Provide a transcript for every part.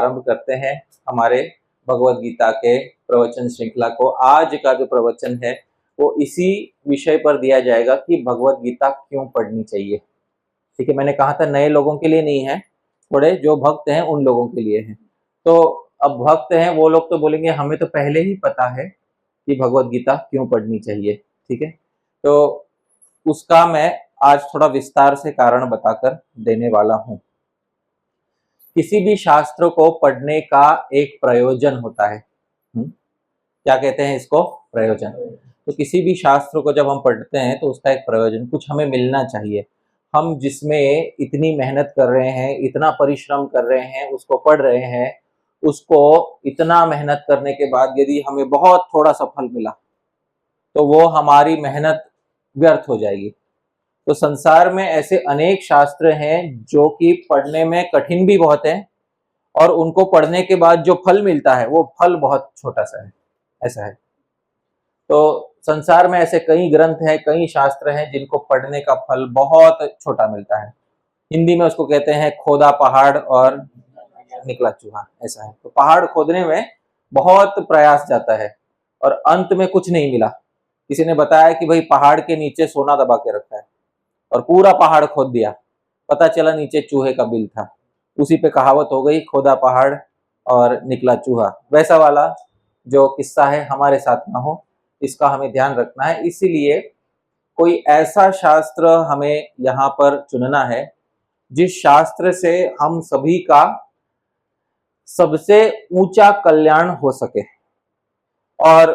आरंभ करते हैं हमारे भगवद गीता के प्रवचन श्रृंखला को। आज का जो प्रवचन है वो इसी विषय पर दिया जाएगा कि भगवद गीता क्यों पढ़नी चाहिए। ठीक है, मैंने कहा था नए लोगों के लिए नहीं है, थोड़े जो भक्त हैं उन लोगों के लिए है। तो अब भक्त हैं वो लोग तो बोलेंगे हमें तो पहले ही पता है कि भगवद गीता क्यों पढ़नी चाहिए। ठीक है, तो उसका मैं आज थोड़ा विस्तार से कारण बताकर देने वाला हूं। किसी भी शास्त्र को पढ़ने का एक प्रयोजन होता है। क्या कहते हैं इसको? प्रयोजन। तो किसी भी शास्त्र को जब हम पढ़ते हैं तो उसका एक प्रयोजन, कुछ हमें मिलना चाहिए। हम जिसमें इतनी मेहनत कर रहे हैं, इतना परिश्रम कर रहे हैं, उसको पढ़ रहे हैं, उसको इतना मेहनत करने के बाद यदि हमें बहुत थोड़ा सा फल मिला तो वो हमारी मेहनत व्यर्थ हो जाएगी। तो संसार में ऐसे अनेक शास्त्र हैं जो कि पढ़ने में कठिन भी बहुत है और उनको पढ़ने के बाद जो फल मिलता है वो फल बहुत छोटा सा है, ऐसा है। तो संसार में ऐसे कई ग्रंथ हैं, कई शास्त्र हैं जिनको पढ़ने का फल बहुत छोटा मिलता है। हिंदी में उसको कहते हैं खोदा पहाड़ और निकला चूहा, ऐसा है। तो पहाड़ खोदने में बहुत प्रयास जाता है और अंत में कुछ नहीं मिला। किसी ने बताया कि भाई पहाड़ के नीचे सोना दबा के रखा है और पूरा पहाड़ खोद दिया, पता चला नीचे चूहे का बिल था। उसी पे कहावत हो गई, खोदा पहाड़ और निकला चूहा। वैसा वाला जो किस्सा है हमारे साथ ना हो, इसका हमें ध्यान रखना है। इसीलिए कोई ऐसा शास्त्र हमें यहाँ पर चुनना है जिस शास्त्र से हम सभी का सबसे ऊंचा कल्याण हो सके। और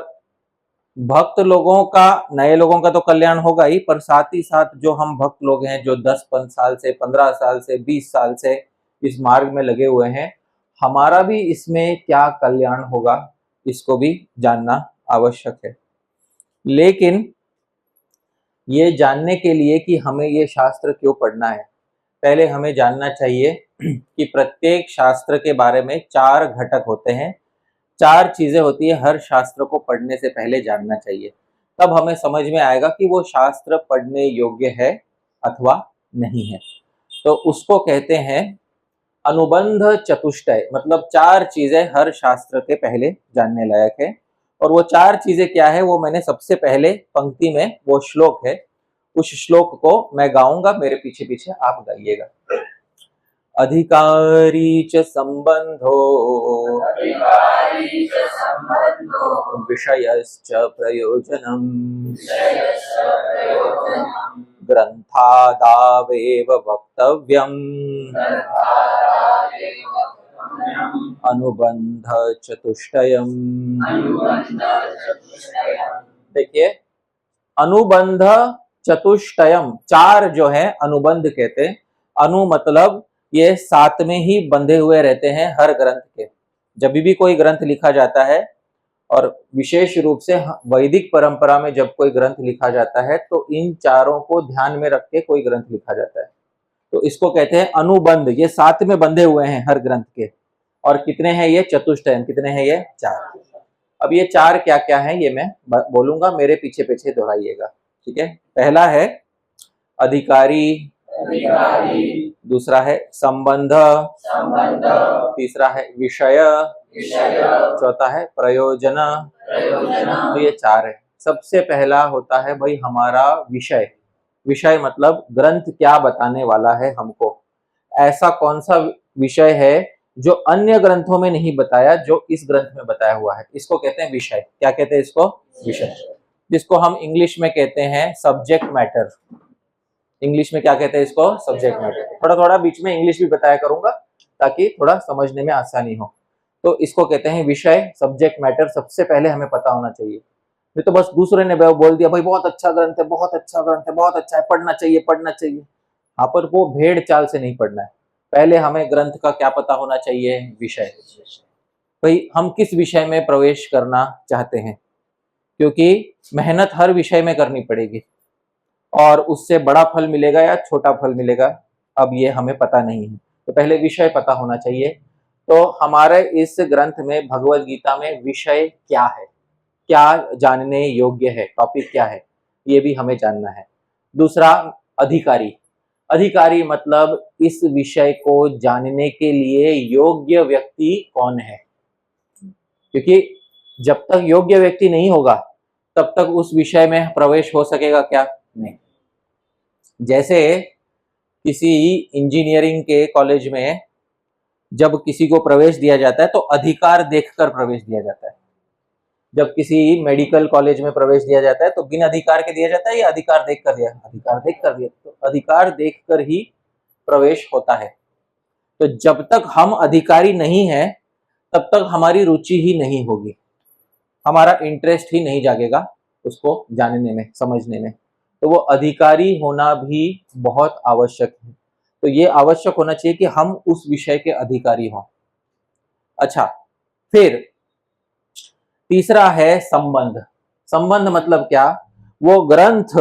भक्त लोगों का, नए लोगों का तो कल्याण होगा ही, पर साथ ही साथ जो हम भक्त लोग हैं जो 10 साल से, 15 साल से, 20 साल से इस मार्ग में लगे हुए हैं, हमारा भी इसमें क्या कल्याण होगा इसको भी जानना आवश्यक है। लेकिन ये जानने के लिए कि हमें ये शास्त्र क्यों पढ़ना है, पहले हमें जानना चाहिए कि प्रत्येक शास्त्र के बारे में 4 घटक होते हैं, 4 चीजें होती है हर शास्त्र को पढ़ने से पहले जानना चाहिए। तब हमें समझ में आएगा कि वो शास्त्र पढ़ने योग्य है अथवा नहीं है। तो उसको कहते हैं अनुबंध चतुष्टय, मतलब 4 चीजें हर शास्त्र के पहले जानने लायक है। और वो 4 चीजें क्या है वो मैंने सबसे पहले पंक्ति में वो श्लोक है, उस श्लोक को मैं गाऊंगा, मेरे पीछे पीछे आप गाइएगा। अधिकारी च संबंधो विषयश्च प्रयोजनम् ग्रंथादावेव वक्तव्यम् अनुबंध चतुष्टयम्। देखिए, अनुबंध चतुष्टयम, 4 जो है अनुबंध कहते हैं। अनु मतलब ये साथ में ही बंधे हुए रहते हैं हर ग्रंथ के। जब भी कोई ग्रंथ लिखा जाता है, और विशेष रूप से वैदिक परंपरा में जब कोई ग्रंथ लिखा जाता है तो इन चारों को ध्यान में रख के कोई ग्रंथ लिखा जाता है, तो इसको कहते हैं अनुबंध। ये साथ में बंधे हुए हैं हर ग्रंथ के। और कितने हैं ये? चतुष्टयम। कितने हैं ये? 4। अब ये 4 क्या क्या है ये मैं बोलूंगा, मेरे पीछे पीछे दोहराइएगा। ठीक है, पहला है अधिकारी, दूसरा है संबंध, तीसरा है विषय, चौथा है प्रयोजन। तो ये 4 है। सबसे पहला होता है भाई हमारा विषय। विषय मतलब ग्रंथ क्या बताने वाला है हमको, ऐसा कौन सा विषय है जो अन्य ग्रंथों में नहीं बताया, जो इस ग्रंथ में बताया हुआ है, इसको कहते हैं विषय। क्या कहते हैं इसको? विषय, जिसको हम इंग्लिश में कहते हैं सब्जेक्ट मैटर। इंग्लिश में क्या कहते हैं इसको? Subject matter. थोड़ा थोड़ा बीच में इंग्लिश भी बताया करूंगा ताकि थोड़ा समझने में आसानी हो। तो इसको कहते हैं विषय, सब्जेक्ट मैटर। सबसे पहले हमें पता होना चाहिए। नहीं तो बस दूसरे ने बोल दिया भाई बहुत अच्छा ग्रंथ है, बहुत अच्छा ग्रंथ है, बहुत अच्छा है, पढ़ना चाहिए, पढ़ना चाहिए। यहाँ पर वो भेड़ चाल से नहीं पढ़ना है। पहले हमें ग्रंथ का क्या पता होना चाहिए? विषय। भाई हम किस विषय में प्रवेश करना चाहते हैं, क्योंकि मेहनत हर विषय में करनी पड़ेगी और उससे बड़ा फल मिलेगा या छोटा फल मिलेगा अब ये हमें पता नहीं है। तो पहले विषय पता होना चाहिए। तो हमारे इस ग्रंथ में भगवद गीता में विषय क्या है, क्या जानने योग्य है, टॉपिक क्या है, ये भी हमें जानना है। दूसरा अधिकारी। अधिकारी मतलब इस विषय को जानने के लिए योग्य व्यक्ति कौन है, क्योंकि जब तक योग्य व्यक्ति नहीं होगा तब तक उस विषय में प्रवेश हो सकेगा क्या? नहीं। जैसे किसी इंजीनियरिंग के कॉलेज में जब किसी को प्रवेश दिया जाता है तो अधिकार देखकर प्रवेश दिया जाता है। जब किसी मेडिकल कॉलेज में प्रवेश दिया जाता है तो बिना अधिकार के दिया जाता है या अधिकार देखकर दिया? अधिकार देखकर दिया। तो अधिकार देखकर ही प्रवेश होता है। तो जब तक हम अधिकारी नहीं हैं तब तक हमारी रुचि ही नहीं होगी, हमारा इंटरेस्ट ही नहीं जागेगा उसको जानने में, समझने में। तो वो अधिकारी होना भी बहुत आवश्यक है। तो ये आवश्यक होना चाहिए कि हम उस विषय के अधिकारी हों। अच्छा, फिर तीसरा है संबंध। संबंध मतलब क्या? वो ग्रंथ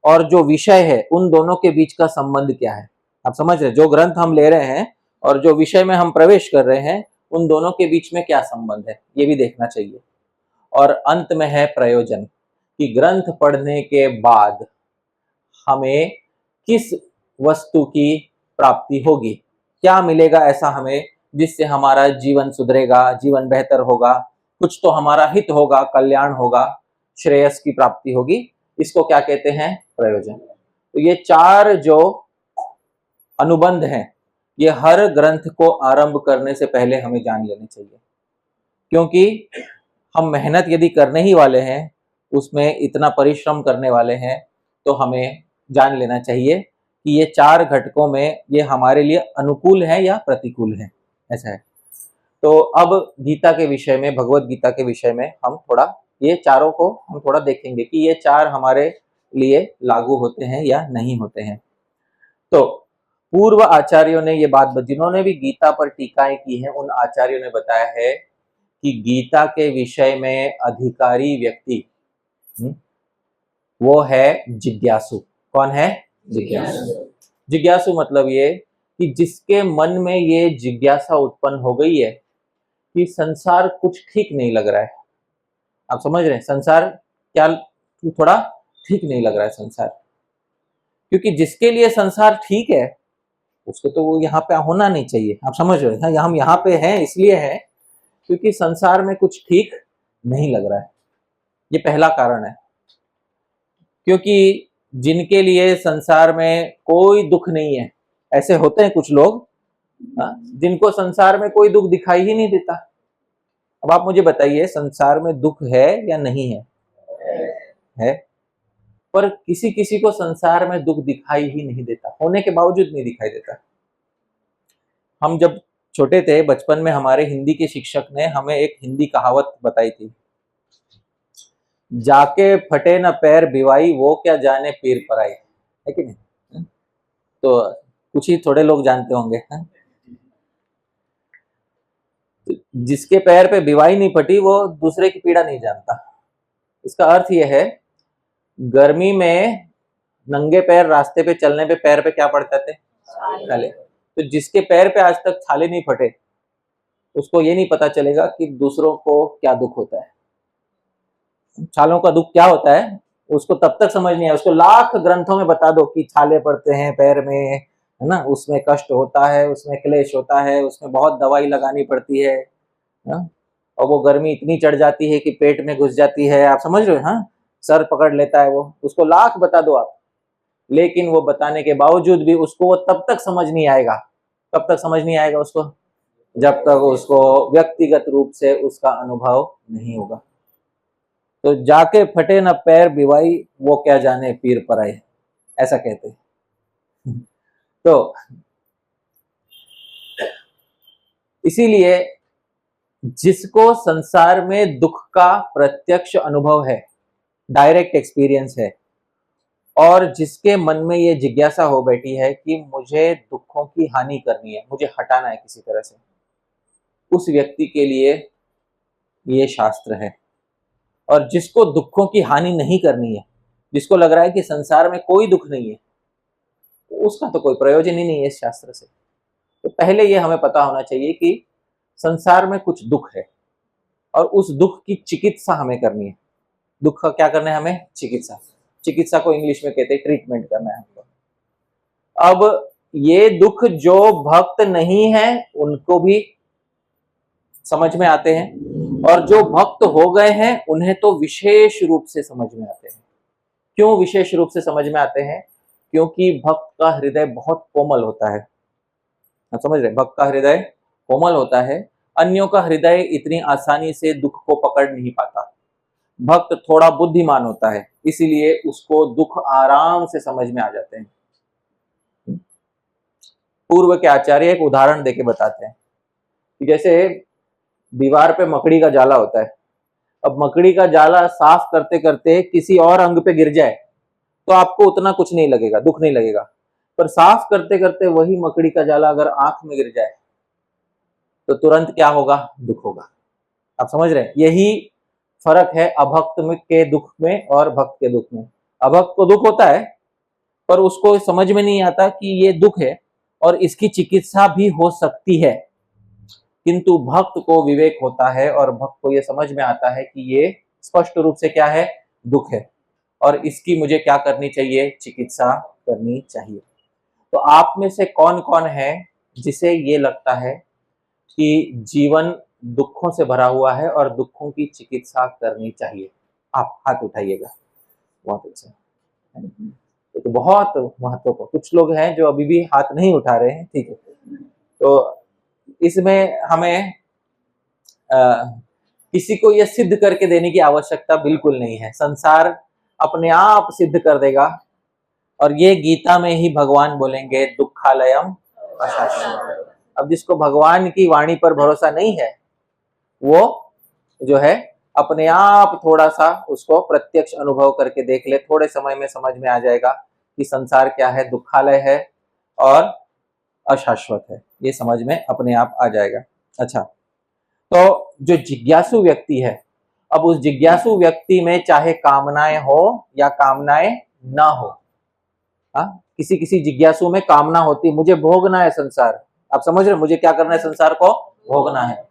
और जो विषय है उन दोनों के बीच का संबंध क्या है। आप समझ रहे? जो ग्रंथ हम ले रहे हैं और जो विषय में हम प्रवेश कर रहे हैं उन दोनों के बीच में क्या संबंध है, ये भी देखना चाहिए। और अंत में है प्रयोजन, कि ग्रंथ पढ़ने के बाद हमें किस वस्तु की प्राप्ति होगी, क्या मिलेगा ऐसा हमें जिससे हमारा जीवन सुधरेगा, जीवन बेहतर होगा, कुछ तो हमारा हित होगा, कल्याण होगा, श्रेयस की प्राप्ति होगी। इसको क्या कहते हैं? प्रयोजन। तो ये चार जो अनुबंध हैं ये हर ग्रंथ को आरंभ करने से पहले हमें जान लेने चाहिए, क्योंकि हम मेहनत यदि करने ही वाले हैं, उसमें इतना परिश्रम करने वाले हैं, तो हमें जान लेना चाहिए कि ये चार घटकों में ये हमारे लिए अनुकूल है या प्रतिकूल है, ऐसा है। तो अब गीता के विषय में, भगवत गीता के विषय में हम थोड़ा ये चारों को हम थोड़ा देखेंगे कि ये चार हमारे लिए लागू होते हैं या नहीं होते हैं। तो पूर्व आचार्यों ने ये बात, जिन्होंने भी गीता पर टीकाएं की हैं, उन आचार्यों ने बताया है कि गीता के विषय में अधिकारी व्यक्ति वो है जिज्ञासु। कौन है? जिज्ञासु। जिज्ञासु मतलब ये कि जिसके मन में ये जिज्ञासा उत्पन्न हो गई है कि संसार कुछ ठीक नहीं लग रहा है। आप समझ रहे हैं? संसार क्या थोड़ा ठीक नहीं लग रहा है संसार, क्योंकि जिसके लिए संसार ठीक है उसको तो वो यहाँ पे होना नहीं चाहिए। आप समझ रहे हैं? हम यहाँ पे हैं इसलिए हैं क्योंकि संसार में कुछ ठीक नहीं लग रहा है। ये पहला कारण है। क्योंकि जिनके लिए संसार में कोई दुख नहीं है, ऐसे होते हैं कुछ लोग जिनको संसार में कोई दुख दिखाई ही नहीं देता। अब आप मुझे बताइए, संसार में दुख है या नहीं है? है। पर किसी किसी को संसार में दुख दिखाई ही नहीं देता, होने के बावजूद नहीं दिखाई देता। हम जब छोटे थे, बचपन में हमारे हिंदी के शिक्षक ने हमें एक हिंदी कहावत बताई थी, जाके फटे न पैर बिवाई वो क्या जाने पीर पराई, है कि नहीं? तो कुछ ही थोड़े लोग जानते होंगे। तो जिसके पैर पे बिवाई नहीं फटी वो दूसरे की पीड़ा नहीं जानता। इसका अर्थ यह है, गर्मी में नंगे पैर रास्ते पे चलने पे पैर पे क्या पड़ते थे? छाले। तो जिसके पैर पे आज तक छाले नहीं फटे उसको ये नहीं पता चलेगा कि दूसरों को क्या दुख होता है, छालों का दुख क्या होता है उसको तब तक समझ नहीं है। उसको लाख ग्रंथों में बता दो कि छाले पड़ते हैं पैर में, है ना, उसमें कष्ट होता है, उसमें क्लेश होता है, उसमें बहुत दवाई लगानी पड़ती है ना? और वो गर्मी इतनी चढ़ जाती है कि पेट में घुस जाती है। आप समझ रहे हो? हाँ, सर पकड़ लेता है वो। उसको लाख बता दो आप, लेकिन वो बताने के बावजूद भी उसको वो तब तक समझ नहीं आएगा। कब तक समझ नहीं आएगा उसको? जब तक उसको व्यक्तिगत रूप से उसका अनुभव नहीं होगा। तो जाके फटे न पैर बिवाई वो क्या जाने पीर पराई, ऐसा कहते हैं। तो इसीलिए जिसको संसार में दुख का प्रत्यक्ष अनुभव है, डायरेक्ट एक्सपीरियंस है, और जिसके मन में ये जिज्ञासा हो बैठी है कि मुझे दुखों की हानि करनी है, मुझे हटाना है किसी तरह से, उस व्यक्ति के लिए ये शास्त्र है। और जिसको दुखों की हानि नहीं करनी है, जिसको लग रहा है कि संसार में कोई दुख नहीं है, तो उसका तो कोई प्रयोजन ही नहीं है इस शास्त्र से। तो पहले ये हमें पता होना चाहिए कि संसार में कुछ दुख है और उस दुख की चिकित्सा हमें करनी है। दुख का क्या करना है हमें? चिकित्सा। चिकित्सा को इंग्लिश में कहते हैं ट्रीटमेंट करना है हमको। अब ये दुख जो भक्त नहीं है उनको भी समझ में आते हैं, और जो भक्त हो गए हैं उन्हें तो विशेष रूप से समझ में आते हैं। क्यों विशेष रूप से समझ में आते हैं? क्योंकि भक्त का हृदय बहुत कोमल होता है। आप समझ रहे? भक्त का हृदय कोमल होता है, अन्यों का हृदय इतनी आसानी से दुख को पकड़ नहीं पाता। भक्त थोड़ा बुद्धिमान होता है, इसीलिए उसको दुख आराम से समझ में आ जाते हैं। पूर्व के आचार्य एक उदाहरण देके बताते हैं कि जैसे दीवार पे मकड़ी का जाला होता है। अब मकड़ी का जाला साफ करते करते किसी और अंग पे गिर जाए तो आपको उतना कुछ नहीं लगेगा, दुख नहीं लगेगा। पर साफ करते करते वही मकड़ी का जाला अगर आंख में गिर जाए तो तुरंत क्या होगा? दुख होगा। आप समझ रहे हैं? यही फर्क है अभक्त में के दुख में और भक्त के दुख में। अभक्त को दुख होता है पर उसको समझ में नहीं आता कि ये दुख है और इसकी चिकित्सा भी हो सकती है, किंतु भक्त को विवेक होता है और भक्त को यह समझ में आता है कि ये स्पष्ट रूप से क्या है? दुख है, और इसकी मुझे क्या करनी चाहिए? चिकित्सा करनी चाहिए। तो आप में से कौन कौन है जिसे ये लगता है कि जीवन दुखों से भरा हुआ है और दुखों की चिकित्सा करनी चाहिए? आप हाथ उठाइएगा। बहुत अच्छा, तो बहुत महत्वपूर्ण। कुछ लोग हैं जो अभी भी हाथ नहीं उठा रहे हैं, ठीक है। तो इसमें हमें किसी को यह सिद्ध करके देने की आवश्यकता बिल्कुल नहीं है। संसार अपने आप सिद्ध कर देगा, और ये गीता में ही भगवान बोलेंगे दुखालयम अशाश्वतम्। अब जिसको भगवान की वाणी पर भरोसा नहीं है वो जो है अपने आप थोड़ा सा उसको प्रत्यक्ष अनुभव करके देख ले, थोड़े समय में समझ में आ जाएगा कि संसार क्या है, दुखालय है और अशाश्वत है। ये समझ में अपने आप आ जाएगा। अच्छा, तो जो जिज्ञासु व्यक्ति है, अब उस जिज्ञासु व्यक्ति में चाहे कामनाएं हो या कामनाएं ना हो, हाँ, किसी किसी जिज्ञासु में कामना होती, मुझे भोगना है संसार। आप समझ रहे, मुझे क्या करना है? संसार को भोगना है।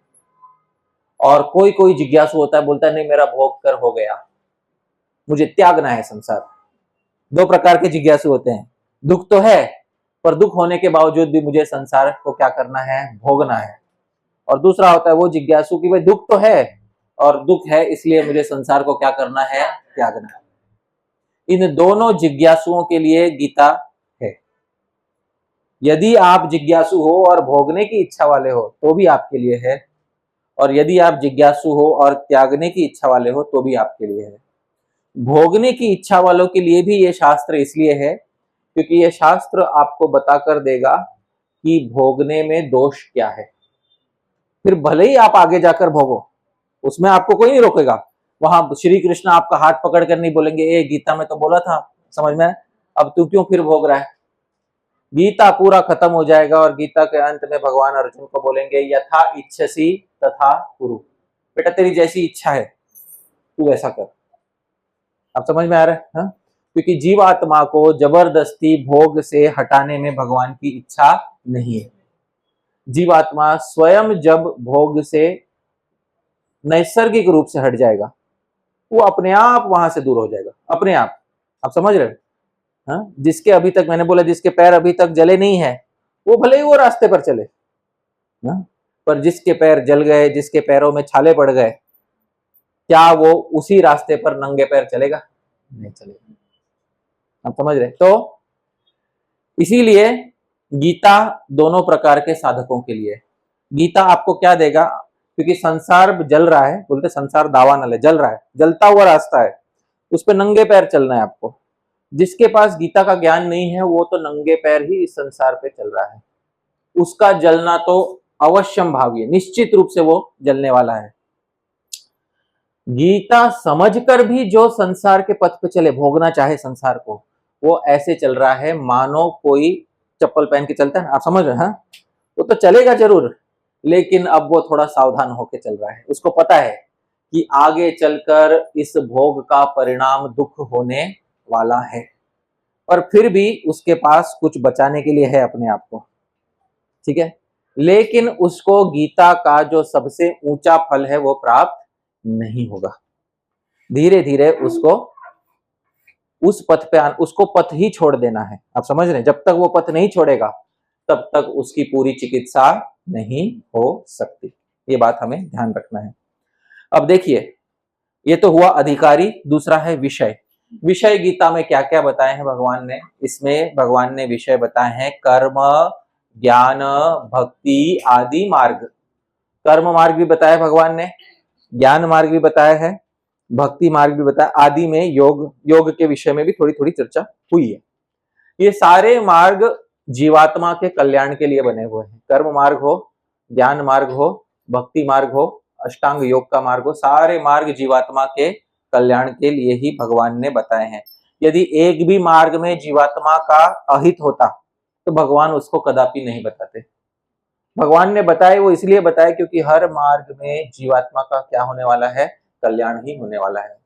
और कोई कोई जिज्ञासु होता है, बोलता है नहीं मेरा भोग कर हो गया, मुझे त्यागना है संसार। दो प्रकार के जिज्ञासु होते हैं। दुख तो है पर दुख होने के बावजूद भी मुझे संसार को क्या करना है? भोगना है। और दूसरा होता है वो जिज्ञासु कि भाई दुख तो है और दुख है इसलिए मुझे संसार को क्या करना है? त्यागना है। इन दोनों जिज्ञासुओं के लिए गीता है। यदि आप जिज्ञासु हो और भोगने की इच्छा वाले हो तो भी आपके लिए है, और यदि आप जिज्ञासु हो और त्यागने की इच्छा वाले हो तो भी आपके लिए है। भोगने की इच्छा वालों के लिए भी ये शास्त्र इसलिए है क्योंकि ये शास्त्र आपको बताकर देगा कि भोगने में दोष क्या है। फिर भले ही आप आगे जाकर भोगो, उसमें आपको कोई नहीं रोकेगा। वहां श्री कृष्ण आपका हाथ पकड़ कर नहीं बोलेंगे ए गीता में तो बोला था, समझ में, अब तू क्यों फिर भोग रहा है? गीता पूरा खत्म हो जाएगा और गीता के अंत में भगवान अर्जुन को बोलेंगे यथा इच्छसी तथा कुरु। बेटा तेरी जैसी इच्छा है तू वैसा कर। आप समझ में आ रहा है? हाँ? क्योंकि जीवात्मा को जबरदस्ती भोग से हटाने में भगवान की इच्छा नहीं है। जीवात्मा स्वयं जब भोग से नैसर्गिक रूप से हट जाएगा वो अपने आप वहां से दूर हो जाएगा, अपने आप। आप समझ रहे हो? हाँ? जिसके अभी तक मैंने बोला जिसके पैर अभी तक जले नहीं है वो भले ही वो रास्ते पर चले, हाँ? पर जिसके पैर जल गए, जिसके पैरों में छाले पड़ गए, क्या वो उसी रास्ते पर नंगे पैर चलेगा? नहीं चलेगा। आप समझ रहे? तो इसीलिए गीता दोनों प्रकार के साधकों के लिए। गीता आपको क्या देगा? क्योंकि संसार जल रहा है, बोलते संसार दावानल है, जल रहा है, जलता हुआ रास्ता है, उस पर नंगे पैर चलना है आपको। जिसके पास गीता का ज्ञान नहीं है वो तो नंगे पैर ही इस संसार पे चल रहा है। उसका जलना तो अवश्यम भावी, निश्चित रूप से वो जलने वाला है। गीता समझकर भी जो संसार के पथ पे चले, भोगना चाहे संसार को, वो ऐसे चल रहा है मानो कोई चप्पल पहन के चलता है। आप समझ रहे हैं? वो तो चलेगा जरूर, लेकिन अब वो थोड़ा सावधान होके चल रहा है। उसको पता है कि आगे चलकर इस भोग का परिणाम दुख होने वाला है, और फिर भी उसके पास कुछ बचाने के लिए है अपने आप को, ठीक है। लेकिन उसको गीता का जो सबसे ऊंचा फल है वो प्राप्त नहीं होगा। धीरे धीरे उसको उस पथ पे उसको पथ ही छोड़ देना है। आप समझ रहे हैं? जब तक वो पथ नहीं छोड़ेगा तब तक उसकी पूरी चिकित्सा नहीं हो सकती। ये बात हमें ध्यान रखना है। अब देखिए, ये तो हुआ अधिकारी, दूसरा है विषय। विषय गीता में क्या क्या बताए हैं भगवान ने? इसमें भगवान ने विषय बताए हैं कर्म, ज्ञान, भक्ति आदि मार्ग। कर्म मार्ग भी बताया भगवान ने, ज्ञान मार्ग भी बताया है, भक्ति मार्ग भी बताया, आदि में योग के विषय में भी थोड़ी थोड़ी चर्चा हुई है। ये सारे मार्ग जीवात्मा के कल्याण के लिए बने हुए हैं। कर्म मार्ग हो, ज्ञान मार्ग हो, भक्ति मार्ग हो, अष्टांग योग का मार्ग हो, सारे मार्ग जीवात्मा के कल्याण के लिए ही भगवान ने बताए हैं। यदि एक भी मार्ग में जीवात्मा का अहित होता तो भगवान उसको कदापि नहीं बताते। भगवान ने बताए वो इसलिए बताए क्योंकि हर मार्ग में जीवात्मा का क्या होने वाला है? कल्याण ही होने वाला है।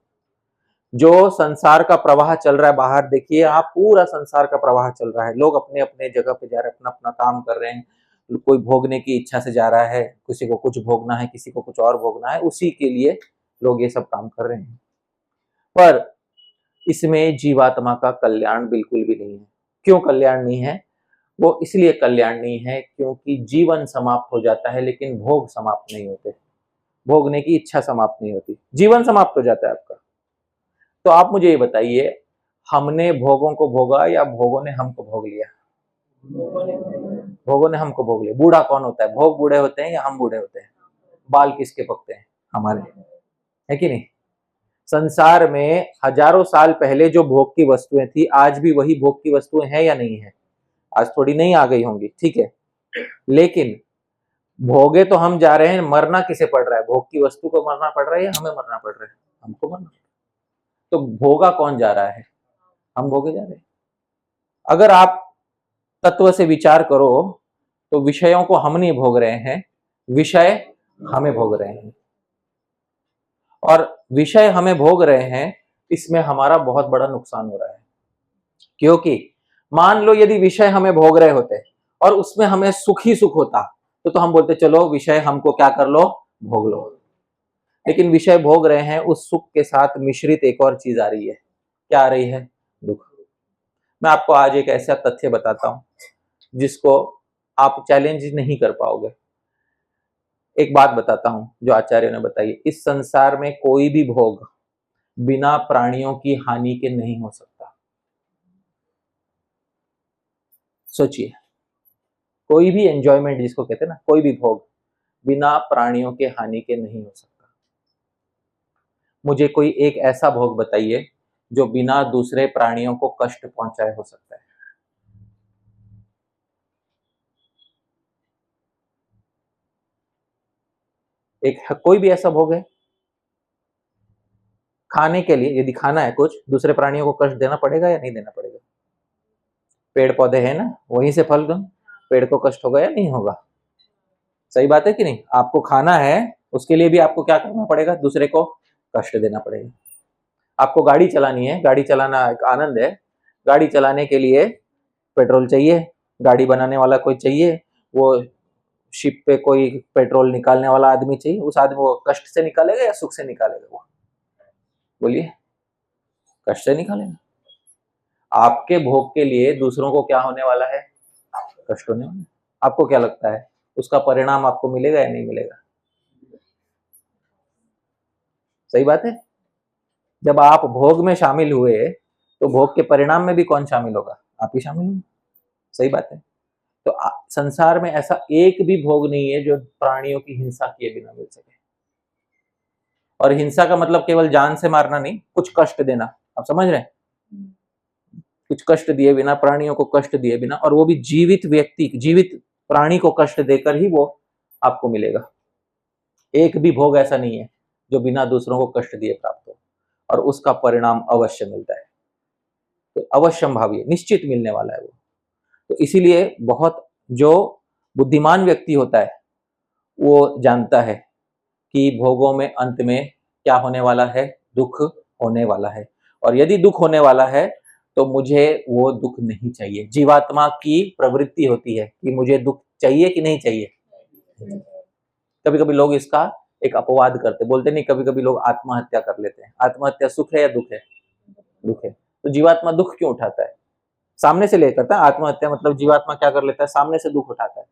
जो संसार का प्रवाह चल रहा है बाहर, देखिए आप, पूरा संसार का प्रवाह चल रहा है। लोग अपने अपने जगह पे जा रहे हैं, अपना अपना काम कर रहे हैं। कोई भोगने की इच्छा से जा रहा है, किसी को कुछ भोगना है, किसी को कुछ और भोगना है, उसी के लिए लोग ये सब काम कर रहे हैं। पर इसमें जीवात्मा का कल्याण बिल्कुल भी नहीं है। क्यों कल्याण नहीं है? वो इसलिए कल्याण नहीं है क्योंकि जीवन समाप्त हो जाता है लेकिन भोग समाप्त नहीं होते। भोगने की इच्छा समाप्त नहीं होती, जीवन समाप्त हो जाता है आपका। तो आप मुझे ये बताइए, हमने भोगों को भोगा या भोगों ने हमको भोग लिया? भोगों ने हमको भोग लिया। बूढ़ा कौन होता है? भोग बूढ़े होते हैं या हम बूढ़े होते हैं? बाल किसके पकते हैं? हमारे, है कि नहीं? संसार में हजारों साल पहले जो भोग की वस्तुएं थी, आज भी वही भोग की वस्तुएं हैं या नहीं है? आज थोड़ी नहीं आ गई होंगी, ठीक है, लेकिन भोगे तो हम जा रहे हैं। मरना किसे पड़ रहा है? भोग की वस्तु को मरना पड़ रहा है या हमें मरना पड़ रहा है? हमको मरना। तो भोगा कौन जा रहा है? हम भोगे जा रहे हैं। अगर आप तत्व से विचार करो तो विषयों को हम नहीं भोग रहे हैं, विषय हमें भोग रहे हैं। और विषय हमें भोग रहे हैं, इसमें हमारा बहुत बड़ा नुकसान हो रहा है। क्योंकि मान लो यदि विषय हमें भोग रहे होते और उसमें हमें सुख ही सुख होता तो हम बोलते चलो विषय हमको क्या कर लो, भोग लो। लेकिन विषय भोग रहे हैं, उस सुख के साथ मिश्रित एक और चीज आ रही है। क्या आ रही है? दुख। मैं आपको आज एक ऐसा तथ्य बताता हूं जिसको आप चैलेंज नहीं कर पाओगे। एक बात बताता हूं जो आचार्य ने बताई। इस संसार में कोई भी भोग बिना प्राणियों की हानि के नहीं हो सकता। सोचिए, कोई भी एंजॉयमेंट जिसको कहते हैं ना, कोई भी भोग बिना प्राणियों के हानि के नहीं हो सकता। मुझे कोई एक ऐसा भोग बताइए जो बिना दूसरे प्राणियों को कष्ट पहुंचाए हो सकता है। एक कोई भी ऐसा भोग है? खाने के लिए यदि खाना है कुछ, दूसरे प्राणियों को कष्ट देना पड़ेगा या नहीं देना पड़ेगा? पेड़ पौधे हैं ना, वहीं से फल दूं, पेड़ को कष्ट होगा या नहीं होगा? सही बात है कि नहीं? आपको खाना है, उसके लिए भी आपको क्या करना पड़ेगा? दूसरे को कष्ट देना पड़ेगा। आपको गाड़ी चलानी है, गाड़ी चलाना एक आनंद है, गाड़ी चलाने के लिए पेट्रोल चाहिए, गाड़ी बनाने वाला कोई चाहिए, वो शिप पे कोई पेट्रोल निकालने वाला आदमी चाहिए। उस आदमी वो कष्ट से निकालेगा या सुख से निकालेगा? वो बोलिए, कष्ट से निकालेगा। आपके भोग के लिए दूसरों को क्या होने वाला है? कष्ट होने वाला है। आपको क्या लगता है उसका परिणाम आपको मिलेगा या नहीं मिलेगा? सही बात है। जब आप भोग में शामिल हुए तो भोग के परिणाम में भी कौन शामिल होगा? आप ही शामिल होंगे। सही बात है। तो संसार में ऐसा एक भी भोग नहीं है जो प्राणियों की हिंसा किए बिना मिल सके। और हिंसा का मतलब केवल जान से मारना नहीं, कुछ कष्ट देना। आप समझ रहे हैं? कुछ कष्ट दिए बिना, प्राणियों को कष्ट दिए बिना, और वो भी जीवित व्यक्ति, जीवित प्राणी को कष्ट देकर ही वो आपको मिलेगा। एक भी भोग ऐसा नहीं है जो बिना दूसरों को कष्ट दिए प्राप्त हो, और उसका परिणाम अवश्य मिलता है। तो अवश्यम भावी, निश्चित मिलने वाला है वो। तो इसीलिए बहुत जो बुद्धिमान व्यक्ति होता है वो जानता है कि भोगों में अंत में क्या होने वाला है? दुख होने वाला है। और यदि दुख होने वाला है तो मुझे वो दुख नहीं चाहिए। जीवात्मा की प्रवृत्ति होती है कि मुझे दुख चाहिए कि नहीं चाहिए। कभी कभी लोग इसका एक अपवाद करते, बोलते नहीं, कभी कभी लोग आत्महत्या कर लेते हैं। आत्महत्या सुख है या दुख है? दुख है। तो जीवात्मा दुख क्यों उठाता है? सामने से ले करता है आत्महत्या, मतलब जीवात्मा क्या कर लेता है, सामने से दुख उठाता है।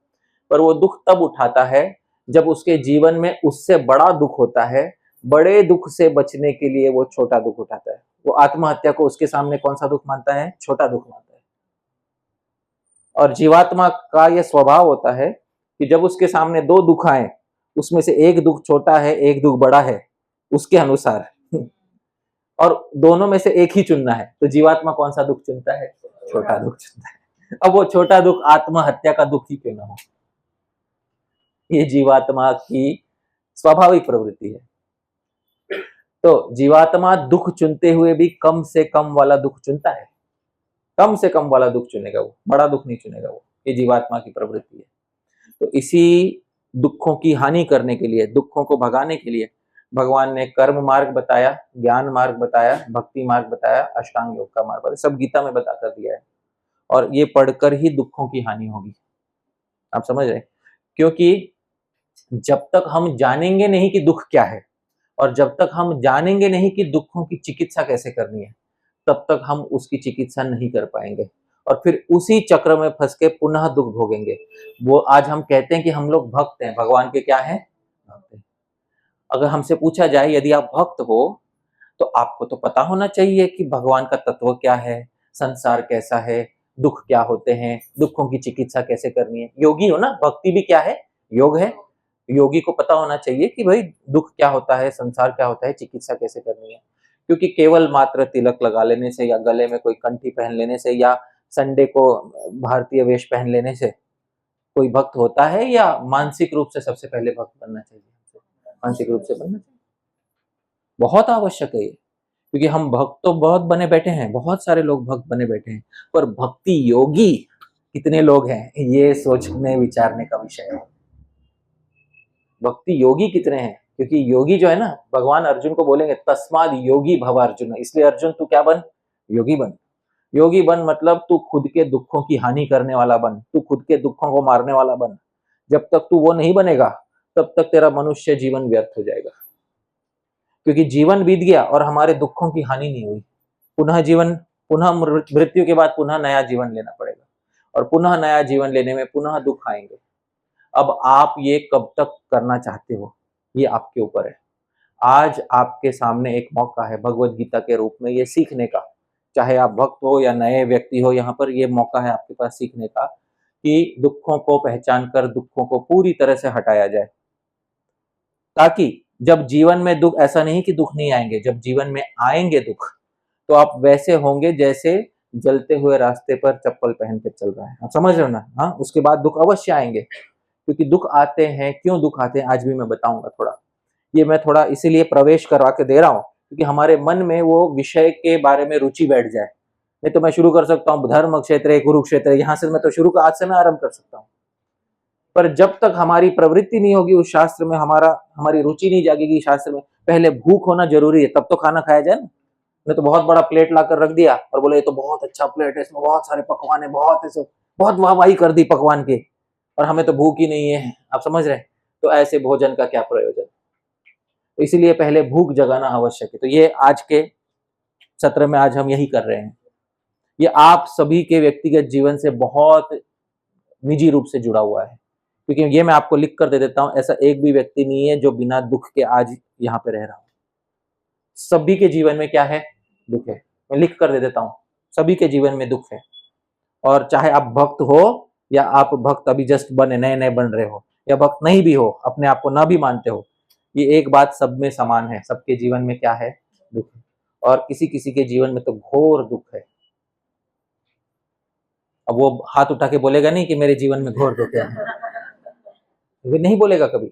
पर वो दुख तब उठाता है जब उसके जीवन में उससे बड़ा दुख होता है। बड़े दुख से बचने के लिए वो छोटा दुख उठाता है। वो आत्महत्या को उसके सामने कौन सा दुख मानता है? छोटा दुख मानता है। और जीवात्मा का यह स्वभाव होता है कि जब उसके सामने दो दुख आए, उसमें से एक दुख छोटा है, एक दुख बड़ा है उसके अनुसार, और दोनों में से एक ही चुनना है, तो जीवात्मा कौन सा दुख चुनता है? छोटा दुख चुनता है। अब वो छोटा दुख आत्महत्या का दुख ही क्यों ना हो, ये जीवात्मा की स्वाभाविक प्रवृत्ति है। तो जीवात्मा दुख चुनते हुए भी कम से कम वाला दुख चुनता है। कम से कम वाला दुख चुनेगा वो, बड़ा दुख नहीं चुनेगा वो। ये जीवात्मा की प्रवृत्ति है। तो इसी दुखों की हानि करने के लिए, दुखों को भगाने के लिए भगवान ने कर्म मार्ग बताया, ज्ञान मार्ग बताया, भक्ति मार्ग बताया, अष्टांग योग का मार्ग बताया, सब गीता में बता कर दिया है। और ये पढ़कर ही दुखों की हानि होगी, आप समझ रहे? क्योंकि जब तक हम जानेंगे नहीं कि दुख क्या है, और जब तक हम जानेंगे नहीं कि दुखों की चिकित्सा कैसे करनी है, तब तक हम उसकी चिकित्सा नहीं कर पाएंगे, और फिर उसी चक्र में फंस के पुनः दुख भोगेंगे। वो आज हम कहते हैं कि हम लोग भक्त हैं, भगवान के क्या हैं? भक्त हैं। अगर हमसे पूछा जाए यदि आप भक्त हो तो आपको तो पता होना चाहिए कि भगवान का तत्व क्या है, संसार कैसा है, दुख क्या होते हैं, दुखों की चिकित्सा कैसे करनी है। योगी हो ना, भक्ति भी क्या है? योग है। योगी को पता होना चाहिए कि भाई दुख क्या होता है, संसार क्या होता है, चिकित्सा कैसे करनी है। क्योंकि केवल मात्र तिलक लगा लेने से या गले में कोई कंठी पहन लेने से या संडे को भारतीय वेश पहन लेने से कोई भक्त होता है? या मानसिक रूप से सबसे पहले भक्त बनना चाहिए? मानसिक रूप से बनना चाहिए, बहुत आवश्यक है ये। क्योंकि हम भक्त तो बहुत बने बैठे हैं, बहुत सारे लोग भक्त बने बैठे हैं, पर भक्ति योगी कितने लोग हैं, ये सोचने विचारने का विषय है। भक्ति योगी कितने हैं? क्योंकि योगी जो है ना, भगवान अर्जुन को बोलेंगे तस्माद योगी भव अर्जुन, इसलिए अर्जुन तू क्या बन? योगी बन। योगी बन मतलब तू खुद के दुखों की हानि करने वाला बन, तू खुद के दुखों को मारने वाला बन। जब तक तू वो नहीं बनेगा तब तक तेरा मनुष्य जीवन व्यर्थ हो जाएगा। क्योंकि जीवन बीत गया और हमारे दुखों की हानि नहीं हुई। पुनः जीवन, पुनः मृत्यु के बाद पुनः नया जीवन लेना पड़ेगा, और पुनः नया जीवन लेने में पुनः दुख आएंगे। अब आप ये कब तक करना चाहते हो, ये आपके ऊपर है। आज आपके सामने एक मौका है भगवत गीता के रूप में ये सीखने का। चाहे आप भक्त हो या नए व्यक्ति हो, यहाँ पर ये मौका है आपके पास सीखने का कि दुखों को पहचान कर दुखों को पूरी तरह से हटाया जाए, ताकि जब जीवन में दुख, ऐसा नहीं कि दुख नहीं आएंगे, जब जीवन में आएंगे दुख तो आप वैसे होंगे जैसे जलते हुए रास्ते पर चप्पल पहन के चल रहा है। आप समझ रहे हो ना? हाँ, उसके बाद दुख अवश्य आएंगे। क्योंकि दुख आते हैं, क्यों दुख आते हैं आज भी मैं बताऊंगा थोड़ा। ये मैं थोड़ा इसीलिए प्रवेश करवा के दे रहा हूँ क्योंकि हमारे मन में वो विषय के बारे में रुचि बैठ जाए। नहीं तो मैं शुरू कर सकता हूँ धर्म क्षेत्र कुरुक्षेत्र, यहाँ से मैं तो शुरू का आज से मैं आरंभ कर सकता हूँ। पर जब तक हमारी प्रवृत्ति नहीं होगी उस शास्त्र में, हमारी रुचि नहीं जागेगी शास्त्र में, पहले भूख होना जरूरी है, तब तो खाना खाया जाए ना। ने तो बहुत बड़ा प्लेट लाकर रख दिया और बोले ये तो बहुत अच्छा प्लेट है, इसमें बहुत सारे पकवान है, बहुत वाहवाही कर दी पकवान की, और हमें तो भूख ही नहीं है। आप समझ रहे हैं? तो ऐसे भोजन का क्या प्रयोजन? तो इसीलिए पहले भूख जगाना आवश्यक है। तो ये आज के सत्र में आज हम यही कर रहे हैं। ये आप सभी के व्यक्तिगत जीवन से बहुत निजी रूप से जुड़ा हुआ है, क्योंकि ये मैं आपको लिख कर दे देता हूं, ऐसा एक भी व्यक्ति नहीं है जो बिना दुख के आज यहाँ पे रह रहा हो। सभी के जीवन में क्या है? दुख है। मैं लिख कर दे देता हूं, सभी के जीवन में दुख है। और चाहे आप भक्त हो या आप भक्त अभी जस्ट बने, नए नए बन रहे हो, या भक्त नहीं भी हो, अपने आप को ना भी मानते हो, ये एक बात सब में समान है, सबके जीवन में क्या है? दुख है। और किसी किसी के जीवन में तो घोर दुख है। अब वो हाथ उठा के बोलेगा नहीं कि मेरे जीवन में घोर दुख है, वो नहीं बोलेगा कभी,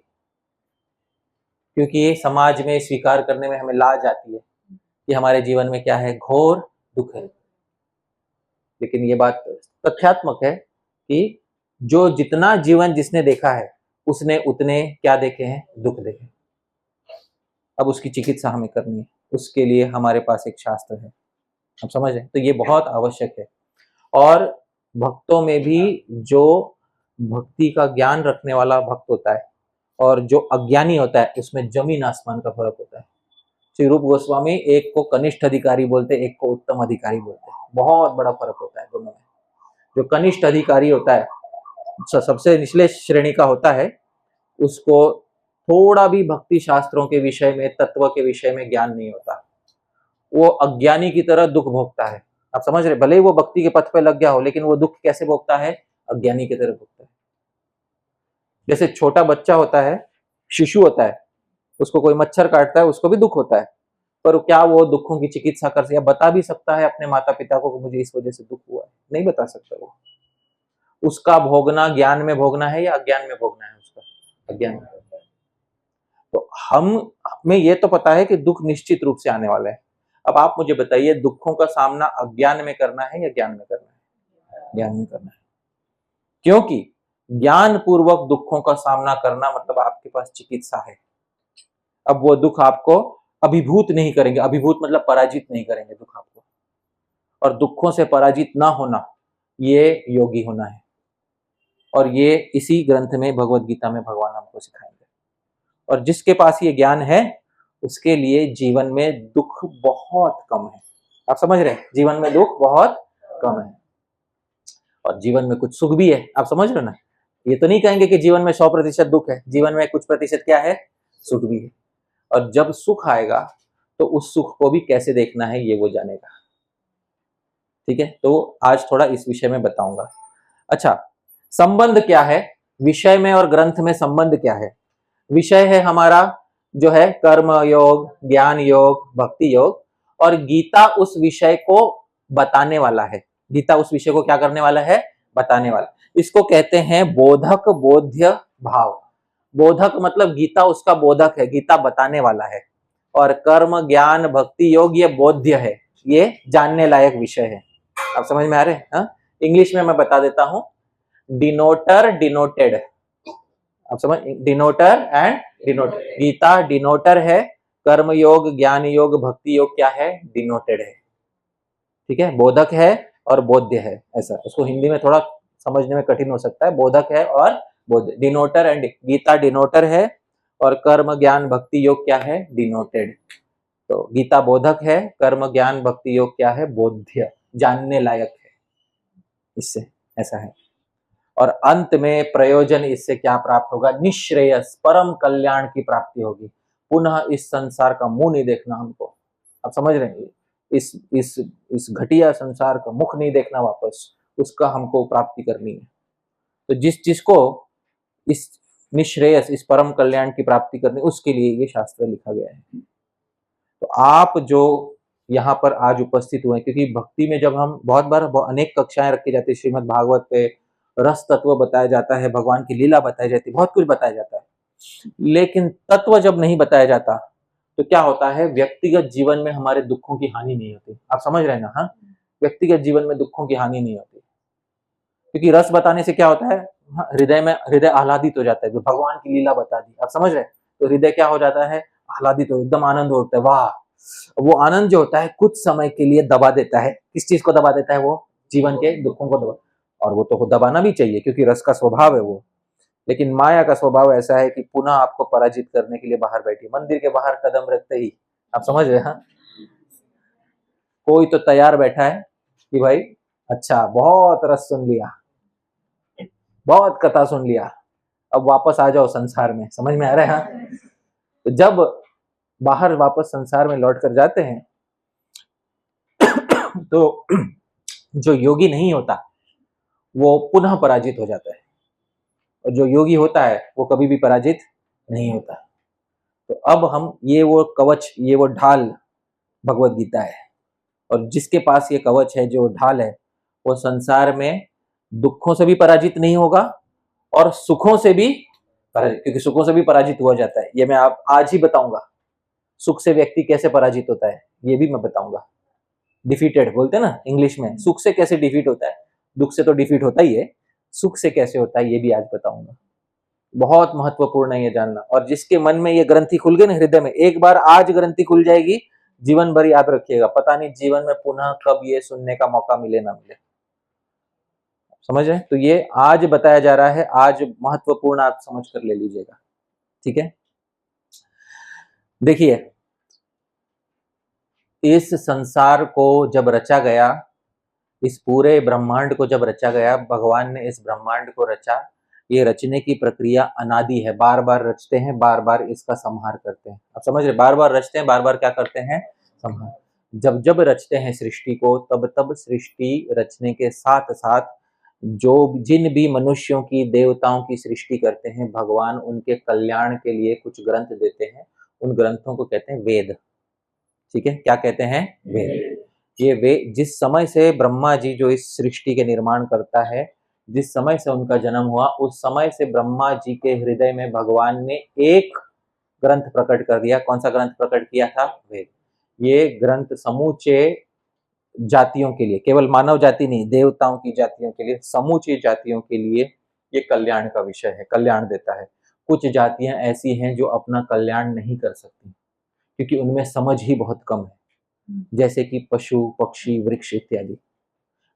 क्योंकि ये समाज में स्वीकार करने में हमें लाज आती है कि हमारे जीवन में क्या है? घोर दुख है। लेकिन ये बात तथ्यात्मक है कि जो जितना जीवन जिसने देखा है उसने उतने क्या देखे हैं? दुख देखे। अब उसकी चिकित्सा हमें करनी है, उसके लिए हमारे पास एक शास्त्र है। आप समझ रहे? तो ये बहुत आवश्यक है। और भक्तों में भी जो भक्ति का ज्ञान रखने वाला भक्त होता है और जो अज्ञानी होता है, उसमें जमीन आसमान का फर्क होता है। श्री रूप गोस्वामी एक को कनिष्ठ अधिकारी बोलते, एक को उत्तम अधिकारी बोलते हैं। बहुत बड़ा फर्क होता है दोनों में। जो कनिष्ठ अधिकारी होता है, सबसे निचले श्रेणी का होता है, उसको थोड़ा भी भक्ति शास्त्रों के विषय में, तत्व के विषय में ज्ञान नहीं होता। वो अज्ञानी की तरह दुख भोगता है। आप समझ रहे, भले ही वो भक्ति के पथ पे लग गया हो, लेकिन वो दुख कैसे भोगता है? अज्ञानी की तरह भोगता है। जैसे छोटा बच्चा होता है, शिशु होता है, उसको कोई मच्छर काटता है, उसको भी दुख होता है, पर क्या वो दुखों की चिकित्सा कर सकता, बता भी सकता है अपने माता पिता को कि मुझे इस वजह से दुख हुआ है? नहीं बता सकता वो। उसका भोगना ज्ञान में भोगना है या अज्ञान में भोगना है? उसका अज्ञान में। तो हमें ये तो पता है कि दुख निश्चित रूप से आने वाला है। अब आप मुझे बताइए, दुखों का सामना अज्ञान में करना है या ज्ञान में करना है? ज्ञान में करना है, क्योंकि ज्ञान पूर्वक दुखों का सामना करना मतलब आपके पास चिकित्सा है। अब वो दुख आपको अभिभूत नहीं करेंगे, अभिभूत मतलब पराजित नहीं करेंगे दुख आपको। और दुखों से पराजित ना होना, ये योगी होना है। और ये इसी ग्रंथ में, भगवत गीता में भगवान हमको सिखाएंगे। और जिसके पास ये ज्ञान है, उसके लिए जीवन में दुख बहुत कम है। आप समझ रहे हैं? जीवन में दुख बहुत कम है और जीवन में कुछ सुख भी है। आप समझ रहे हो ना? ये तो नहीं कहेंगे कि जीवन में 100% दुख है, जीवन में कुछ प्रतिशत क्या है? सुख भी है। और जब सुख आएगा तो उस सुख को भी कैसे देखना है, ये वो जानेगा। ठीक है, तो आज थोड़ा इस विषय में बताऊंगा। अच्छा, संबंध क्या है विषय में और ग्रंथ में? संबंध क्या है? विषय है हमारा जो है कर्म योग, ज्ञान योग, भक्ति योग, और गीता उस विषय को बताने वाला है। गीता उस विषय को क्या करने वाला है? बताने वाला। इसको कहते हैं बोधक, बोध्य भाव। बोधक मतलब गीता उसका बोधक है, गीता बताने वाला है। और कर्म, ज्ञान, भक्ति योग ये बोध्य है, ये जानने लायक विषय है। आप समझ में आ रहे हैं? इंग्लिश में मैं बता देता हूं, डिनोटर, डिनोटेड। आप समझ, denoter and denoted. Gita denoter है, कर्म योग, ज्ञान योग, भक्ति योग क्या है? डिनोटेड है। ठीक है, बोधक है और बोध्य है। ऐसा उसको हिंदी में थोड़ा समझने में कठिन हो सकता है, बोधक है और बोध्य। डिनोटर एंड, गीता डिनोटर है और कर्म, ज्ञान, भक्ति योग क्या है? डिनोटेड। तो गीता बोधक है, कर्म, ज्ञान, भक्ति योग क्या है? बोध्य, जानने लायक है इससे। ऐसा है। और अंत में प्रयोजन इससे क्या प्राप्त होगा? निश्रेयस, परम कल्याण की प्राप्ति होगी। पुनः इस संसार का मुंह नहीं देखना हमको। आप समझ रहे हैं? इस घटिया संसार का मुख नहीं देखना वापस, उसका हमको प्राप्ति करनी है। तो जिसको इस निश्रेयस, इस परम कल्याण की प्राप्ति करनी, उसके लिए ये शास्त्र लिखा गया है। तो आप जो यहाँ पर आज उपस्थित हुए, क्योंकि भक्ति में जब हम बहुत बार अनेक कक्षाएं रखी जाती है, श्रीमद् भागवत पे रस तत्व बताया जाता है, भगवान की लीला बताई जाती है, बहुत कुछ बताया जाता है, लेकिन तत्व जब नहीं बताया जाता तो क्या होता है? व्यक्तिगत जीवन में हमारे दुखों की हानि नहीं होती। आप समझ रहे हैं ना? हाँ, व्यक्तिगत जीवन में दुखों की हानि नहीं होती, क्योंकि रस बताने से क्या होता है? हृदय आह्लादित हो जाता है। जो भगवान की लीला बता दी, आप समझ रहे हैं, तो हृदय क्या हो जाता है? आह्लादित हो, एकदम आनंद होता है। वाह! वो आनंद जो होता है कुछ समय के लिए दबा देता है। किस चीज को दबा देता है? वो जीवन के दुखों को दबा। और वो तो दबाना भी चाहिए, क्योंकि रस का स्वभाव है वो। लेकिन माया का स्वभाव ऐसा है कि पुनः आपको पराजित करने के लिए बाहर बैठी, मंदिर के बाहर कदम रखते ही, आप समझ रहे हैं? कोई तो तैयार बैठा है कि भाई अच्छा, बहुत रस सुन लिया, बहुत कथा सुन लिया, अब वापस आ जाओ संसार में। समझ में आ रहा है? तो जब बाहर वापस संसार में लौट कर जाते हैं तो जो योगी नहीं होता वो पुनः पराजित हो जाता है, और जो योगी होता है वो कभी भी पराजित नहीं होता। तो अब हम, ये वो कवच, ये वो ढाल भगवत गीता है, और जिसके पास ये कवच है, जो ढाल है, वो संसार में दुखों से भी पराजित नहीं होगा और सुखों से भी पराजित, क्योंकि सुखों से भी पराजित हुआ जाता है। ये मैं आप आज ही बताऊंगा। सुख से व्यक्ति कैसे पराजित होता है ये भी मैं बताऊंगा। डिफीटेड बोलते हैं ना इंग्लिश में, सुख से कैसे डिफीट होता है? दुख से तो डिफीट होता ही है, सुख से कैसे होता है ये भी आज बताऊंगा। बहुत महत्वपूर्ण है ये जानना। और जिसके मन में ये ग्रंथि खुल गई ना, हृदय में, एक बार आज ग्रंथि खुल जाएगी, जीवन भर याद रखिएगा। पता नहीं जीवन में पुनः कब ये सुनने का मौका मिले ना मिले। समझ रहे? तो ये आज बताया जा रहा है, आज महत्वपूर्ण, आप समझ कर ले लीजिएगा। ठीक है, देखिए, इस संसार को जब रचा गया, इस पूरे ब्रह्मांड को जब रचा गया, भगवान ने इस ब्रह्मांड को रचा। ये रचने की प्रक्रिया अनादि है, बार बार रचते हैं, बार बार इसका संहार करते हैं। आप समझ रहे, बार बार रचते हैं, बार बार क्या करते हैं, संहार। जब जब रचते हैं सृष्टि को, तब तब सृष्टि रचने के साथ साथ जो जिन भी मनुष्यों की, देवताओं की सृष्टि करते हैं, भगवान उनके कल्याण के लिए कुछ ग्रंथ देते हैं। उन ग्रंथों को कहते हैं वेद। ठीक है, क्या कहते हैं, वेद। ये वे जिस समय से ब्रह्मा जी जो इस सृष्टि के निर्माण करता है, जिस समय से उनका जन्म हुआ, उस समय से ब्रह्मा जी के हृदय में भगवान ने एक ग्रंथ प्रकट कर दिया। कौन सा ग्रंथ प्रकट किया था, वेद। ये ग्रंथ समूचे जातियों के लिए, केवल मानव जाति नहीं, देवताओं की जातियों के लिए, समूची जातियों के लिए ये कल्याण का विषय है, कल्याण देता है। कुछ जातियां ऐसी हैं जो अपना कल्याण नहीं कर सकती, क्योंकि उनमें समझ ही बहुत कम है, जैसे कि पशु, पक्षी, वृक्ष इत्यादि।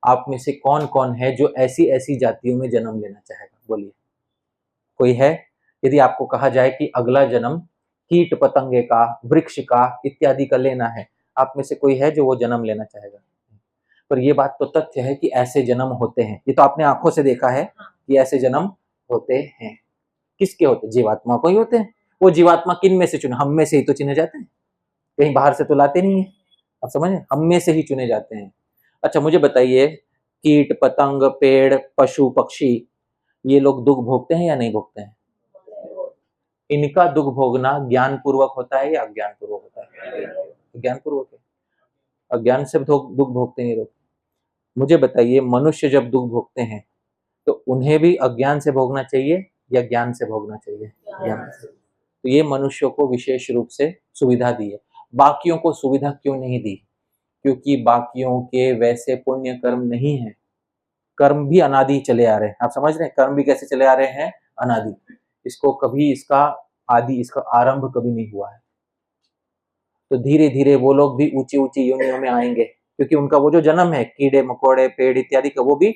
आप में से कौन कौन है जो ऐसी ऐसी जातियों में जन्म लेना चाहेगा, बोलिए, कोई है? यदि आपको कहा जाए कि अगला जन्म कीट पतंगे का, वृक्ष का इत्यादि का लेना है, आप में से कोई है जो वो जन्म लेना चाहेगा? पर ये बात तो तथ्य है कि ऐसे जन्म होते हैं, ये तो आपने आंखों से देखा है कि ऐसे जन्म होते हैं। किसके होते, जीवात्मा को ही होते हैं। वो जीवात्मा किन में से चुने, हम में से ही तो चुने जाते हैं, कहीं बाहर से तो लाते नहीं है। आप समझे, हम में से ही चुने जाते हैं। अच्छा मुझे बताइए, कीट पतंग, पेड़, पशु, पक्षी, ये लोग दुख भोगते हैं या नहीं भोगते हैं? इनका दुख भोगना ज्ञान पूर्वक होता है या अज्ञान पूर्वक होता है? ज्ञान पूर्वक है। अज्ञान से दुख भोगते हैं लोग। मुझे बताइए, मनुष्य जब दुख भोगते हैं तो उन्हें भी अज्ञान से भोगना चाहिए या ज्ञान से भोगना चाहिए? ज्ञान से। तो ये मनुष्यों को विशेष रूप से सुविधा दी है। बाकियों को सुविधा क्यों नहीं दी? क्योंकि बाकियों के वैसे पुण्य कर्म नहीं है। कर्म भी अनादि चले आ रहे हैं। आप समझ रहे हैं, कर्म भी कैसे चले आ रहे हैं, अनादि। इसको कभी, इसका आदि, इसका आरंभ कभी नहीं हुआ है। तो धीरे धीरे वो लोग भी ऊंची ऊंची योनियों में आएंगे, क्योंकि उनका वो जो जन्म है, कीड़े मकोड़े, पेड़ इत्यादि का, वो भी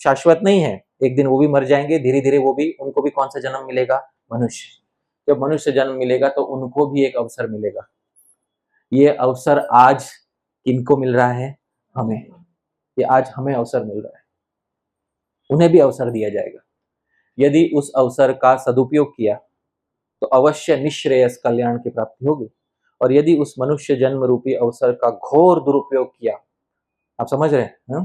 शाश्वत नहीं है। एक दिन वो भी मर जाएंगे, धीरे धीरे वो भी, उनको भी कौन सा जन्म मिलेगा, मनुष्य। जब मनुष्य जन्म मिलेगा तो उनको भी एक अवसर मिलेगा। ये अवसर आज किनको मिल रहा है, हमें। ये आज हमें अवसर मिल रहा है, उन्हें भी अवसर दिया जाएगा। यदि उस अवसर का सदुपयोग किया तो अवश्य निश्रेयस कल्याण की प्राप्ति होगी। और यदि उस मनुष्य जन्म रूपी अवसर का घोर दुरुपयोग किया, आप समझ रहे हैं,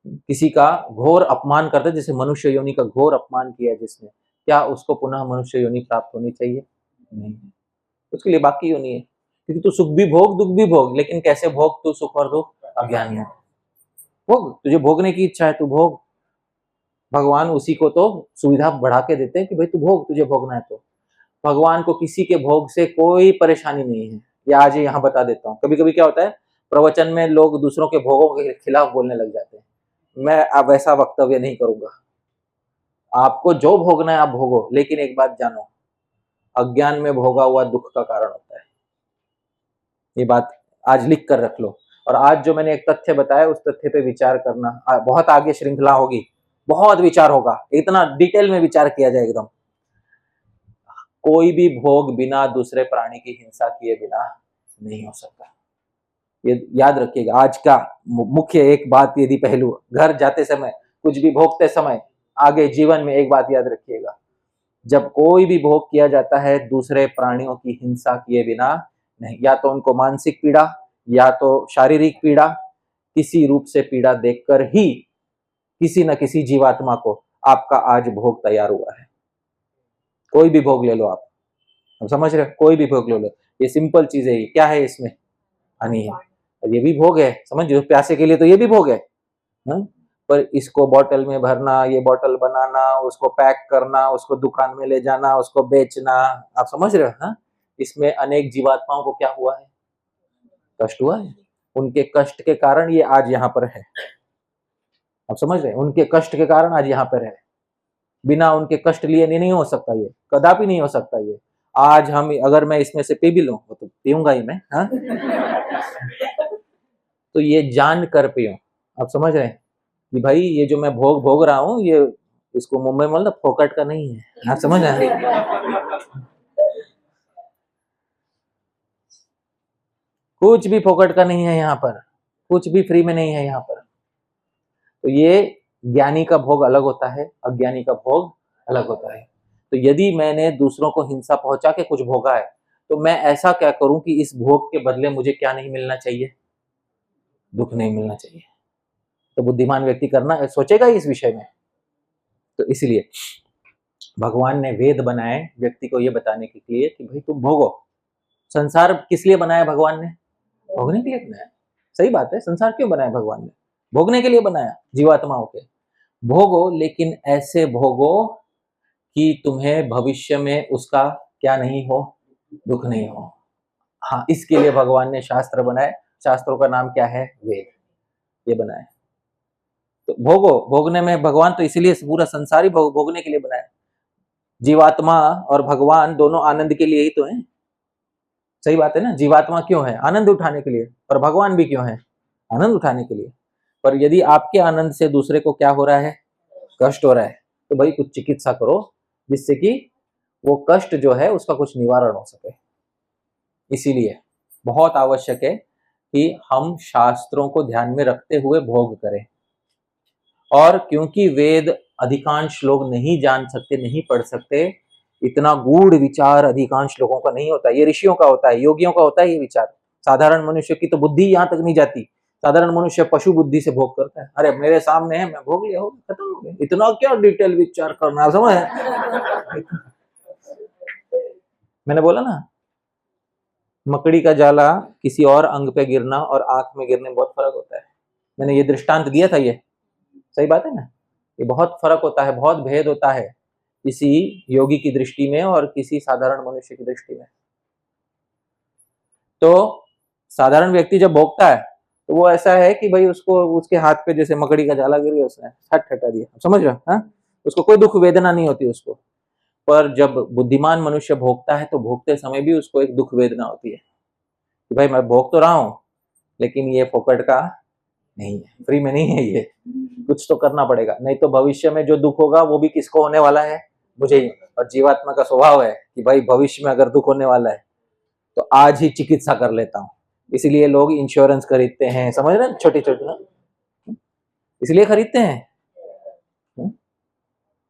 किसी का घोर अपमान करते, जैसे मनुष्य योनि का घोर अपमान किया जिसने, क्या उसको पुनः मनुष्य योनि प्राप्त होनी चाहिए? नहीं, उसके लिए बाकी योनि है। क्योंकि तू सुख भी भोग, दुख भी भोग, लेकिन कैसे भोग, तू सुख और दुख अज्ञानी है। भोग, तुझे भोगने की इच्छा है, तू भोग। भगवान उसी को तो सुविधा बढ़ा के देते हैं कि भाई तू भोग, तुझे भोगना है तो। भगवान को किसी के भोग से कोई परेशानी नहीं है। ये आज यहाँ बता देता हूँ। कभी कभी क्या होता है, प्रवचन में लोग दूसरों के भोगों के खिलाफ बोलने लग जाते हैं। मैं अब वैसा वक्तव्य नहीं करूंगा। आपको जो भोगना है आप भोगो, लेकिन एक बात जानो, अज्ञान में भोगा हुआ दुख का कारण होता है। ये बात आज लिख कर रख लो। और आज जो मैंने एक तथ्य बताया, उस तथ्य पे विचार करना। बहुत आगे श्रृंखला होगी, बहुत विचार होगा, इतना डिटेल में विचार किया जाए एकदम। कोई भी भोग बिना दूसरे प्राणी की हिंसा किए बिना नहीं हो सकता। ये याद रखिएगा। आज का मुख्य एक बात, यदि पहलू, घर जाते समय, कुछ भी भोगते समय, आगे जीवन में एक बात याद रखिएगा, जब कोई भी भोग किया जाता है दूसरे प्राणियों की हिंसा किए बिना नहीं। या तो उनको मानसिक पीड़ा या तो शारीरिक पीड़ा, किसी रूप से पीड़ा देकर ही किसी न किसी जीवात्मा को आपका आज भोग तैयार हुआ है। कोई भी भोग ले लो आप समझ रहे हो, कोई भी भोग ले लो। ये सिंपल चीज है। क्या है इसमें, हानि है। और ये भी भोग है, समझ लो, प्यासे के लिए तो ये भी भोग है। पर इसको बॉटल में भरना, ये बॉटल बनाना, उसको पैक करना, उसको दुकान में ले जाना, उसको बेचना, आप समझ रहे हो। इसमें अनेक जीवात्माओं को क्या हुआ है, कष्ट हुआ है। उनके कष्ट के कारण ये आज यहाँ पर है। आप समझ रहे हैं, उनके कष्ट के कारण आज यहाँ पर है। बिना उनके कष्ट लिए नहीं हो सकता, ये कदापि नहीं हो सकता। ये आज हम, अगर मैं इसमें से पी भी लूं तो पीऊंगा ही मैं, तो ये जान कर पियो। आप समझ रहे हैं कि भाई ये जो मैं भोग भोग रहा हूँ, ये इसको मुंबई में मतलब फोकट का नहीं है। आप समझ रहे हैं। कुछ भी फोकट का नहीं है यहाँ पर, कुछ भी फ्री में नहीं है यहाँ पर। तो ये ज्ञानी का भोग अलग होता है, अज्ञानी का भोग अलग होता है। तो यदि मैंने दूसरों को हिंसा पहुंचा के कुछ भोगा है, तो मैं ऐसा क्या करूं कि इस भोग के बदले मुझे क्या नहीं मिलना चाहिए? दुख नहीं मिलना चाहिए। तो बुद्धिमान व्यक्ति करना सोचेगा इस विषय में। तो इसलिए भगवान ने वेद बनाए व्यक्ति को ये बताने के लिए कि भाई तुम भोगो। संसार किस लिए बनाया भगवान ने? भोगने के लिए बनाया। सही बात है, संसार क्यों बनाया भगवान ने? भोगने के लिए बनाया जीवात्माओं के। भोगो, लेकिन ऐसे भोगो कि तुम्हें भविष्य में उसका क्या नहीं हो? दुख नहीं हो। हाँ, इसके लिए भगवान ने शास्त्र बनाए। शास्त्रों का नाम क्या है? वेद। ये बनाए। तो भोगो, भोगने में भगवान तो इसीलिए पूरा संसार ही भोगने के लिए बनाया। जीवात्मा और भगवान दोनों आनंद के लिए ही तो है। सही बात है ना? जीवात्मा क्यों है? आनंद उठाने के लिए। और भगवान भी क्यों है? आनंद उठाने के लिए। पर यदि आपके आनंद से दूसरे को क्या हो रहा है? कष्ट हो रहा है, तो भाई कुछ चिकित्सा करो जिससे कि वो कष्ट जो है उसका कुछ निवारण हो सके। इसीलिए बहुत आवश्यक है कि हम शास्त्रों को ध्यान में रखते हुए भोग करें। और क्योंकि वेद अधिकांश लोग नहीं जान सकते, नहीं पढ़ सकते, इतना गूढ़ विचार अधिकांश लोगों का नहीं होता। ये ऋषियों का होता है, योगियों का होता है ये विचार। साधारण मनुष्य की तो बुद्धि यहां तक नहीं जाती। साधारण मनुष्य पशु बुद्धि से भोग करता है। अरे मेरे सामने है, मैं भोग लिया, हो खत्म हो गया। इतना क्या डिटेल विचार करना, समझ? मैंने बोला ना, मकड़ी का जाला किसी और अंग पे गिरना और आंख में गिरने में बहुत फर्क होता है। मैंने ये दृष्टांत दिया था। ये सही बात है ना? ये बहुत फर्क होता है, बहुत भेद होता है किसी योगी की दृष्टि में और किसी साधारण मनुष्य की दृष्टि में। तो साधारण व्यक्ति जब भोगता है तो वो ऐसा है कि भाई उसको उसके हाथ पे जैसे मकड़ी का जाला गिर गया, उसने हट हटा दिया, समझ रहे हो? उसको कोई दुख वेदना नहीं होती उसको। पर जब बुद्धिमान मनुष्य भोगता है तो भोगते समय भी उसको एक दुख वेदना होती है कि भाई मैं भोग तो रहा हूं, लेकिन ये फोकट का नहीं है, फ्री में नहीं है, ये कुछ तो करना पड़ेगा। नहीं तो भविष्य में जो दुख होगा वो भी किसको होने वाला है? मुझे ही। और जीवात्मा का स्वभाव है कि भाई भविष्य में अगर दुख होने वाला है तो आज ही चिकित्सा कर लेता हूं। इसलिए लोग इंश्योरेंस खरीदते हैं, समझ रहे हैं? छोटे छोटे इसलिए खरीदते हैं।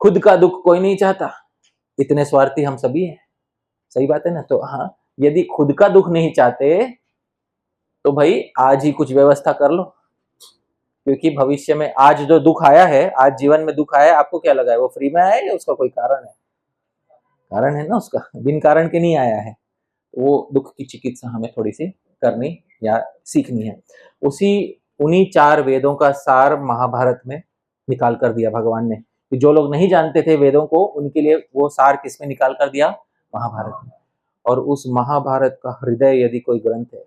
खुद का दुख कोई नहीं चाहता, इतने स्वार्थी हम सभी हैं। सही बात है ना? तो हाँ, यदि खुद का दुख नहीं चाहते तो भाई आज ही कुछ व्यवस्था कर लो। क्योंकि भविष्य में आज जो दुख आया है, आज जीवन में दुख आया है, आपको क्या लगा है वो फ्री में आया है या उसका कोई कारण है? कारण है ना उसका, बिन कारण के नहीं आया है। वो दुख की चिकित्सा हमें थोड़ी सी करनी या सीखनी है। उन्हीं 4 वेदों का सार महाभारत में निकाल कर दिया भगवान ने। कि जो लोग नहीं जानते थे वेदों को, उनके लिए वो सार किसमें निकाल कर दिया? महाभारत में। और उस महाभारत का हृदय यदि कोई ग्रंथ है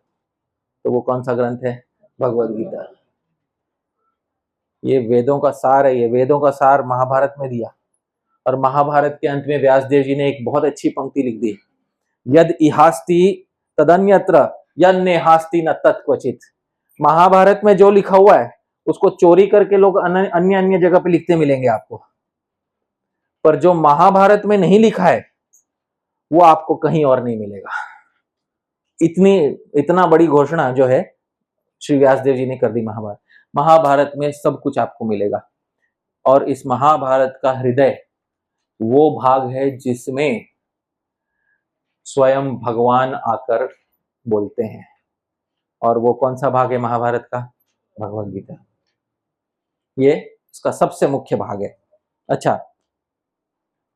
तो वो कौन सा ग्रंथ है? भगवद गीता। ये वेदों का सार है, ये वेदों का सार महाभारत में दिया। और महाभारत के अंत में व्यासदेव जी ने एक बहुत अच्छी पंक्ति लिख दी, यद इहास्ति तदन्यत्र यन्नेहास्ति न तत्क्वचित। महाभारत में जो लिखा हुआ है उसको चोरी करके लोग अन्य अन्य जगह पे लिखते मिलेंगे आपको, पर जो महाभारत में नहीं लिखा है वो आपको कहीं और नहीं मिलेगा। इतना बड़ी घोषणा जो है श्री व्यासदेव जी ने कर दी। महाभारत में सब कुछ आपको मिलेगा। और इस महाभारत का हृदय वो भाग है जिसमें स्वयं भगवान आकर बोलते हैं। और वो कौन सा भाग है महाभारत का? भगवद गीता। ये इसका सबसे मुख्य भाग है। अच्छा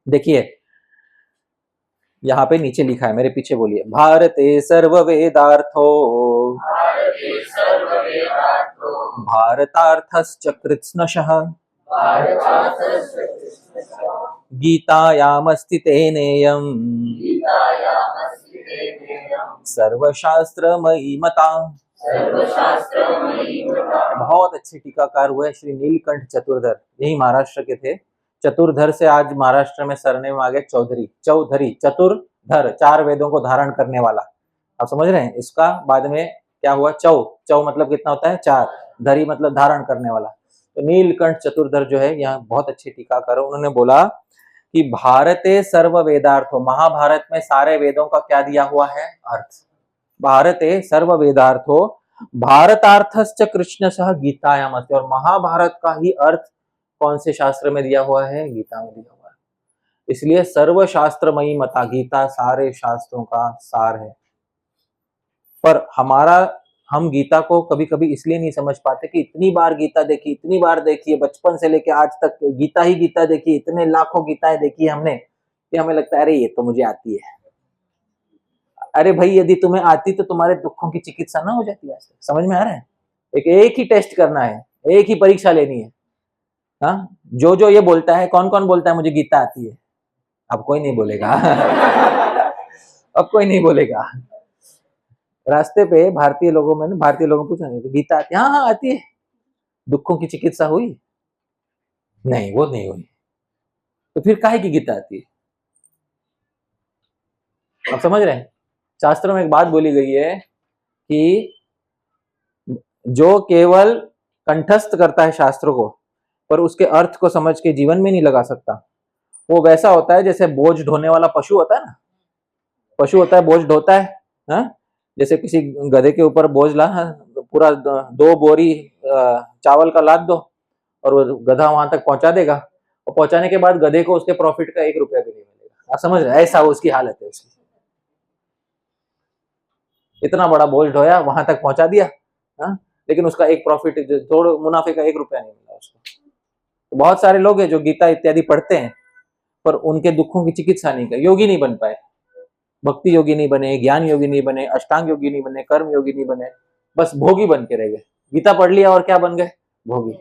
देखिए, यहां पे नीचे लिखा है, मेरे पीछे बोलिए, भारते सर्व वेदार्थो भारतार्थश्च कृत्स्नशः गीतायामस्ति तेनेयम् सर्वशास्त्रमयी मता। बहुत अच्छे टीकाकार हुए श्री नीलकंठ चतुरधर, यही महाराष्ट्र के थे। चतुरधर से आज महाराष्ट्र में सरनेम आ गए चौधरी। चौधरी, चतुरधर, 4 वेदों को धारण करने वाला। आप समझ रहे हैं? इसका बाद में क्या हुआ? चौ मतलब कितना होता है? 4। धरी मतलब धारण करने वाला। तो नीलकंठ चतुरधर जो है यहाँ बहुत अच्छे टीकाकार, उन्होंने बोला कि भारते सर्व वेदार्थो, महाभारत में सारे वेदों का क्या दिया हुआ है? अर्थ। भारते सर्व वेदार्थो भारतार्थश्च कृष्ण सह गीतायाम अस्ति। और महाभारत का ही अर्थ कौन से शास्त्र में दिया हुआ है? गीता में दिया हुआ है। इसलिए सर्व शास्त्रमयी मता, गीता सारे शास्त्रों का सार है। पर हम गीता को कभी कभी इसलिए नहीं समझ पाते कि इतनी बार गीता देखी, इतनी बार देखी है, बचपन से लेके आज तक गीता ही गीता देखी, इतने लाखों गीताएं देखी है हमने, कि हमें लगता है अरे ये तो मुझे आती है। अरे भाई, यदि तुम्हें आती तो तुम्हारे दुखों की चिकित्सा ना हो जाती? आज तक समझ में आ रहा है? एक ही टेस्ट करना है, एक ही परीक्षा लेनी है। हाँ, जो ये बोलता है, कौन कौन बोलता है मुझे गीता आती है? अब कोई नहीं बोलेगा। अब कोई नहीं बोलेगा। रास्ते पे भारतीय लोगों को पूछा गीता आती है? हाँ हाँ आती है। दुखों की चिकित्सा हुई? नहीं, वो नहीं हुई। तो फिर काहे की गीता आती है? आप समझ रहे हैं? शास्त्रों में एक बात बोली गई है कि जो केवल कंठस्थ करता है शास्त्रों को, पर उसके अर्थ को समझ के जीवन में नहीं लगा सकता, वो वैसा होता है जैसे बोझ ढोने वाला पशु होता है ना। पशु होता है, बोझ ढोता है। हाँ? जैसे किसी गधे के ऊपर बोझ ला, पूरा 2 बोरी चावल का लाद दो और वो गधा वहां तक पहुंचा देगा, और पहुंचाने के बाद गधे को उसके प्रॉफिट का 1 रुपया भी नहीं मिलेगा। आप समझ रहे? ऐसा उसकी हालत है उसकी। इतना बड़ा बोझ ढोया, वहां तक पहुंचा दिया, हाँ? लेकिन उसका एक प्रॉफिट, थोड़ा मुनाफे का 1 रुपया नहीं मिला उसको। तो बहुत सारे लोग हैं जो गीता इत्यादि पढ़ते हैं, पर उनके दुखों की चिकित्सा नहीं कर, योगी नहीं बन पाए, भक्ति योगी नहीं बने, ज्ञान योगी नहीं बने, अष्टांग योगी नहीं बने, कर्म योगी नहीं बने, बस भोगी बन के रह गए। गीता पढ़ लिया और क्या बन गए? भोगी।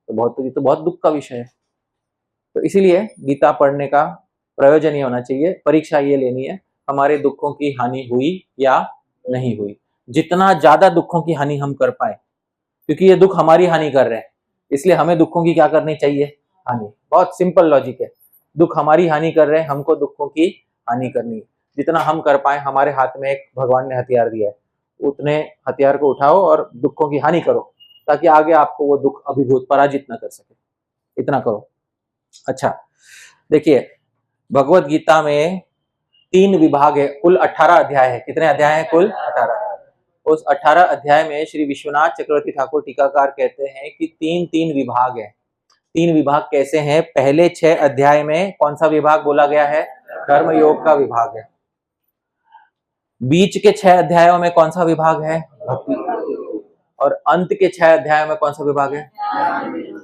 तो बहुत दुख का विषय है। तो इसीलिए गीता पढ़ने का प्रयोजन ये होना चाहिए, परीक्षा ये लेनी है, हमारे दुखों की हानि हुई या नहीं हुई। जितना ज्यादा दुखों की हानि हम कर पाए, क्योंकि ये दुख हमारी हानि कर रहे हैं, इसलिए हमें दुखों की क्या करनी चाहिए? हानि। बहुत सिंपल लॉजिक है। दुख हमारी हानि कर रहे हैं, हमको दुखों की हानि करनी है। जितना हम कर पाए, हमारे हाथ में एक भगवान ने हथियार दिया है, उतने हथियार को उठाओ और दुखों की हानि करो, ताकि आगे आपको वो दुख अभिभूत पराजित न कर सके। इतना करो। अच्छा, देखिए, भगवत गीता में 3 विभाग है, कुल 18 अध्याय है। कितने अध्याय हैं? कुल 18। उस 18 अध्याय में श्री विश्वनाथ चक्रवर्ती ठाकुर टीकाकार कहते हैं कि 3 विभाग है। 3 विभाग कैसे हैं? पहले 6 अध्याय में कौन सा विभाग बोला गया है? कर्म योग का विभाग है। बीच के 6 अध्यायों में कौन सा विभाग है? भक्ति। और अंत के 6 अध्यायों में कौन सा विभाग है?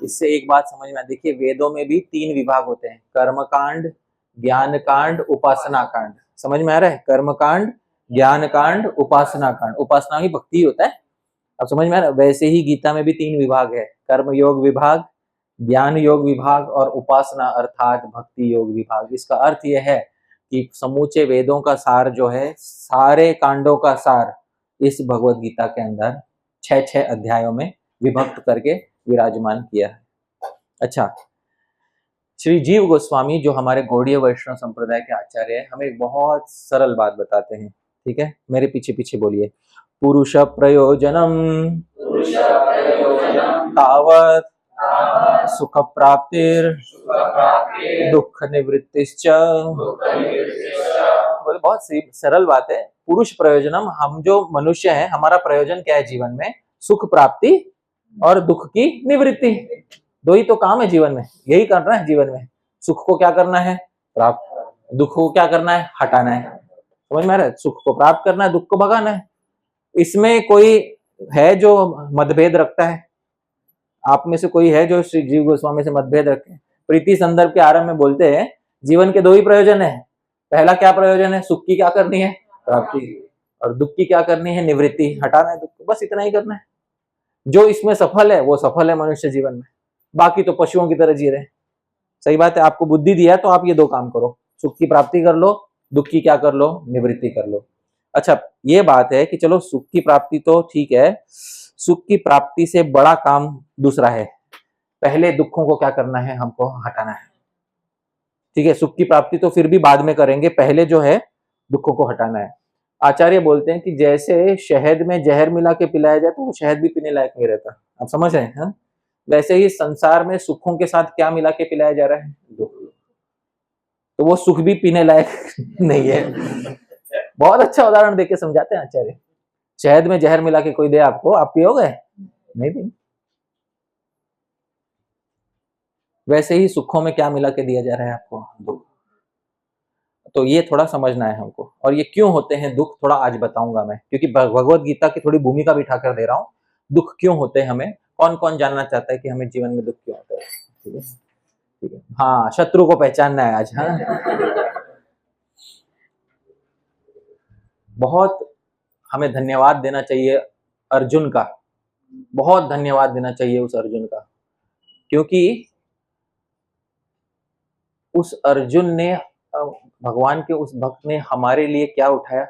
इससे एक बात समझ में, देखिए वेदों में भी 3 विभाग होते हैं, कर्म कांड, ज्ञान कांड, उपासना कांड। समझ में आ रहा है? कर्म कांड, ज्ञान कांड, उपासना कांड। उपासना ही भक्ति होता है। अब समझ में आ रहा है? वैसे ही गीता में भी 3 विभाग है, कर्म योग विभाग, ज्ञान योग विभाग और उपासना अर्थात भक्ति योग विभाग। इसका अर्थ यह है कि समूचे वेदों का सार जो है, सारे कांडों का सार इस भगवत गीता के अंदर 6 अध्यायों में विभक्त करके विराजमान किया है। अच्छा, श्री जीव गोस्वामी जो हमारे गौड़ीय वैष्णव संप्रदाय के आचार्य हैं, हमें एक बहुत सरल बात बताते हैं। ठीक है, मेरे पीछे पीछे बोलिए। पुरुष प्रयोजनम तावत सुख प्राप्तिर दुख निवृत्तिश्च। बहुत सरल बात है। पुरुष प्रयोजनम, हम जो मनुष्य हैं, हमारा प्रयोजन क्या है जीवन में? सुख प्राप्ति और दुख की निवृत्ति। 2 ही तो काम है जीवन में, यही करना है जीवन में। सुख को क्या करना है? प्राप्त। दुख को क्या करना है? हटाना है। समझ में आ रहा है? सुख को प्राप्त करना है, दुख को भगाना है। इसमें कोई है जो मतभेद रखता है? आप में से कोई है जो श्री जीव गोस्वामी से मतभेद रखे? प्रीति संदर्भ के आरंभ में बोलते हैं जीवन के 2 ही प्रयोजन है। पहला क्या प्रयोजन है? सुख की क्या करनी है? प्राप्ति। और दुख की क्या करनी है? निवृत्ति, हटाना है दुख को। बस इतना ही करना है। जो इसमें सफल है वो सफल है मनुष्य जीवन में, बाकी तो पशुओं की तरह जी रहे हैं। सही बात है। आपको बुद्धि दिया तो आप ये 2 काम करो, सुख की प्राप्ति कर लो, दुख की क्या कर लो? निवृत्ति कर लो। अच्छा, ये बात है कि चलो सुख की प्राप्ति तो ठीक है, सुख की प्राप्ति से बड़ा काम दूसरा है। पहले दुखों को क्या करना है? हमको हटाना है। ठीक है, सुख की प्राप्ति तो फिर भी बाद में करेंगे, पहले जो है दुखों को हटाना है। आचार्य बोलते हैं कि जैसे शहद में जहर मिला के पिलाया जाए तो वो शहद भी पीने लायक नहीं रहता। आप समझ रहे हैं? हाँ? वैसे ही संसार में सुखों के साथ क्या मिला के पिलाया जा रहा है? दुख। तो वो सुख भी पीने लायक नहीं है। बहुत अच्छा उदाहरण देके समझाते हैं आचार्य। शहद में जहर मिला के कोई दे आपको, आप पियोगे? नहीं भी। वैसे ही सुखों में क्या मिला के दिया जा रहा है आपको? दुख। तो ये थोड़ा समझना है हमको, और ये क्यों होते हैं दुख थोड़ा आज बताऊंगा मैं, क्योंकि भगवत गीता की थोड़ी भूमिका बिठा कर दे रहा हूँ। दुख क्यों होते हैं हमें, कौन कौन जानना चाहता है कि हमें जीवन में दुख क्यों होता है? ठीक है, ठीक है। हाँ, शत्रु को पहचानना है आज। हाँ, बहुत हमें धन्यवाद देना चाहिए अर्जुन का, बहुत धन्यवाद देना चाहिए उस अर्जुन का, क्योंकि उस अर्जुन ने भगवान के उस भक्त ने हमारे लिए क्या उठाया?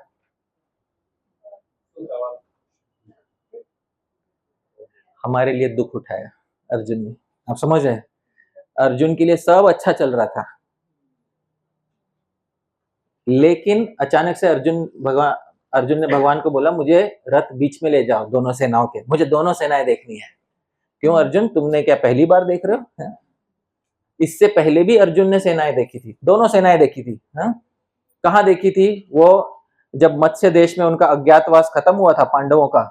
हमारे लिए दुख उठाया अर्जुन ने। आप समझ रहे हैं? अर्जुन के लिए सब अच्छा चल रहा था, लेकिन अचानक से अर्जुन ने भगवान को बोला, मुझे रथ बीच में ले जाओ दोनों सेनाओं के, मुझे दोनों सेनाएं देखनी है। क्यों अर्जुन, तुमने क्या पहली बार देख रहे हो? है? इससे पहले भी अर्जुन ने सेनाएं देखी थी, दोनों सेनाएं देखी थी। है? कहाँ देखी थी वो? जब मत्स्य देश में उनका अज्ञातवास खत्म हुआ था पांडवों का,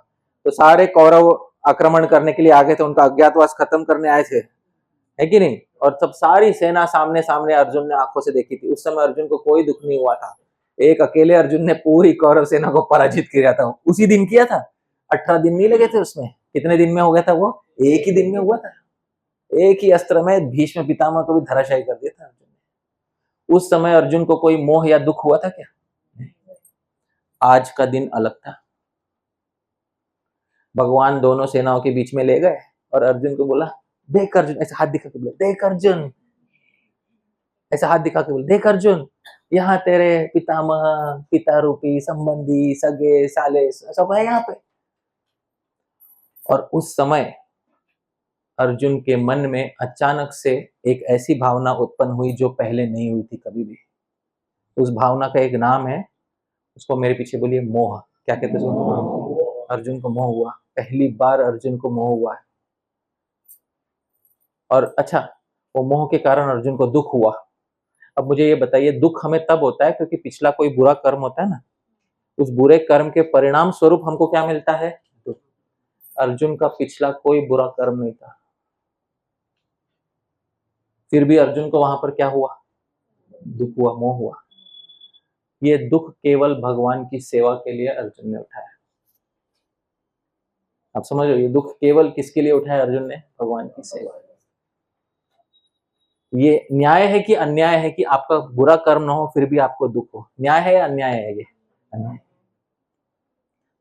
तो सारे कौरव आक्रमण करने के लिए आ गए थे, उनका अज्ञातवास खत्म करने आए थे, है कि नहीं? और तब सारी सेना सामने सामने अर्जुन ने आंखों से देखी थी। उस समय अर्जुन को कोई दुख नहीं हुआ था। एक अकेले अर्जुन ने पूरी कौरव सेना को पराजित किया था, उसी दिन किया था। 18 दिन नहीं लगे थे उसमें। कितने दिन में हो गया था वो? एक ही दिन में हुआ था। एक ही अस्त्र में भीष्म पितामह को भी धराशायी कर दिया था अर्जुन ने। उस समय अर्जुन को कोई मोह या दुख हुआ था क्या? आज का दिन अलग था। भगवान दोनों सेनाओं के बीच में ले गए और अर्जुन को बोला, देख अर्जुन, ऐसे हाथ दिखा के बोला, देख अर्जुन, ऐसा हाथ दिखा के बोला, देख अर्जुन, यहाँ तेरे पितामह, पिता रूपी संबंधी, सगे साले सब है यहाँ पे। और उस समय अर्जुन के मन में अचानक से एक ऐसी भावना उत्पन्न हुई जो पहले नहीं हुई थी कभी भी। उस भावना का एक नाम है, उसको मेरे पीछे बोलिए, मोह। क्या कहते हैं उसको? अर्जुन को मोह हुआ, पहली बार अर्जुन को मोह हुआ है। और अच्छा, वो मोह के कारण अर्जुन को दुख हुआ। अब मुझे ये बताइए, दुख हमें तब होता है क्योंकि पिछला कोई बुरा कर्म होता है ना, उस बुरे कर्म के परिणाम स्वरूप हमको क्या मिलता है? दुख। अर्जुन का पिछला कोई बुरा कर्म नहीं था, फिर भी अर्जुन को वहां पर क्या हुआ? दुख हुआ, मोह हुआ। ये दुख केवल भगवान की सेवा के लिए अर्जुन ने उठाया। आप समझ लो, ये दुख केवल किसके लिए उठाया अर्जुन ने? भगवान की सेवा। ये न्याय है कि अन्याय है कि आपका बुरा कर्म ना हो फिर भी आपको दुख हो? न्याय है या अन्याय है? ये अन्याय।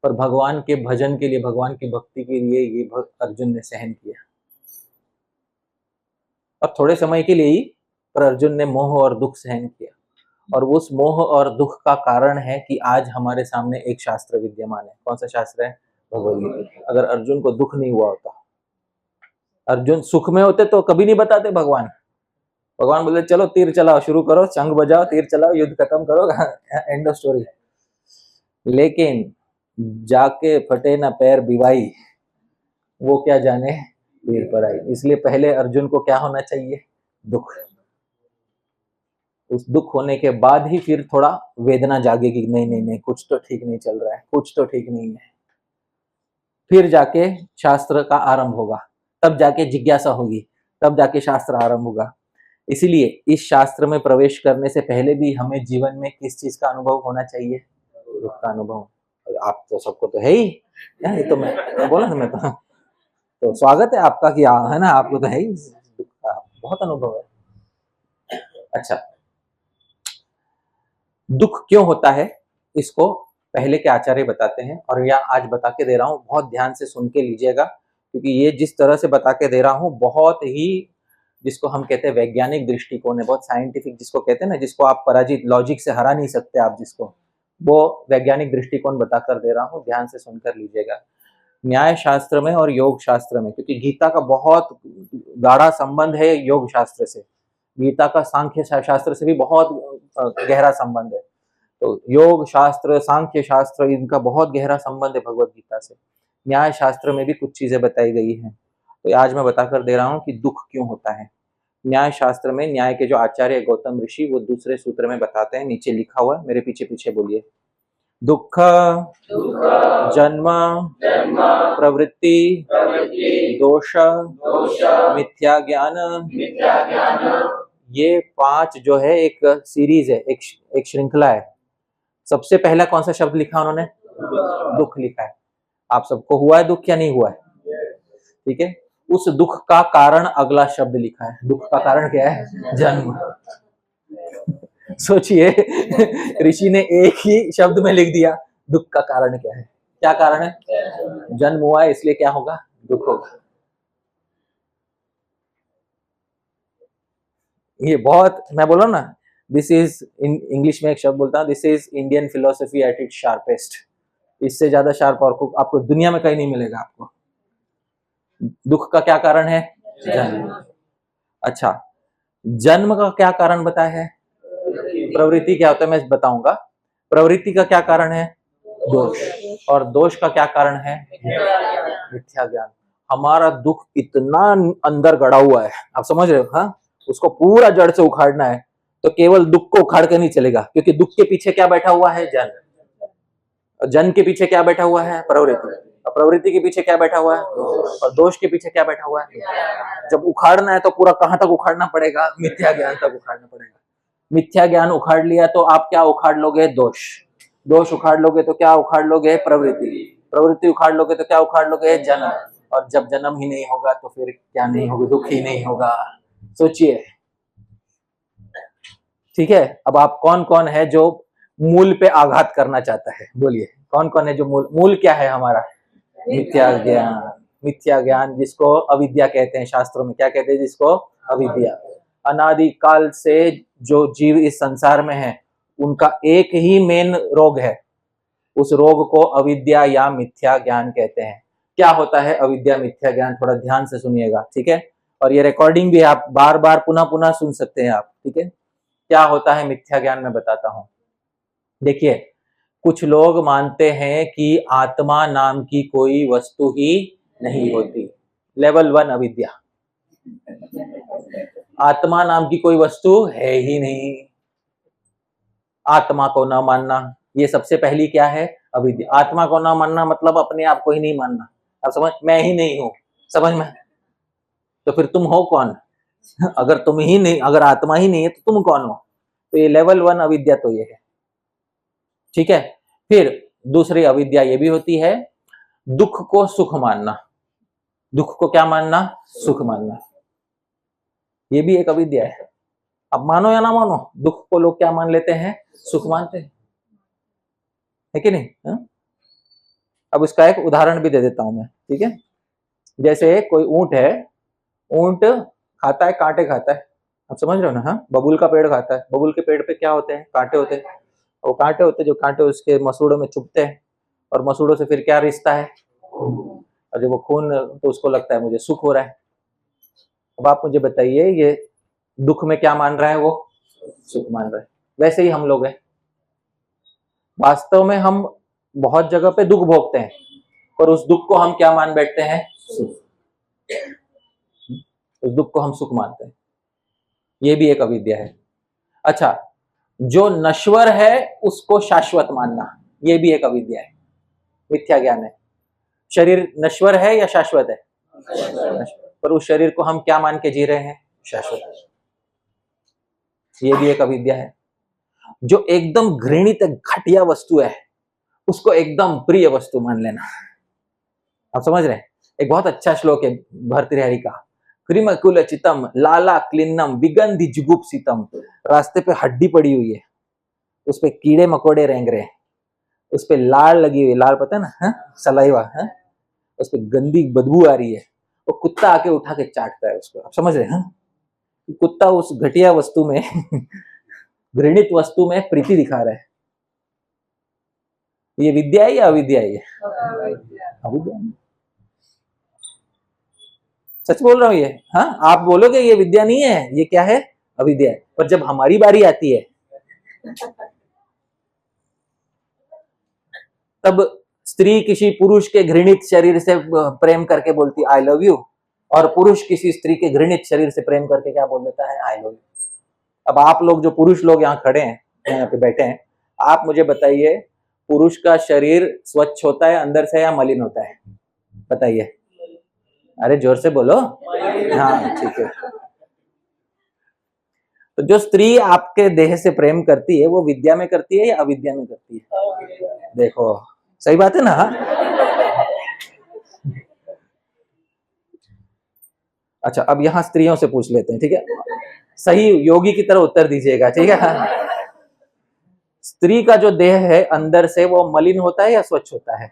पर भगवान के भजन के लिए, भगवान की भक्ति के लिए ये अर्जुन ने सहन किया, और थोड़े समय के लिए ही, पर अर्जुन ने मोह और दुख सहन किया। और उस मोह और दुख का कारण है कि आज हमारे सामने एक शास्त्र विद्यमान है। कौन सा शास्त्र है? भगवदगीता। अगर अर्जुन को दुख नहीं हुआ होता, अर्जुन सुख में होते तो कभी नहीं बताते भगवान। भगवान बोले, चलो तीर चलाओ, शुरू करो, शंख बजाओ, तीर चलाओ, युद्ध खत्म करो, एंड ऑफ स्टोरी। लेकिन जाके फटे ना पैर बिवाई, वो क्या जाने वीर पर आई। इसलिए पहले अर्जुन को क्या होना चाहिए? दुख। उस दुख होने के बाद ही फिर थोड़ा वेदना जागेगी, नहीं नहीं नहीं, कुछ तो ठीक नहीं चल रहा है, कुछ तो ठीक नहीं है। फिर जाके शास्त्र का आरंभ होगा, तब जाके जिज्ञासा होगी, तब जाके शास्त्र आरंभ होगा। इसीलिए इस शास्त्र में प्रवेश करने से पहले भी हमें जीवन में किस चीज का अनुभव होना चाहिए? दुख का अनुभव। आप तो सबको तो है ही, ये तो मैं बोला ना, मैं तो स्वागत है आपका कि है ना, आपको तो है ही दुख का बहुत अनुभव है। अच्छा, दुख क्यों होता है इसको पहले के आचार्य बताते हैं, और यह आज बता के दे रहा हूं, बहुत ध्यान से सुन के लीजिएगा, क्योंकि ये जिस तरह से बता के दे रहा हूं बहुत ही, जिसको हम कहते हैं वैज्ञानिक दृष्टिकोण है, बहुत साइंटिफिक, जिसको कहते हैं ना, जिसको आप पराजित लॉजिक से हरा नहीं सकते आप जिसको, वो वैज्ञानिक दृष्टिकोण बताकर दे रहा हूँ, ध्यान से सुनकर लीजिएगा। न्याय शास्त्र में और योग शास्त्र में, क्योंकि गीता का बहुत गाढ़ा संबंध है योग शास्त्र से, गीता का सांख्य शास्त्र से भी बहुत गहरा संबंध है। तो योग शास्त्र, सांख्य शास्त्र, इनका बहुत गहरा संबंध है भगवत गीता से। न्याय शास्त्र में भी कुछ चीजें बताई गई हैं, तो आज मैं बताकर दे रहा हूँ कि दुख क्यों होता है। न्याय शास्त्र में न्याय के जो आचार्य गौतम ऋषि, वो दूसरे सूत्र में बताते हैं, नीचे लिखा हुआ है, मेरे पीछे पीछे बोलिए। दुख, जन्म, प्रवृत्ति, दोष, मिथ्या ज्ञान, ये 5 जो है एक सीरीज है, एक श्रृंखला है। सबसे पहला कौन सा शब्द लिखा उन्होंने? दुख लिखा है। आप सबको हुआ है दुख या नहीं हुआ है? ठीक है, उस दुख का कारण अगला शब्द लिखा है। दुख का कारण क्या है? जन्म। सोचिए, ऋषि ने एक ही शब्द में लिख दिया दुख का कारण क्या है। क्या कारण है? जन्म हुआ है, इसलिए क्या होगा? दुख होगा। ये बहुत, मैं बोला ना, दिस इज, इन इंग्लिश में एक शब्द बोलता हूं, this is Indian philosophy at its sharpest. इससे ज्यादा शार्प और को आपको दुनिया में कहीं नहीं मिलेगा आपको। दुख का क्या कारण है? जन्म। अच्छा, जन्म का क्या कारण बताया है? प्रवृत्ति क्या होता है मैं बताऊंगा। प्रवृत्ति का क्या कारण है? दोष। और दोष का क्या कारण है? मिथ्या ज्ञान। हमारा दुख इतना अंदर गड़ा हुआ है, आप समझ रहे हो? हाँ, उसको पूरा जड़ से उखाड़ना है तो केवल दुख को उखाड़ के नहीं चलेगा, क्योंकि दुख के पीछे क्या बैठा हुआ है? जन। जन के पीछे क्या बैठा हुआ है? प्रवृत्ति। और प्रवृत्ति के पीछे क्या बैठा हुआ है? और दोष के पीछे क्या बैठा हुआ है? जब उखाड़ना है तो पूरा कहां तक उखाड़ना पड़ेगा? मिथ्या ज्ञान तक उखाड़ना पड़ेगा। मिथ्या ज्ञान उखाड़ लिया तो आप क्या उखाड़ लोगे? दोष। दोष उखाड़ लोगे तो क्या उखाड़ लोगे? प्रवृत्ति। प्रवृत्ति उखाड़ लोगे तो क्या उखाड़ लोगे? जन्म। और जब जन्म ही नहीं होगा तो फिर क्या नहीं होगा? दुख ही नहीं होगा। सोचिए। ठीक है, अब आप कौन कौन है जो मूल पे आघात करना चाहता है? बोलिए, कौन कौन है जो मूल क्या है हमारा? मिथ्या ज्ञान। मिथ्या ज्ञान, जिसको अविद्या कहते हैं, शास्त्रों में क्या कहते हैं जिसको? अविद्या। अनादि काल से जो जीव इस संसार में है उनका एक ही मेन रोग है, उस रोग को अविद्या या मिथ्या ज्ञान कहते हैं। क्या होता है अविद्या मिथ्या ज्ञान? थोड़ा ध्यान से सुनिएगा, ठीक है? और ये रिकॉर्डिंग भी आप बार बार पुनः पुनः सुन सकते हैं आप, ठीक है? क्या होता है मिथ्या ज्ञान मैं बताता हूं। देखिए, कुछ लोग मानते हैं कि आत्मा नाम की कोई वस्तु ही नहीं होती। लेवल 1 अविद्या। आत्मा नाम की कोई वस्तु है ही नहीं। आत्मा को न मानना, ये सबसे पहली क्या है? अविद्या। आत्मा को न मानना मतलब अपने आप को ही नहीं मानना। आप समझ, मैं ही नहीं हूं, समझ में? तो फिर तुम हो कौन? अगर तुम ही नहीं, अगर आत्मा ही नहीं है तो तुम कौन हो? तो ये लेवल 1 अविद्या तो ये है, ठीक है? फिर दूसरी अविद्या ये भी होती है, दुख को सुख मानना। दुख को क्या मानना? सुख मानना। ये भी एक अविद्या है। अब मानो या ना मानो, दुख को लोग क्या मान लेते हैं? सुख मानते हैं, है कि नहीं? हा? अब इसका एक उदाहरण भी दे देता हूं मैं, ठीक है? जैसे कोई ऊंट है, ऊंट खाता है, कांटे खाता है। आप समझ रहे हो ना? हाँ, बबूल का पेड़ खाता है। बबूल के पेड़ पे क्या होते हैं? कांटे होते हैं। वो कांटे होते हैं, जो कांटे उसके मसूड़ों में चुभते हैं, और मसूड़ों से फिर क्या रिश्ता है? और जब वो खून, तो उसको लगता है मुझे सुख हो रहा है। अब आप मुझे बताइए, ये दुख में क्या मान रहा है? वो सुख मान रहा है। वैसे ही हम लोग हैं, वास्तव में हम बहुत जगह पे दुख भोगते हैं, पर उस दुख को हम क्या मान बैठते हैं? सुख। उस दुख को हम सुख मानते हैं। ये भी एक अविद्या है। अच्छा, जो नश्वर है उसको शाश्वत मानना, ये भी एक अविद्या है, मिथ्या ज्ञान है। शरीर नश्वर है या शाश्वत है? पर उस शरीर को हम क्या मान के जी रहे हैं? शाश्वत। ये भी एक अविद्या है। जो एकदम घृणित घटिया वस्तु है उसको एकदम प्रिय वस्तु मान लेना। आप समझ रहे हैं? एक बहुत अच्छा श्लोक है भर्तृहरि का, क्रिमकुलचितम लाला क्लिन्नम विगंधि जुगुप्सितम। रास्ते पे हड्डी पड़ी हुई है, उस पे कीड़े मकोड़े रेंग रहे हैं, उस पे लाल लगी हुई, लाल पता है ना? हा? सलाइवा, हा? उस पे गंदी बदबू आ रही है, वो कुत्ता आके उठा के चाटता है उसको। आप समझ रहे हैं? कुत्ता उस घटिया वस्तु में घृणित वस्तु में प्रीति दिखा रहा है। ये विद्या है या अविद्या है? अविद्या। सच बोल रहा हूं ये। हाँ, आप बोलोगे ये विद्या नहीं है, ये क्या है? अविद्या है। पर जब हमारी बारी आती है तब स्त्री किसी पुरुष के घृणित शरीर से प्रेम करके बोलती आई लव यू, और पुरुष किसी स्त्री के घृणित शरीर से प्रेम करके क्या बोल देता है? I love you. अब आप लोग जो पुरुष लोग यहाँ खड़े हैं, यहाँ पे बैठे हैं, आप मुझे बताइए, पुरुष का शरीर स्वच्छ होता है अंदर से या मलिन होता है? बताइए। अरे जोर से बोलो। हाँ ठीक है। तो जो स्त्री आपके देह से प्रेम करती है वो विद्या में करती है या अविद्या में करती है? देखो सही बात है ना। अच्छा अब यहां स्त्रियों से पूछ लेते हैं, ठीक है? सही योगी की तरह उत्तर दीजिएगा, ठीक है? स्त्री का जो देह है अंदर से वो मलिन होता है या स्वच्छ होता है?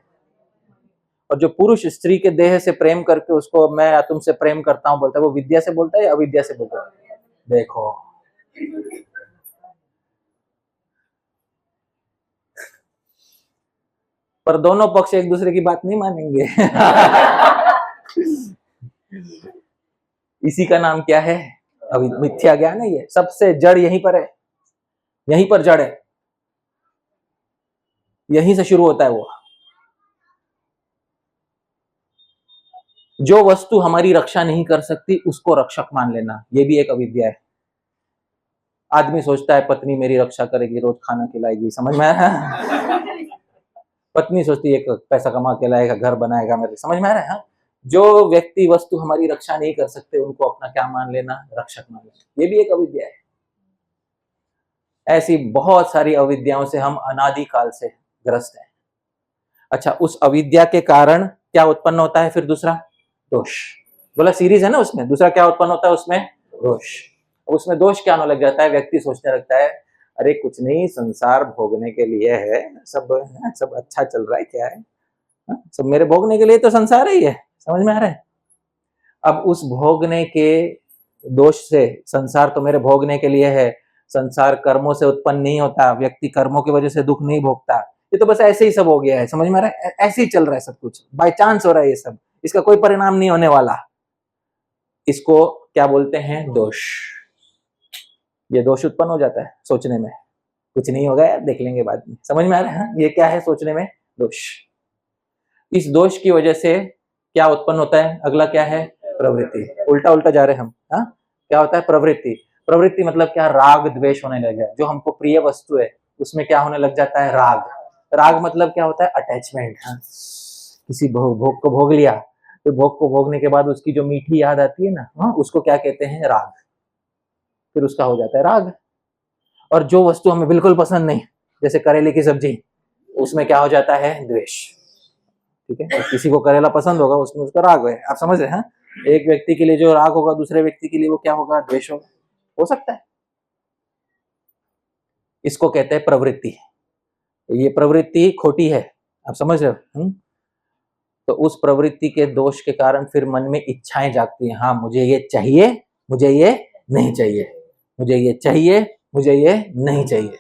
और जो पुरुष स्त्री के देह से प्रेम करके उसको मैं तुमसे प्रेम करता हूं बोलता है, वो विद्या से बोलता है या अविद्या से बोलता है? देखो पर दोनों पक्ष एक दूसरे की बात नहीं मानेंगे। इसी का नाम क्या है? अभी मिथ्या ज्ञान है। ये सबसे जड़ यहीं पर है, यहीं पर जड़ है, यहीं से शुरू होता है वो। जो वस्तु हमारी रक्षा नहीं कर सकती उसको रक्षक मान लेना, ये भी एक अविद्या है। आदमी सोचता है पत्नी मेरी रक्षा करेगी, रोज खाना खिलाएगी, समझ में आ रहा है? पत्नी सोचती है पैसा कमा के लाएगा, घर बनाएगा मेरे, समझ में आ रहा है? हाँ? जो व्यक्ति वस्तु हमारी रक्षा नहीं कर सकते उनको अपना क्या मान लेना? रक्षक मान लेना, ये भी एक अविद्या है। ऐसी बहुत सारी अविद्याओं से हम अनादिकाल से ग्रस्त हैं। अच्छा उस अविद्या के कारण क्या उत्पन्न होता है फिर? दूसरा दोष। बोला सीरीज है ना उसमें, दूसरा क्या उत्पन्न होता है उसमें? दोष। उसमें दोष क्या होने लग जाता है? व्यक्ति सोचने लगता है अरे कुछ नहीं, संसार भोगने के लिए है, सब अच्छा चल रहा है, क्या है सब मेरे भोगने के लिए, तो संसार ही है, समझ में आ रहा है? अब उस भोगने के दोष से, संसार तो मेरे भोगने के लिए है, संसार कर्मों से उत्पन्न नहीं होता, व्यक्ति कर्मों की वजह से दुख नहीं भोगता, ये तो बस ऐसे ही सब हो गया है, समझ में आ रहा है? ऐसे ही चल रहा है सब कुछ, बाय चांस हो रहा है ये सब, इसका कोई परिणाम नहीं होने वाला। इसको क्या बोलते हैं? दोष। ये दोष उत्पन्न हो जाता है सोचने में, कुछ नहीं होगा यार, देख लेंगे बाद में, समझ में आ रहा है? ये क्या है? सोचने में दोष। इस दोष की वजह से क्या उत्पन्न होता है? अगला क्या है? प्रवृत्ति। उल्टा उल्टा जा रहे हैं हम। हाँ क्या होता है? प्रवृत्ति। प्रवृत्ति मतलब क्या? राग द्वेष होने लग जाए। जो हमको प्रिय वस्तु है उसमें क्या होने लग जाता है? राग। राग मतलब क्या होता है? अटैचमेंट। हाँ? किसी भोग को भोग लिया, तो भोग को भोगने के बाद उसकी जो मीठी याद आती है ना, हाँ उसको क्या कहते हैं? राग। फिर उसका हो जाता है राग। और जो वस्तु हमें बिल्कुल पसंद नहीं, जैसे करेले की सब्जी, उसमें क्या हो जाता है? द्वेष। ठीक है? तो किसी को करेला पसंद होगा, उसमें उसका राग है, आप समझ रहे हैं? एक व्यक्ति के लिए जो राग होगा दूसरे व्यक्ति के लिए वो क्या होगा? द्वेष होगा, हो सकता है। इसको कहते हैं प्रवृत्ति। ये प्रवृत्ति खोटी है, आप समझ रहे हो? तो उस प्रवृत्ति के दोष के कारण फिर मन में इच्छाएं जागती हैं, हाँ मुझे ये चाहिए, मुझे ये नहीं चाहिए, मुझे ये चाहिए, मुझे ये नहीं चाहिए,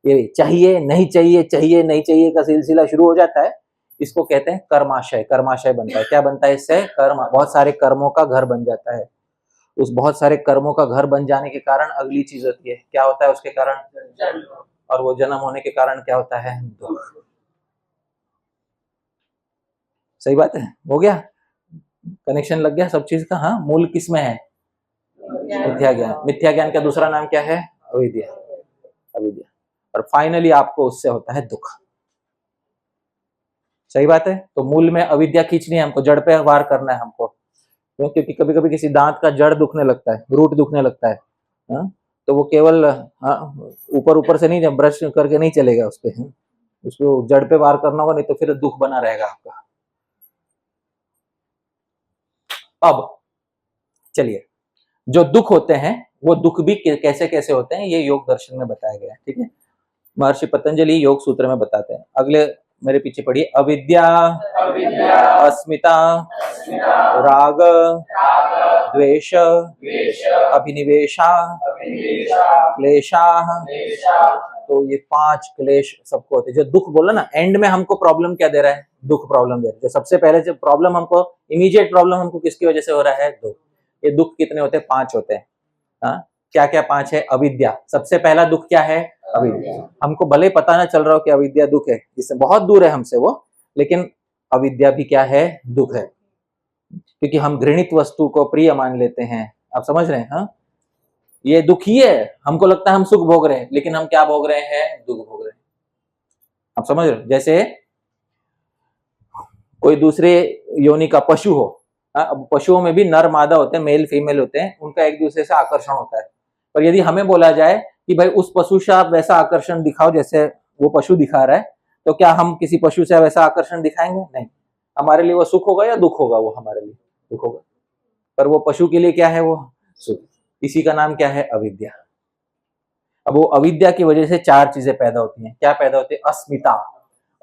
ये चाहिए नहीं चाहिए, चाहिए नहीं चाहिए का सिलसिला शुरू हो जाता है। इसको कहते हैं कर्माशय। कर्माशय बनता है, क्या बनता है इससे? कर्म। बहुत सारे कर्मों का घर बन जाता है। उस बहुत सारे कर्मों का घर बन जाने के कारण अगली चीज होती है, क्या होता है उसके कारण? और वो जन्म होने के कारण क्या होता है? दुख। सही बात है, हो गया कनेक्शन, लग गया सब चीज का। हाँ मूल किसमें है? मिथ्या ज्ञान। मिथ्या ज्ञान का दूसरा नाम क्या है? अविद्या। अविद्या। और फाइनली आपको उससे होता है दुख। सही बात है। तो मूल में अविद्या खींचनी है हमको, जड़ पे वार करना है हमको, क्योंकि कभी कभी किसी दांत का जड़ दुखने लगता है, रूट दुखने लगता है, हाँ? तो वो केवल ऊपर ऊपर से नहीं, ब्रश करके नहीं चलेगा उस पर, उसको जड़ पे वार करना होगा, नहीं तो फिर दुख बना रहेगा आपका। अब चलिए, जो दुख होते हैं वो दुख भी कैसे कैसे होते हैं ये योग दर्शन में बताया गया है, ठीक है? महर्षि पतंजलि योग सूत्र में बताते हैं। अगले मेरे पीछे पढ़िए। अविद्या, अस्मिता, राग, द्वेष, अभिनिवेशा, क्लेशा। तो ये 5 क्लेश सबको होते हैं। जो दुख बोला ना, एंड में हमको प्रॉब्लम क्या दे रहा है? दुख प्रॉब्लम दे रहा है। जो सबसे पहले जो प्रॉब्लम हमको, इमीडिएट प्रॉब्लम हमको किसकी वजह से हो रहा है? दुख। ये दुख कितने होते हैं? 5 होते हैं। हाँ क्या क्या 5 है? अविद्या, सबसे पहला दुख क्या है? अविद्या। हमको भले पता ना चल रहा हो कि अविद्या दुख है, इससे बहुत दूर है हमसे वो, लेकिन अविद्या भी क्या है? दुख है। क्योंकि हम घृणित वस्तु को प्रिय मान लेते हैं, आप समझ रहे हैं? हाँ ये दुख ही है। हमको लगता है हम सुख भोग रहे हैं, लेकिन हम क्या भोग रहे हैं? दुख भोग रहे हैं। आप समझ रहे हो? जैसे कोई दूसरे योनि का पशु हो, अब पशुओं में भी नर मादा होते हैं, मेल फीमेल होते हैं, उनका एक दूसरे से आकर्षण होता है। पर यदि हमें बोला जाए कि भाई उस पशु से आप वैसा आकर्षण दिखाओ जैसे वो पशु दिखा रहा है, तो क्या हम किसी पशु से वैसा आकर्षण दिखाएंगे? नहीं। हमारे लिए वो सुख होगा या दुख होगा? वो हमारे लिए दुख होगा। पर वो पशु के लिए क्या है? वो सुख। इसी का नाम क्या है? अविद्या। अब वो अविद्या की वजह से चार चीजें पैदा होती हैं। क्या पैदा होती है? अस्मिता।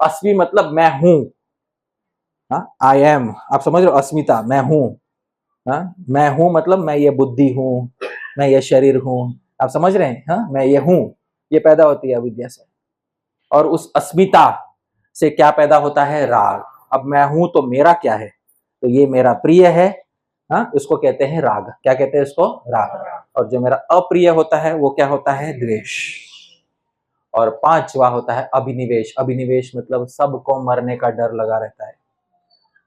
अस्मि मतलब मैं हूं, आई एम। आप समझ रहे हो? अस्मिता, मैं हूं। मैं हूं मतलब मैं ये बुद्धि हूं, मैं ये शरीर हूं। आप समझ रहे हैं? मैं ये हूं, ये पैदा होती है अविद्या से। और उस अस्मिता से क्या पैदा होता है? राग। अब मैं हूं तो मेरा क्या है? तो ये मेरा प्रिय है, उसको कहते हैं राग। क्या कहते हैं उसको? राग। और जो मेरा अप्रिय होता है वो क्या होता है? द्वेष। और पांचवा होता है अभिनिवेश। अभिनिवेश मतलब सबको मरने का डर लगा रहता है।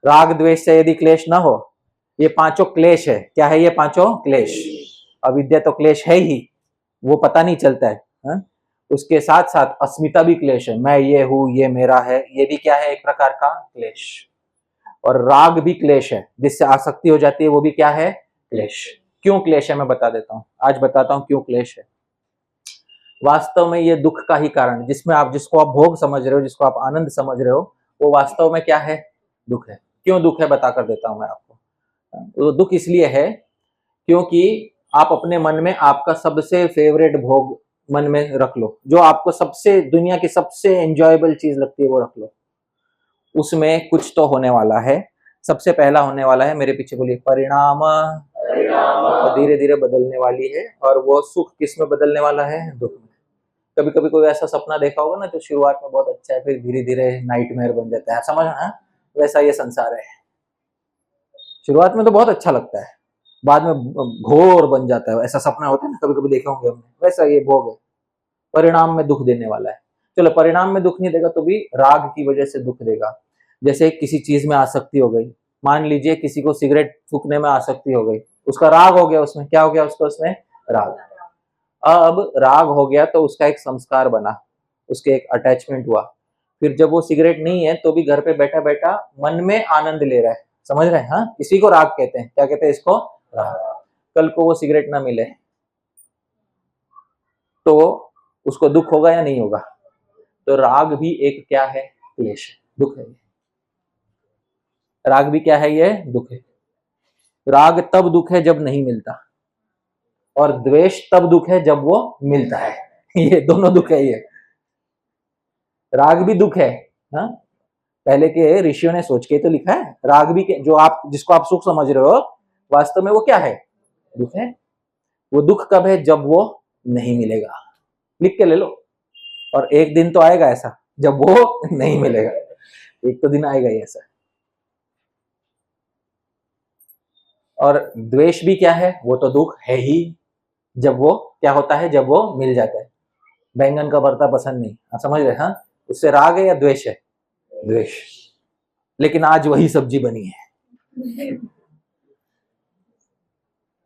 राग द्वेष से यदि क्लेश ना हो, ये पांचों क्लेश है। क्या है ये पांचों? क्लेश। अविद्या तो क्लेश है ही, वो पता नहीं चलता है, उसके साथ साथ अस्मिता भी क्लेश है। मैं ये हूं, ये मेरा है, ये भी क्या है? एक प्रकार का क्लेश। और राग भी क्लेश है, जिससे आसक्ति हो जाती है, वो भी क्या है? क्लेश। क्यों क्लेश है मैं बता देता हूं, आज बताता हूं क्यों क्लेश है। वास्तव में ये दुख का ही कारण, जिसमें आप जिसको आप भोग समझ रहे हो, जिसको आप आनंद समझ रहे हो, वो वास्तव में क्या है? दुख है। क्यों दुख है बता कर देता हूं मैं आपको। वो दुख इसलिए है क्योंकि आप अपने मन में आपका सबसे फेवरेट भोग मन में रख लो, जो आपको सबसे दुनिया की सबसे एंजॉयबल चीज लगती है वो रख लो। उसमें कुछ तो होने वाला है। सबसे पहला होने वाला है, मेरे पीछे बोलिए, परिणाम। धीरे धीरे बदलने वाली है। और वो सुख किस में बदलने वाला है? दुख में। कभी कभी कोई ऐसा सपना देखा होगा ना जो शुरुआत में बहुत अच्छा है, फिर धीरे धीरे नाइटमेयर बन जाता है। समझ ना? वैसा ये संसार है। शुरुआत में तो बहुत अच्छा लगता है, बाद में घोर बन जाता है। ऐसा सपना होता है ना, कभी कभी देखे होंगे हमने। वैसा ये भोग है, परिणाम में दुख देने वाला है। चलो, परिणाम में दुख नहीं देगा तो भी राग की वजह से दुख देगा। जैसे किसी चीज में आसक्ति हो गई, मान लीजिए किसी को सिगरेट फूकने में आसक्ति हो गई, उसका राग हो गया। उसमें क्या हो गया? उसको उसमें राग। अब राग हो गया तो उसका एक संस्कार बना, उसके एक अटैचमेंट हुआ। फिर जब वो सिगरेट नहीं है तो भी घर पे बैठा बैठा मन में आनंद ले रहा है। समझ रहे हैं? इसी को राग कहते हैं। क्या कहते हैं इसको? राग। कल को वो सिगरेट ना मिले तो उसको दुख होगा या नहीं होगा? तो राग भी एक क्या है? क्लेश है, दुख है। राग भी क्या है? ये दुख है। राग तब दुख है जब नहीं मिलता, और द्वेष तब दुख है जब वो मिलता है। ये दोनों दुख है। ये राग भी दुख है। हाँ, पहले के ऋषियों ने सोच के तो लिखा है। राग भी जो आप जिसको आप सुख समझ रहे हो, वास्तव में वो क्या है? दुख है। वो दुख कब है? जब वो नहीं मिलेगा। लिख के ले लो। और एक दिन तो आएगा ऐसा जब वो नहीं मिलेगा। एक तो दिन आएगा ही ऐसा। और द्वेष भी क्या है? वो तो दुख है ही, जब वो क्या होता है? जब वो मिल जाता है। बैंगन का भरता पसंद नहीं, आप समझ रहे? उससे राग है या द्वेष है? द्वेष। लेकिन आज वही सब्जी बनी है।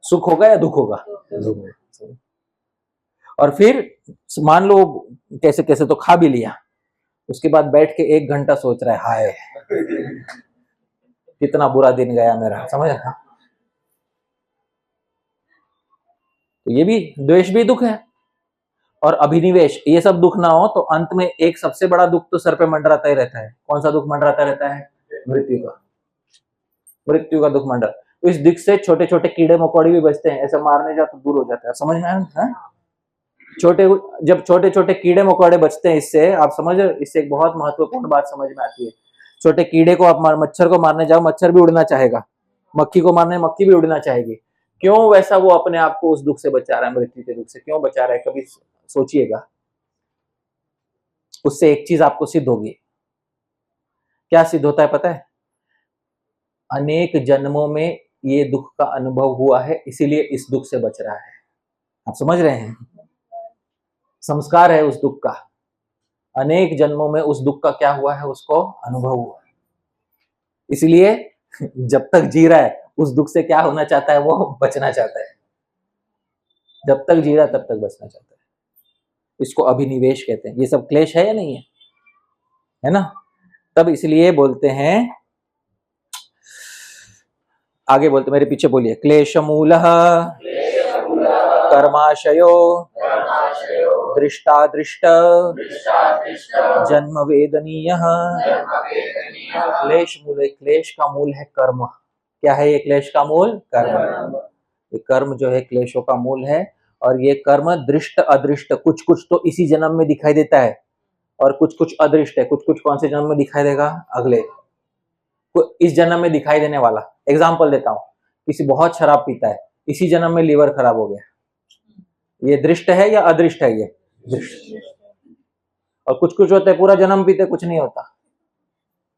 सुख होगा या दुख होगा? दुख। और फिर मान लो कैसे कैसे तो खा भी लिया, उसके बाद बैठ के 1 घंटा सोच रहा है, हाय कितना बुरा दिन गया मेरा। समझ रहा? तो ये भी द्वेष भी दुख है। और अभिनिवेश, ये सब दुख ना हो तो अंत में एक सबसे बड़ा दुख तो सर पे मंडराता ही रहता है। कौन सा दुख मंडराता रहता है? मृत्यु का। मृत्यु का दुख मंडरा। तो इस दुख से छोटे छोटे कीड़े मकोड़े भी बचते हैं, ऐसे मारने जाओ तो दूर हो जाता है। समझ में आया? छोटे जब छोटे छोटे कीड़े मकोड़े बचते हैं इससे, आप समझ, इससे एक बहुत महत्वपूर्ण बात समझ में आती है। छोटे कीड़े को आप मच्छर को मारने जाओ, मच्छर भी उड़ना चाहेगा। मक्खी को मारने, मक्खी भी उड़ना चाहेगी। क्यों? वैसा वो अपने आप को उस दुख से बचा रहा है, मृत्यु के दुख से क्यों बचा रहा है? कभी सोचिएगा। उससे एक चीज आपको सिद्ध होगी। क्या सिद्ध होता है पता है? अनेक जन्मों में ये दुख का अनुभव हुआ है, इसीलिए इस दुख से बच रहा है। आप समझ रहे हैं? संस्कार है उस दुख का। अनेक जन्मों में उस दुख का क्या हुआ है? उसको अनुभव हुआ है। इसलिए जब तक जी रहा है उस दुख से क्या होना चाहता है? वो बचना चाहता है। जब तक जी रहा है तब तक बचना चाहता है। इसको अभिनिवेश कहते हैं। ये सब क्लेश है या नहीं है? है ना। तब इसलिए बोलते हैं, आगे बोलते, मेरे पीछे बोलिए, क्लेश मूलः कर्माशयो दृष्टादृष्ट जन्म वेदनीयः। क्लेश मूल, क्लेश का मूल है कर्म। क्या है ये क्लेश का मूल? कर्म। ये कर्म जो है क्लेशों का मूल है। और ये कर्म दृष्ट अदृष्ट, कुछ कुछ तो इसी जन्म में दिखाई देता है और कुछ कुछ अदृष्ट है। कुछ कुछ कौन से जन्म में दिखाई देगा? अगले, इस जन्म में दिखाई देने वाला। एग्जाम्पल देता हूँ, किसी बहुत शराब पीता है, इसी जन्म में लीवर खराब हो गया, ये दृष्ट है या अदृष्ट है? ये दृष्ट। और कुछ कुछ होते हैं पूरा जन्म पीते कुछ नहीं होता।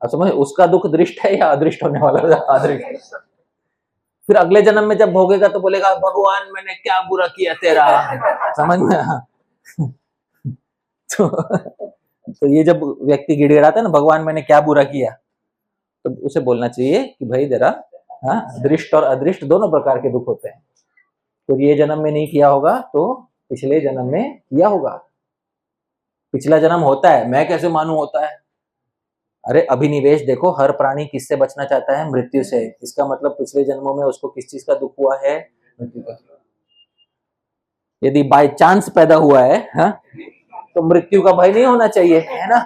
अब समझ, उसका दुख दृष्ट है या अदृष्ट होने वाला? अदृष्ट। फिर अगले जन्म में जब भोगेगा तो बोलेगा भगवान मैंने क्या बुरा किया तेरा। समझ में? तो ये जब व्यक्ति गिड़गिड़ाता है ना, भगवान मैंने क्या बुरा किया, तो उसे बोलना चाहिए कि भाई जरा, हाँ, दृष्ट और अदृष्ट दोनों प्रकार के दुख होते हैं। तो ये जन्म में नहीं किया होगा तो पिछले जन्म में किया होगा। पिछला जन्म होता है, मैं कैसे मानूं होता है? अरे अभिनिवेश देखो, हर प्राणी किससे बचना चाहता है? मृत्यु से। इसका मतलब पिछले जन्मों में उसको किस चीज का दुख हुआ है? मृत्यु का। यदि बाय चांस पैदा हुआ है, हाँ, तो मृत्यु का भय नहीं होना चाहिए, है ना।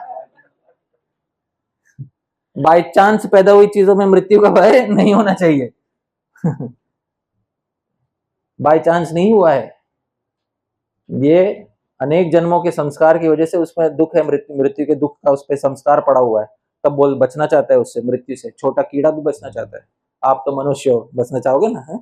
बाय चांस पैदा हुई चीजों में मृत्यु का भय नहीं होना चाहिए। बाय चांस नहीं हुआ है, ये अनेक जन्मों के संस्कार की वजह से उसमें दुख है, मृत्यु के दुख का उस पर संस्कार पड़ा हुआ है। तब बोल बचना चाहता है उससे, मृत्यु से। छोटा कीड़ा भी बचना चाहता है। आप तो मनुष्य हो, बचना चाहोगे ना? है?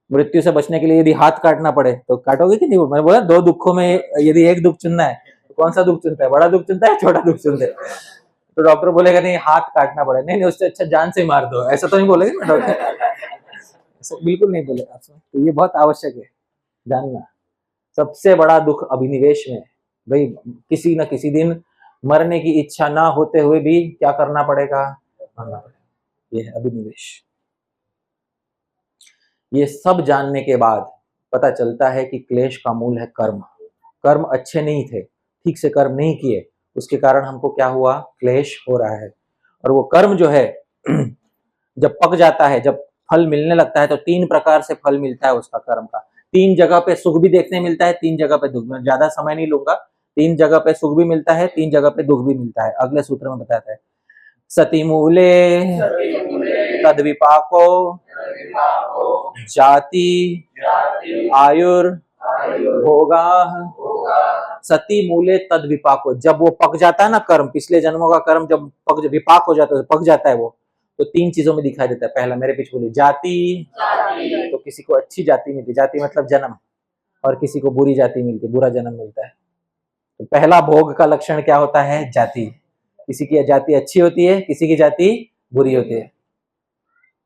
मृत्यु से बचने के लिए यदि हाथ काटना पड़े तो काटोगे कि नहीं? मैंने बोला दो दुखों में यदि एक दुख चुनना है तो कौन सा दुख चुनता है? बड़ा दुख चुनता है, छोटा दुख चुनता है? तो डॉक्टर बोलेगा नहीं हाथ काटना पड़े, नहीं नहीं उससे अच्छा जान से मार दो, ऐसा तो नहीं बोलेगा ना डॉक्टर। ऐसा बिल्कुल नहीं बोलेगा। तो ये बहुत आवश्यक है जानना। सबसे बड़ा दुख अभिनिवेश में। भाई किसी न किसी दिन मरने की इच्छा ना होते हुए भी क्या करना पड़ेगा? मरना पड़ेगा। ये है अभिनिवेश। ये सब जानने के बाद पता चलता है कि क्लेश का मूल है कर्म। कर्म अच्छे नहीं थे, ठीक से कर्म नहीं किए, उसके कारण हमको क्या हुआ? क्लेश हो रहा है। और वो कर्म जो है जब पक जाता है, जब फल मिलने लगता है, तो तीन प्रकार से फल मिलता है उसका कर्म का। तीन जगह पे सुख भी देखने मिलता है, तीन जगह पे दुख। में ज्यादा समय नहीं लूंगा। तीन जगह पे सुख भी मिलता है, तीन जगह पे दुख भी मिलता है। अगले सूत्र में बताता है, सती मूले तद विपाको जाति आयुर भोगा। सती मूले तद विपाको, जब वो पक जाता है ना कर्म, पिछले जन्मों का कर्म जब पक विपाक हो जाता है, पक जाता है वो, तो तीन चीजों में दिखाई देता है। पहला मेरे पीछे बोली जाति, तो किसी को अच्छी जाति मिलती, जाति मतलब जन्म, और किसी को बुरी जाति मिलती, बुरा जन्म मिलता है। तो पहला भोग का लक्षण क्या होता है? जाति। किसी की जाति अच्छी होती है, किसी की जाति बुरी होती है।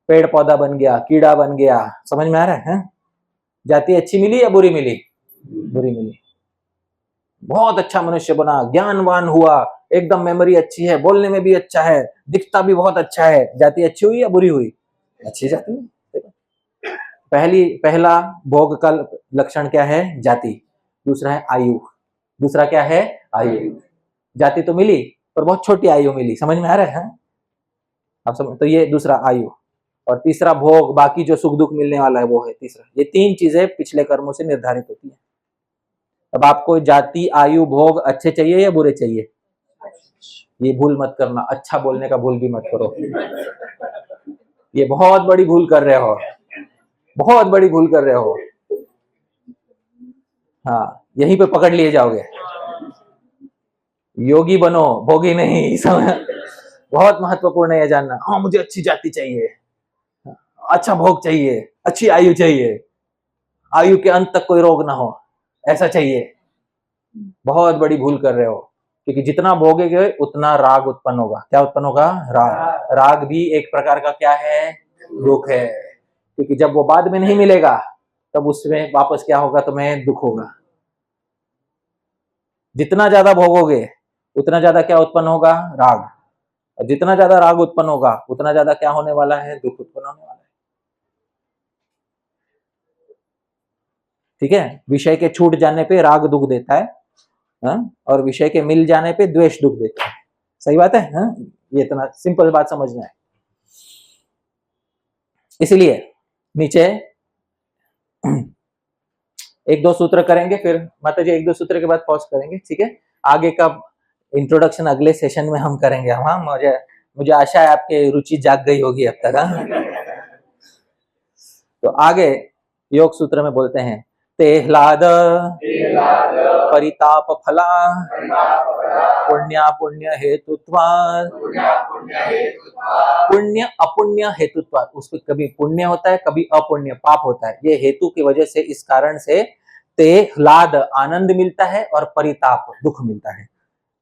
पेड़ पौधा बन गया, कीड़ा बन गया, समझ में आ रहा है? जाति अच्छी मिली या बुरी मिली? बुरी मिली। बहुत अच्छा मनुष्य बना, ज्ञानवान हुआ, एकदम मेमोरी अच्छी है, बोलने में भी अच्छा है, दिखता भी बहुत अच्छा है, जाति अच्छी हुई या बुरी हुई? अच्छी जाति हुई। पहला भोग का लक्षण क्या है? जाति। दूसरा है आयु। दूसरा क्या है? आयु। जाति तो मिली पर बहुत छोटी आयु मिली, समझ में आ रहा है? आप समझ, तो ये दूसरा आयु। और तीसरा भोग, बाकी जो सुख दुख मिलने वाला है वो है तीसरा। ये तीन चीजें पिछले कर्मों से निर्धारित होती है। अब आपको जाति आयु भोग अच्छे चाहिए या बुरे चाहिए? ये भूल मत करना, अच्छा बोलने का भूल भी मत करो। ये बहुत बड़ी भूल कर रहे हो, बहुत बड़ी भूल कर रहे हो। हाँ, यहीं पे पकड़ लिए जाओगे। योगी बनो, भोगी नहीं। समझ? बहुत महत्वपूर्ण है ये जानना। हाँ मुझे अच्छी जाति चाहिए, अच्छा भोग चाहिए, अच्छी आयु चाहिए, आयु के अंत तक कोई रोग ना हो, ऐसा चाहिए। बहुत बड़ी भूल कर रहे हो, क्योंकि जितना भोगेगे उतना राग उत्पन्न होगा। क्या उत्पन्न होगा? राग। राग भी एक प्रकार का क्या है? दुख है। क्योंकि जब वो बाद में नहीं मिलेगा तब उसमें वापस क्या होगा? तुम्हें दुख होगा। जितना ज्यादा भोगोगे उतना ज्यादा क्या उत्पन्न होगा? राग। और जितना ज्यादा राग उत्पन्न होगा उतना ज्यादा क्या होने वाला है? दुख उत्पन्न होने वाला है। ठीक है? विषय के छूट जाने पे राग दुख देता है, हाँ, और विषय के मिल जाने पे द्वेष दुख देता है। सही बात है, हाँ? ये इतना सिंपल बात समझना है। इसलिए नीचे एक दो सूत्र करेंगे, फिर माता जी एक दो सूत्र के बाद पॉज करेंगे, ठीक है? आगे का इंट्रोडक्शन अगले सेशन में हम करेंगे। हाँ, मुझे आशा है आपकी रुचि जाग गई होगी अब तक। हाँ, तो आगे योग सूत्र में बोलते हैं, तेह्लाद परिताप फला पुण्य पुण्य हेतुत्वात्, पुण्य अपुण्य हेतुत्वात्, उसमें कभी पुण्य होता है कभी अपुण्य पाप होता है। ये हेतु की वजह से, इस कारण से तेह्लाद आनंद मिलता है और परिताप दुख मिलता है।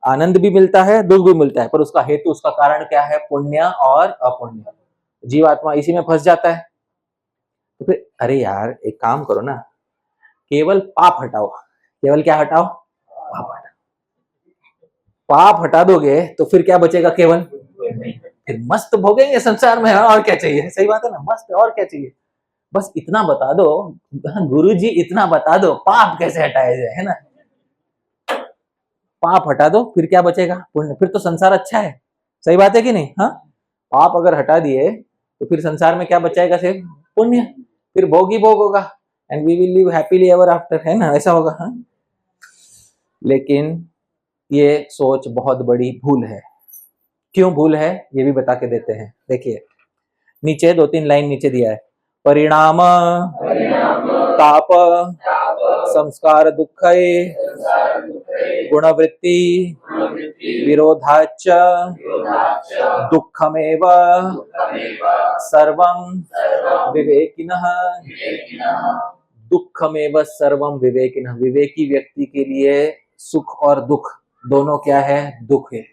आनंद भी मिलता है दुख भी मिलता है, पर उसका हेतु, उसका कारण क्या है? पुण्य और अपुण्य। जीवात्मा इसी में फंस जाता है। तो फिर अरे यार एक काम करो ना, केवल पाप हटाओ। केवल क्या हटाओ? पाप हटाओ। पाप हटा दोगे तो फिर क्या बचेगा? केवल फिर मस्त भोगेंगे संसार में। और क्या चाहिए? सही बात है ना, मस्त, और क्या चाहिए? बस इतना बता दो गुरुजी, इतना बता दो पाप कैसे हटाया जाए, है ना? पाप हटा दो फिर क्या बचेगा? पुण्य। फिर तो संसार अच्छा है। सही बात है कि नहीं? हाँ, पाप अगर हटा दिए तो फिर संसार में क्या बचाएगा? सिर्फ पुण्य। फिर भोग ही भोग होगा, and we will live happily ever after, है ना? ऐसा होगा। हाँ, लेकिन ये सोच बहुत बड़ी भूल है। क्यों भूल है ये भी बता के देते हैं। देखिए नीचे दो तीन लाइन नीचे दिया है, परिणाम ताप संस्कार दुख गुणवृत्ति विरोधाच दुखमेव सर्वं विवेकिनः। दुखमेव सर्वं विवेकिनः, विवेकी व्यक्ति के लिए सुख और दुख दोनों क्या है? दुख है।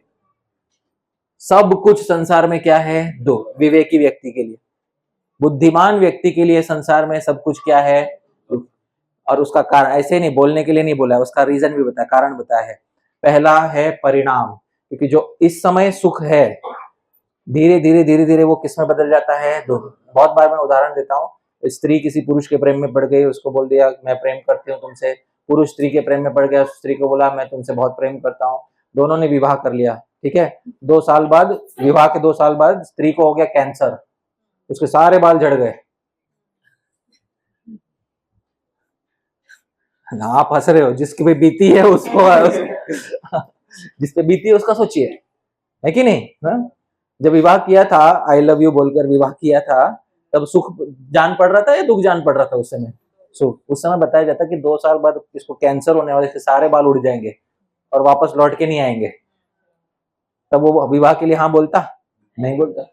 सब कुछ संसार में क्या है? दुख। विवेकी व्यक्ति के लिए, बुद्धिमान व्यक्ति के लिए संसार में सब कुछ क्या है? दुख। और उसका कारण ऐसे नहीं बोलने के लिए नहीं बोला है, उसका रीजन भी बताया, कारण बताया है। पहला है परिणाम, क्योंकि जो इस समय सुख है धीरे धीरे वो किस में बदल जाता है? दुख। बहुत बार मैं उदाहरण देता हूँ, स्त्री किसी पुरुष के प्रेम में पड़ गई, उसको बोल दिया मैं प्रेम करती हूँ तुमसे। पुरुष स्त्री के प्रेम में पड़ गया, स्त्री को बोला मैं तुमसे बहुत प्रेम करता हूँ। दोनों ने विवाह कर लिया, ठीक है? 2 साल बाद, विवाह के 2 साल बाद स्त्री को हो गया कैंसर, उसके सारे बाल झड़ गए। आप हंस रहे हो, जिसकी पे बीती है उसको जिस पे बीती है उसका सोचिए, है कि नहीं? हा? जब विवाह किया था, आई लव यू बोलकर विवाह किया था, तब सुख जान पड़ रहा था या दुख जान पड़ रहा था? उस समय सुख। उस समय बताया जाता कि 2 साल बाद इसको कैंसर होने वाले, इसके सारे बाल उड़ जाएंगे और वापस लौट के नहीं आएंगे। तब वो विवाह के लिए हाँ बोलता? नहीं बोलता।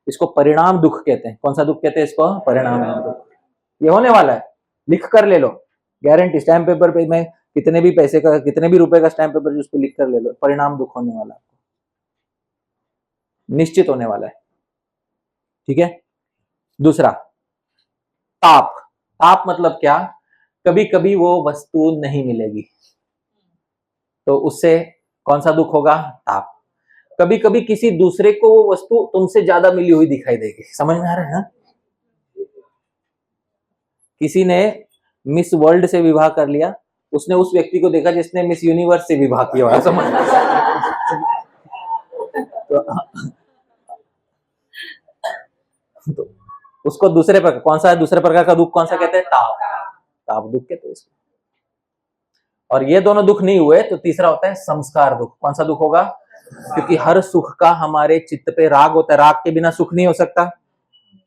इसको परिणाम दुख कहते हैं। कौन सा दुख कहते हैं इसको? परिणाम दुख। ये होने वाला है, लिख कर ले लो, गारंटी। स्टैम्प पेपर पे मैं कितने भी पैसे का, कितने भी रुपए का स्टैम्प पेपर उस पर लिख कर ले लो, परिणाम दुख होने वाला है, निश्चित होने वाला है। ठीक है? दूसरा ताप। ताप मतलब क्या? कभी कभी वो वस्तु नहीं मिलेगी तो उससे कौन सा दुख होगा? ताप। कभी कभी किसी दूसरे को वो वस्तु तुमसे ज्यादा मिली हुई दिखाई देगी। समझ में आ रहा है? किसी ने मिस वर्ल्ड से विवाह कर लिया, उसने उस व्यक्ति को देखा जिसने मिस यूनिवर्स से विवाह किया हुआ। समझ तो उसको दूसरे प्रकार, कौन सा दूसरे प्रकार का दुख कौन सा कहते हैं? ताप। ताप दुख कहते हैं इसको। और ये दोनों दुख नहीं हुए तो तीसरा होता है संस्कार दुख। कौन सा दुख होगा? क्योंकि हर सुख का हमारे चित्त पे राग होता है, राग के बिना सुख नहीं हो सकता।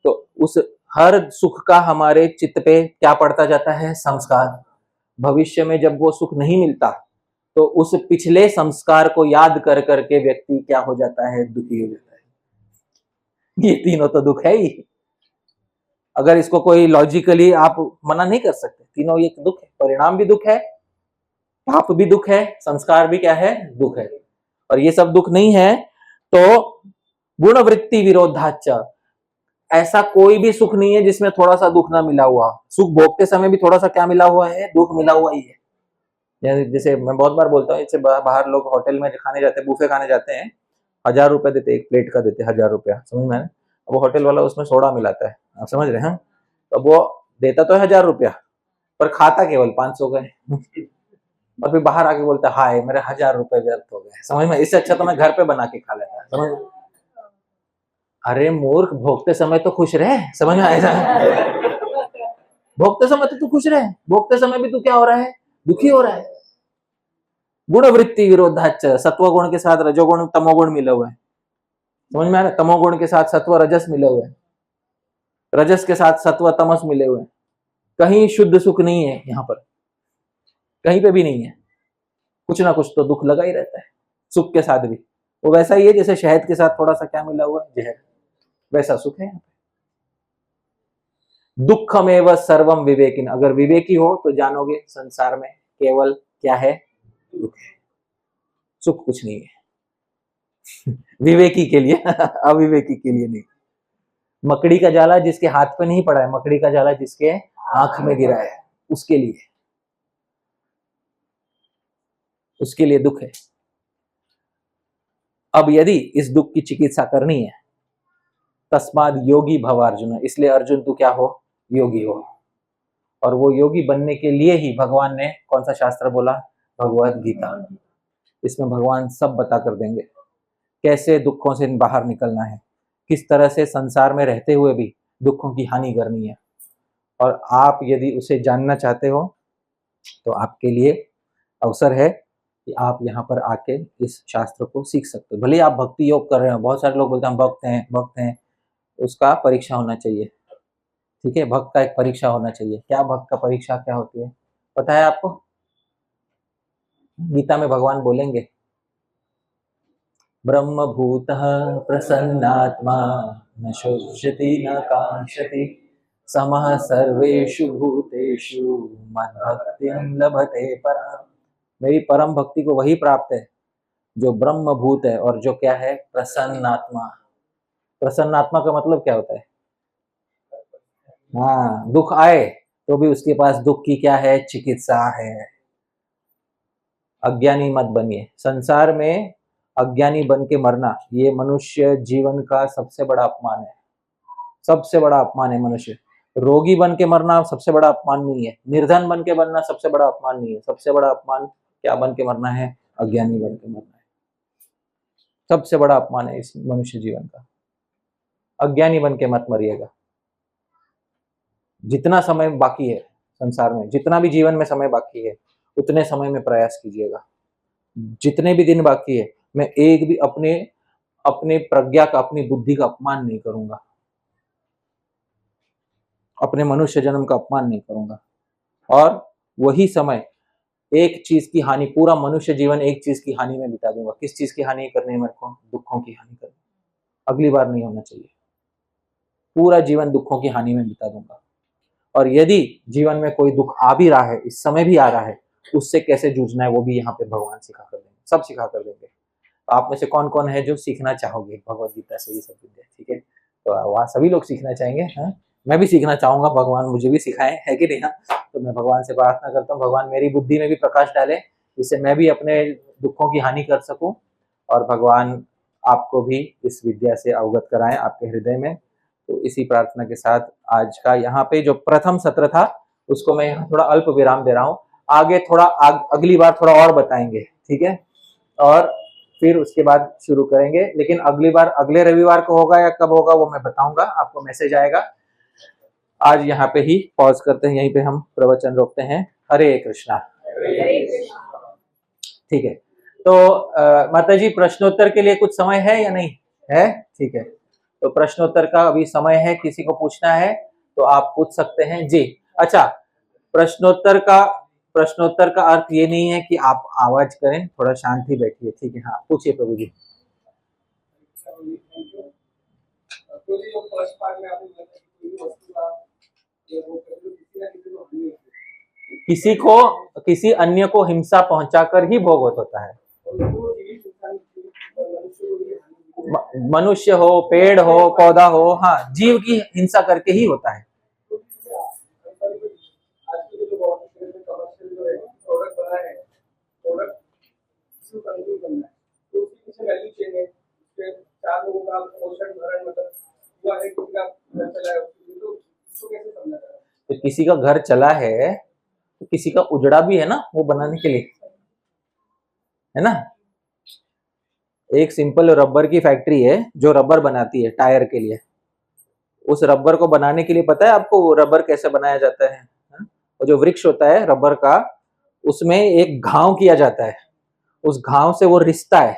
तो उस हर सुख का हमारे चित्त पे क्या पड़ता जाता है? संस्कार। भविष्य में जब वो सुख नहीं मिलता तो उस पिछले संस्कार को याद कर करके व्यक्ति क्या हो जाता है? दुखी हो जाता है। ये तीनों तो दुख है ही। अगर इसको कोई लॉजिकली आप मना नहीं कर सकते, तीनों ये दुख है। परिणाम भी दुख है, पाप भी दुख है, संस्कार भी क्या है? दुख है। और ये सब दुख नहीं है तो गुणवृत्ति विरोधाच, ऐसा कोई भी सुख नहीं है जिसमें थोड़ा सा दुख ना मिला हुआ। सुख भोगते समय भी थोड़ा सा क्या मिला हुआ है? दुख मिला हुआ ही है। जैसे मैं बहुत बार बोलता हूँ, इससे बाहर लोग होटल में खाने जाते हैं, बुफे खाने जाते हैं, 1000 रुपए देते, एक प्लेट का देते 1000 रुपया। समझ में? वो होटल वाला उसमें सोडा मिलाता है, आप समझ रहे हैं? तो वो देता तो है 1000 रुपया, पर खाता केवल 500 का है। और फिर बाहर आके बोलता है हाय मेरे 1000 रुपए व्यर्थ हो गए, समझ में? इससे अच्छा तो मैं घर पे बना के खा लेता, समझ में? अरे मूर्ख, भोगते समय तो खुश रहे, समझ में? ऐसा भोगते समय तो तू खुश रहे, भोगते समय भी तू क्या हो रहा है, दुखी हो रहा है। गुण वृत्ति विरोधाच, सत्व गुण के साथ रजोगुण तमोगुण मिले हुए हैं, समझ में आ रहा है? तमोगुण के साथ सत्व रजस मिले हुए हैं, रजस के साथ सत्व तमस मिले हुए हैं। कहीं शुद्ध सुख नहीं है यहाँ पर, कहीं पे भी नहीं है, कुछ ना कुछ तो दुख लगा ही रहता है सुख के साथ भी। वो वैसा ही है जैसे शहद के साथ थोड़ा सा क्या मिला हुआ है, जहर, वैसा सुख है। दुखमेव सर्वम विवेकिन, अगर विवेकी हो तो जानोगे संसार में केवल क्या है, दुख है, सुख कुछ नहीं है। विवेकी के लिए अविवेकी के लिए नहीं। मकड़ी का जाला जिसके हाथ पे नहीं पड़ा है, मकड़ी का जाला जिसके आंख में गिरा है, उसके लिए दुख है। अब यदि इस दुख की चिकित्सा करनी है, तस्माद योगी भव अर्जुन, इसलिए अर्जुन तू क्या हो, योगी हो। और वो योगी बनने के लिए ही भगवान ने कौन सा शास्त्र बोला, भगवत गीता। इसमें भगवान सब बता कर देंगे कैसे दुखों से बाहर निकलना है, किस तरह से संसार में रहते हुए भी दुखों की हानि करनी है। और आप यदि उसे जानना चाहते हो तो आपके लिए अवसर है कि आप यहाँ पर आके इस शास्त्र को सीख सकते हो। भले आप भक्ति योग कर रहे हो, बहुत सारे लोग बोलते हैं भक्त हैं, उसका परीक्षा होना चाहिए, ठीक है? भक्त का एक परीक्षा होना चाहिए। क्या भक्त का परीक्षा क्या होती है पता है आपको? गीता में भगवान बोलेंगे, ब्रह्म भूत प्रसन्नात्मा न शोचति न कांक्षति समः सर्वेषु भूतेषु मद्भक्तिं लभते पराम्। मेरी परम भक्ति को वही प्राप्त है जो ब्रह्म भूत है और जो क्या है, प्रसन्न आत्मा। प्रसन्न आत्मा का मतलब क्या होता है? हाँ, दुख आए तो भी उसके पास दुख की क्या है, चिकित्सा है। अज्ञानी मत बनिए। संसार में अज्ञानी बन के मरना ये मनुष्य जीवन का सबसे बड़ा अपमान है, सबसे बड़ा अपमान है। मनुष्य रोगी बन के मरना सबसे बड़ा अपमान नहीं है, निर्धन बन के मरना सबसे बड़ा अपमान नहीं है। सबसे बड़ा अपमान क्या बन के मरना है, अज्ञानी बन के मरना है। सबसे बड़ा अपमान है इस मनुष्य जीवन का। अज्ञानी बन के मत मरिएगा। जितना समय बाकी है संसार में, जितना भी जीवन में समय बाकी है, उतने समय में प्रयास कीजिएगा। जितने भी दिन बाकी है, मैं एक भी अपने अपने प्रज्ञा का, अपनी बुद्धि का अपमान नहीं करूंगा, अपने मनुष्य जन्म का अपमान नहीं करूंगा। और वही समय एक चीज की हानि, पूरा मनुष्य जीवन एक चीज की हानि में बिता दूंगा। किस चीज की हानि करनी है मेरे को? दुखों की हानि करनी। अगली बार नहीं होना चाहिए। पूरा जीवन दुखों की हानि में बिता दूंगा। और यदि जीवन में कोई दुख आ भी रहा है, इस समय भी आ रहा है, उससे कैसे जूझना है वो भी यहाँ पे भगवान सिखा कर देंगे, सब सिखा कर देंगे। आप में से कौन कौन है जो सीखना चाहोगे भगवत गीता से ये सब विद्या, ठीक है? तो वहाँ सभी लोग सीखना चाहेंगे। हाँ, मैं भी सीखना चाहूंगा, भगवान मुझे भी सिखाए, है कि नहीं? हाँ, तो मैं भगवान से प्रार्थना करता हूँ भगवान मेरी बुद्धि में भी प्रकाश डाले, जिससे मैं भी अपने दुखों की हानि कर सकूं, और भगवान आपको भी इस विद्या से अवगत कराएं आपके हृदय में। तो इसी प्रार्थना के साथ आज का यहाँ पे जो प्रथम सत्र था उसको मैं यहाँ थोड़ा अल्प विराम दे रहा हूँ। आगे थोड़ा अगली बार थोड़ा और बताएंगे, ठीक है? और फिर उसके बाद शुरू करेंगे, लेकिन अगली बार अगले रविवार को होगा या कब होगा वो मैं बताऊंगा, आपको मैसेज आएगा। आज यहाँ पे ही पॉज करते हैं, यहीं पे हम प्रवचन रोकते हैं। हरे कृष्णा। ठीक है, तो माता जी प्रश्नोत्तर के लिए कुछ समय है या नहीं है? ठीक है, तो प्रश्नोत्तर का अभी समय है, किसी को पूछना है तो आप पूछ सकते हैं जी। अच्छा, प्रश्नोत्तर का अर्थ ये नहीं है कि आप आवाज करें, थोड़ा शांति बैठिए, ठीक है? हाँ, पूछिए प्रभु जी। किसी को, किसी अन्य को हिंसा पहुंचाकर ही भोग होता है। मनुष्य हो, पेड़ हो, पौधा हो, हाँ, जीव की हिंसा करके ही होता है। तो किसी का घर चला है तो किसी का उजड़ा भी है ना वो बनाने के लिए, है ना। एक सिंपल रबर की फैक्ट्री है जो रबर बनाती है टायर के लिए। उस रबर को बनाने के लिए पता है आपको वो रबर कैसे बनाया जाता है? हाँ? वो जो वृक्ष होता है रबर का, उसमें एक घाव किया जाता है, उस घाव से वो रिश्ता है।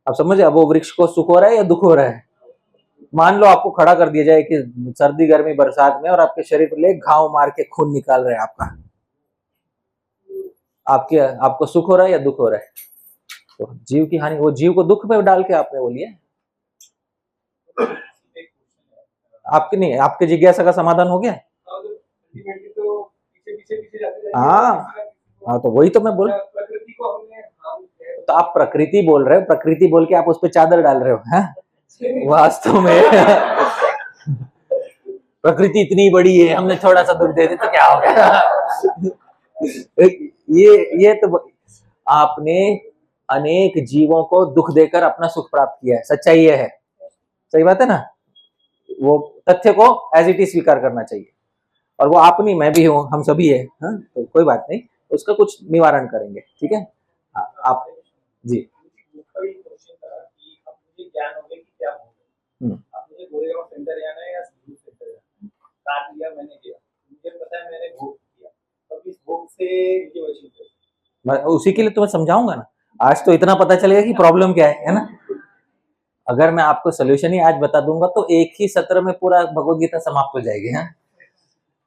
आप समझे? अब वो वृक्ष को सुख हो रहा है या दुख हो रहा है? मान लो आपको खड़ा कर दिया जाए कि सर्दी गर्मी बरसात में, और आपके शरीर पर ले घाव मार के खून निकाल रहे हैं आपका, आपके आपको सुख हो रहा है या दुख हो रहा है? तो जीव की हानि, वो जीव को दुख में डाल के आपने वो लिया। आपकी नहीं, आपके जिज्ञासा का समाधान हो गया। हाँ हाँ, तो वही तो मैं बोल, तो आप प्रकृति बोल रहे हो, प्रकृति बोल के आप उस पर चादर डाल रहे हो। हैं वास्तव में प्रकृति इतनी बड़ी है, हमने थोड़ा सा दुख दे दे तो क्या हो गया? ये तो आपने अनेक जीवों को दुख देकर अपना सुख प्राप्त किया है, सच्चाई ये है। सही बात है ना? वो तथ्य को एज इट इज स्वीकार करना चाहिए। और वो आप नहीं, मैं भी हूँ, हम सभी है। हाँ, तो कोई बात नहीं, उसका कुछ निवारण करेंगे। ठीक है। हाँ, आप जी। हम्म, मैं उसी के लिए तुम्हें समझाऊंगा ना। आज तो इतना पता चलेगा कि प्रॉब्लम क्या है ना। अगर मैं आपको सोल्यूशन ही आज बता दूंगा तो एक ही सत्र में पूरा भगवत गीता समाप्त हो जाएगी। हाँ,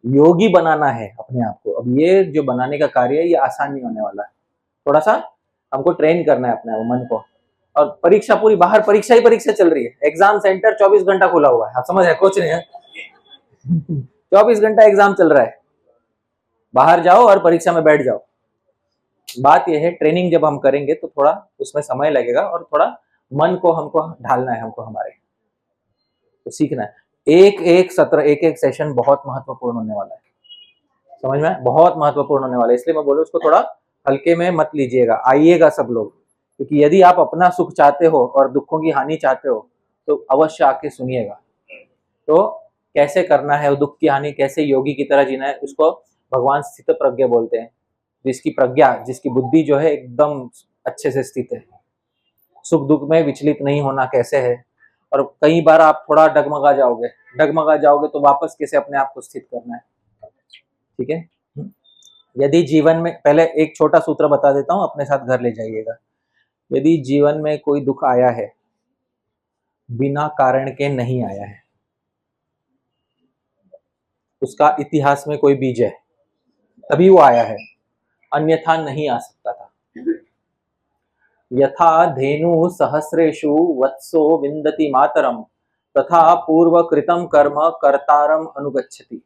योगी बनाना है अपने आप को। अब ये जो बनाने का कार्य है ये आसान नहीं होने वाला है। थोड़ा सा हमको ट्रेन करना है अपने मन को। और परीक्षा पूरी, बाहर परीक्षा ही परीक्षा चल रही है, एग्जाम सेंटर 24 घंटा खुला हुआ है, आप समझ रहे, कुछ नहीं है। 24 घंटा एग्जाम चल रहा है, बाहर जाओ और परीक्षा में बैठ जाओ। बात यह है, ट्रेनिंग जब हम करेंगे तो थोड़ा उसमें समय लगेगा, और थोड़ा मन को हमको ढालना है, हमको हमारे तो सीखना है। एक एक सत्र, एक एक सेशन बहुत महत्वपूर्ण होने वाला है, समझ में? बहुत महत्वपूर्ण होने वाला है। इसलिए मैं बोलूँ उसको थोड़ा हल्के में मत लीजिएगा, आइएगा सब लोग। क्योंकि यदि आप अपना सुख चाहते हो और दुखों की हानि चाहते हो तो अवश्य आके सुनिएगा। तो कैसे करना है, दुख की हानि कैसे योगी की तरह जीना है, उसको भगवान स्थित प्रज्ञ बोलते हैं। जिसकी प्रज्ञा, जिसकी बुद्धि जो है एकदम अच्छे से स्थित है, सुख दुख में विचलित नहीं होना कैसे है। और कई बार आप थोड़ा डगमगा जाओगे तो वापस कैसे अपने आप को स्थित करना है। ठीक है। यदि जीवन में, पहले एक छोटा सूत्र बता देता हूं, अपने साथ घर ले जाइएगा। यदि जीवन में कोई दुख आया है, बिना कारण के नहीं आया है, उसका इतिहास में कोई बीज है, तभी वो आया है, अन्यथा नहीं आ सकता था। यथा धेनु सहस्रेषु वत्सो विंदति मातरम, तथा पूर्व कृतम कर्म कर्तारम अनुगच्छति।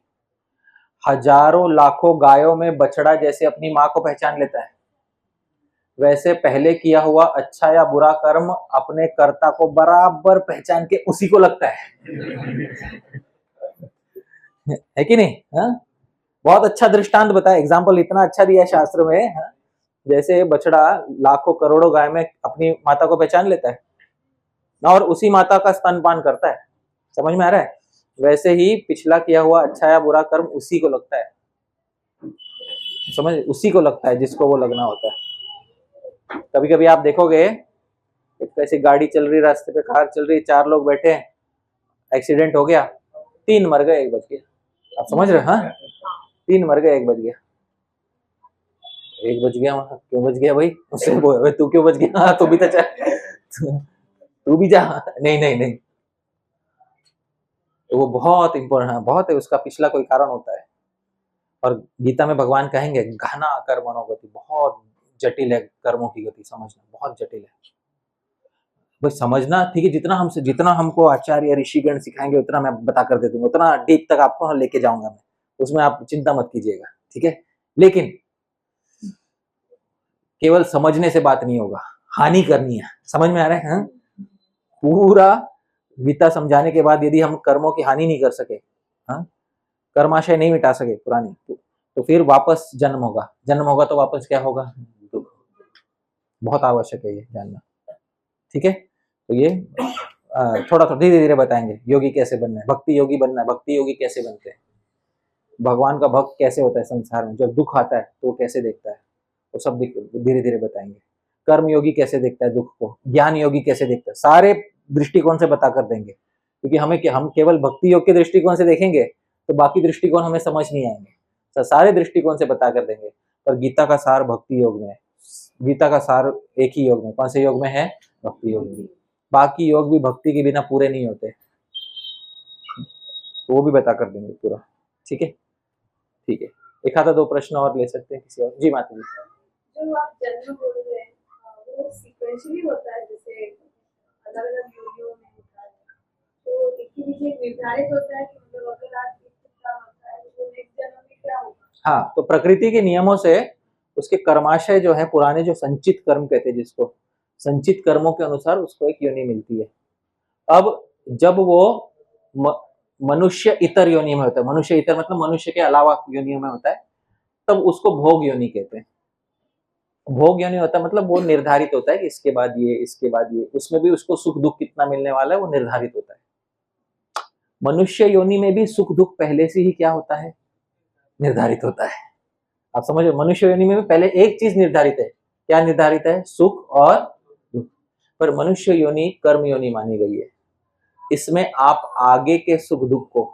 हजारों लाखों गायों में बछड़ा जैसे अपनी माँ को पहचान लेता है, वैसे पहले किया हुआ अच्छा या बुरा कर्म अपने कर्ता को बराबर पहचान के उसी को लगता है कि नहीं? हा? बहुत अच्छा दृष्टांत बताया, एग्जाम्पल इतना अच्छा दिया शास्त्र में। हा? जैसे बछड़ा लाखों करोड़ों गाय में अपनी माता को पहचान लेता है और उसी माता का स्तनपान करता है, समझ में आ रहा है? वैसे ही पिछला किया हुआ अच्छा या बुरा कर्म उसी को लगता है, समझ, उसी को लगता है जिसको वो लगना होता है। कभी कभी आप देखोगे, एक ऐसी गाड़ी चल रही, रास्ते पे कार चल रही, 4 लोग बैठे हैं, एक्सीडेंट हो गया, 3 मर गए, 1 बच गया। आप समझ रहे? हाँ, 3 मर गए, 1 बच गया। 1 बच गया, क्यों बच गया भाई? उससे बोल, तू क्यों बच गया? हाँ, तू भी तो तू भी जा। नहीं नहीं नहीं, तो वो बहुत इंपॉर्टेंट है, बहुत है, उसका पिछला कोई कारण होता है। और गीता में भगवान कहेंगे घना कर्मणो गति, बहुत जटिल है कर्मों की गति, समझना बहुत जटिल है भाई, समझना। ठीक है, जितना हमको आचार्य ऋषिगण सिखाएंगे उतना मैं बता कर दे दूंगा, उतना डीप तक आपको लेके जाऊंगा मैं, उसमें आप चिंता मत कीजिएगा। ठीक है, लेकिन केवल समझने से बात नहीं होगा, हानि करनी है, समझ में आ रहा है? हाँ? पूरा गीता समझाने के बाद यदि हम कर्मों की हानि नहीं कर सके, हाँ, कर्माशय नहीं मिटा सके पुरानी, तो फिर वापस जन्म होगा तो वापस क्या होगा? दुख। बहुत आवश्यक है ये जानना। ठीक है, तो ये थोड़ा थोड़ा धीरे धीरे बताएंगे योगी कैसे बनना है, भक्ति योगी बनना है, भक्ति योगी कैसे बनते हैं, भगवान का भक्त कैसे होता है संसार में, जब दुख आता है तो वो कैसे देखता है, वो सब धीरे धीरे बताएंगे। कर्म योगी कैसे देखता है दुख को, ज्ञान योगी कैसे देखता है, सारे दृष्टिकोण से बता कर देंगे। क्योंकि हम केवल भक्ति योग के दृष्टिकोण से देखेंगे तो बाकी दृष्टिकोण हमें समझ नहीं आएंगे, तो सारे दृष्टिकोण से बता कर देंगे। पर गीता का सार भक्ति योग में है, गीता का सार एक ही योग में, कौन से योग में है, भक्ति योग में। बाकी योग भी भक्ति के बिना पूरे नहीं होते, तो वो भी बता कर देंगे पूरा। ठीक है, ठीक है। एक आधा दो प्रश्न और ले सकते हैं किसी और। जी माता जी। जो आप जन्म बोल रहे हैं वो सीक्वेंशियली होता है, जैसे अलग अलग योनियों में होता है, तो एक ही विषय निर्धारित होता है कि मतलब अगर आप क्या होता है तो नेक्स्ट जन्म में क्या होगा। हाँ, तो प्रकृति के नियमों से उसके कर्माशय जो है, पुराने जो संचित कर्म कहते हैं जिसको, संचित कर्मों के अनुसार उसको एक योनि मिलती है। अब जब वो मनुष्य इतर योनि में होता है, मनुष्य इतर मतलब मनुष्य के अलावा योनियों में होता है, तब उसको भोग योनि कहते हैं। भोग योनि होता है मतलब वो निर्धारित होता है कि इसके बाद ये, इसके बाद ये, उसमें भी उसको सुख दुख कितना मिलने वाला है वो निर्धारित होता है। मनुष्य योनि में भी सुख दुख पहले से ही क्या होता है, निर्धारित होता है। आप समझो, मनुष्य योनि में भी पहले एक चीज निर्धारित है, क्या निर्धारित है, सुख और दुख। पर मनुष्य योनि कर्म योनि मानी गई है, इसमें आप आगे के सुख दुख को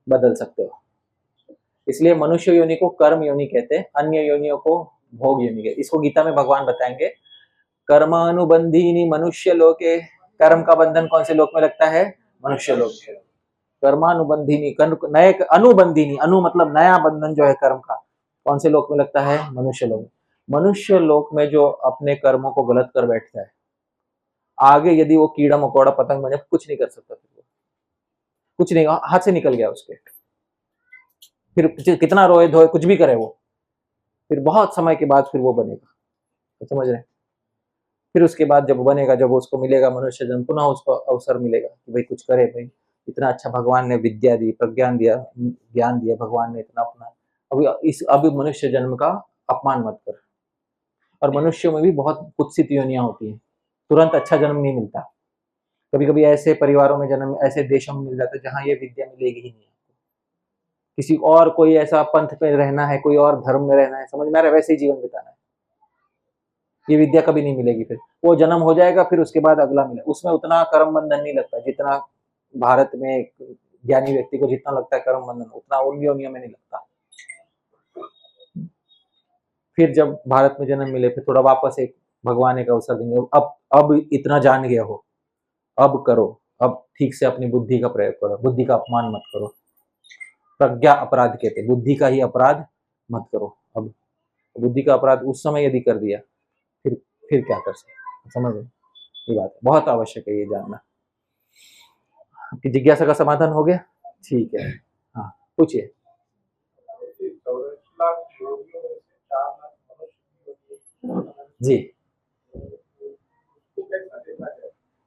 बदल सकते हो, इसलिए मनुष्य योनि को कर्म योनि कहते हैं, अन्य योनियों को भोग योनि कहते हैं। इसको गीता में भगवान बताएंगे, कर्मानुबंधीनि मनुष्य लोके, कर्म का बंधन कौन से लोक में लगता है, मनुष्य लोक में। कर्मानुबंधीनि, नए अनुबंधीनि, अनु मतलब नया बंधन जो है कर्म का, कौन से लोक में लगता है, मनुष्य लोक में। मनुष्य लोक में जो अपने कर्मों को गलत कर बैठता है, आगे यदि वो कीड़ा मकोड़ा पतंग बने कुछ नहीं कर सकता, फिर वो कुछ नहीं, हाथ से निकल गया उसके, फिर कितना रोए धोए कुछ भी करे वो, फिर बहुत समय के बाद फिर वो बनेगा, तो समझ रहे हैं। फिर उसके बाद जब बनेगा, जब उसको मिलेगा मनुष्य जन्म, पुनः उसको अवसर मिलेगा कि भाई कुछ करे, भाई इतना अच्छा भगवान ने विद्या दी, प्रज्ञान दिया, ज्ञान दिया भगवान ने इतना अपना, अभी मनुष्य जन्म का अपमान मत कर। और मनुष्यों में भी बहुत कुत्सित योनियां होती हैं, तुरंत अच्छा जन्म नहीं मिलता, कभी कभी ऐसे परिवारों में जन्म, ऐसे देशों में मिल जाता है जहां ये विद्या मिलेगी ही नहीं। किसी और कोई ऐसा पंथ पे रहना है, कोई और धर्म में रहना है, समझ में आ रहा है, वैसे ही जीवन बिताना है, ये विद्या कभी नहीं मिलेगी। फिर वो जन्म हो जाएगा, फिर उसके बाद अगला मिले, उसमें उतना कर्म बंधन नहीं लगता जितना भारत में ज्ञानी व्यक्ति को जितना लगता है कर्म बंधन, उतना उन योनियों में नहीं लगता। फिर जब भारत में जन्म मिले, फिर थोड़ा वापस एक भगवान एक अवसर देंगे, अब इतना जान गया हो, अब करो, अब ठीक से अपनी बुद्धि का प्रयोग करो, बुद्धि का अपमान मत करो, प्रज्ञा अपराध कहते, बुद्धि का ही अपराध मत करो। अब बुद्धि का अपराध उस समय यदि कर दिया, फिर क्या कर सकते, समझ रहे, ये बात बहुत आवश्यक है ये जानना। आपकी जिज्ञासा का समाधान हो गया, ठीक है। हाँ पूछिए। जी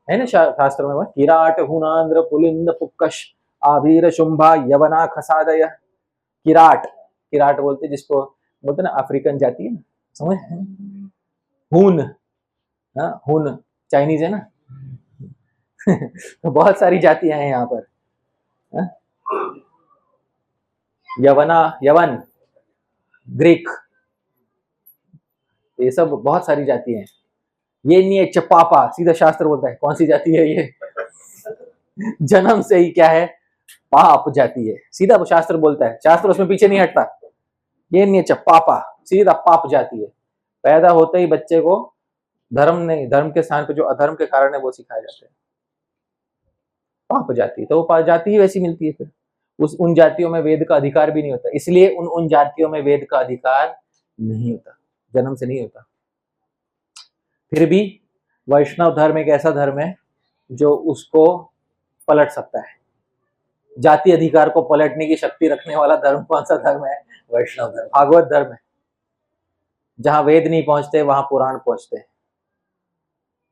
है ना, शास्त्र में किराट हुनांद्र पुलिंद पुक्कश आभीर शुंभा यवना खसादय। किराट, किराट बोलते जिसको, बोलते ना अफ्रीकन जाति है ना, समझ, हुन, हाँ हुन चाइनीज है ना तो बहुत सारी जातियां हैं यहाँ पर, हाँ? यवना, यवन, ग्रीक, ये सब बहुत सारी जातियां हैं। ये नहीं है चपापा, सीधा शास्त्र बोलता है कौन सी जाति है ये जन्म से ही क्या है, पाप जाति है, सीधा शास्त्र बोलता है, शास्त्र उसमें पीछे नहीं हटता। ये नहीं है पापा, सीधा पाप जाति है। पैदा होते ही बच्चे को धर्म नहीं, धर्म के स्थान पे जो अधर्म के कारण है वो सिखाया जाता है, पाप जाति, तो वो जाति ही वैसी मिलती है। फिर उन जातियों में वेद का अधिकार भी नहीं होता, इसलिए उन जातियों में वेद का अधिकार नहीं होता, जन्म से नहीं होता। फिर भी वैष्णव धर्म एक ऐसा धर्म है जो उसको पलट सकता है, जाति अधिकार को पलटने की शक्ति रखने वाला धर्म कौन सा धर्म है, वैष्णव धर्म, भागवत धर्म है। जहां वेद नहीं पहुंचते वहां पुराण पहुंचते हैं,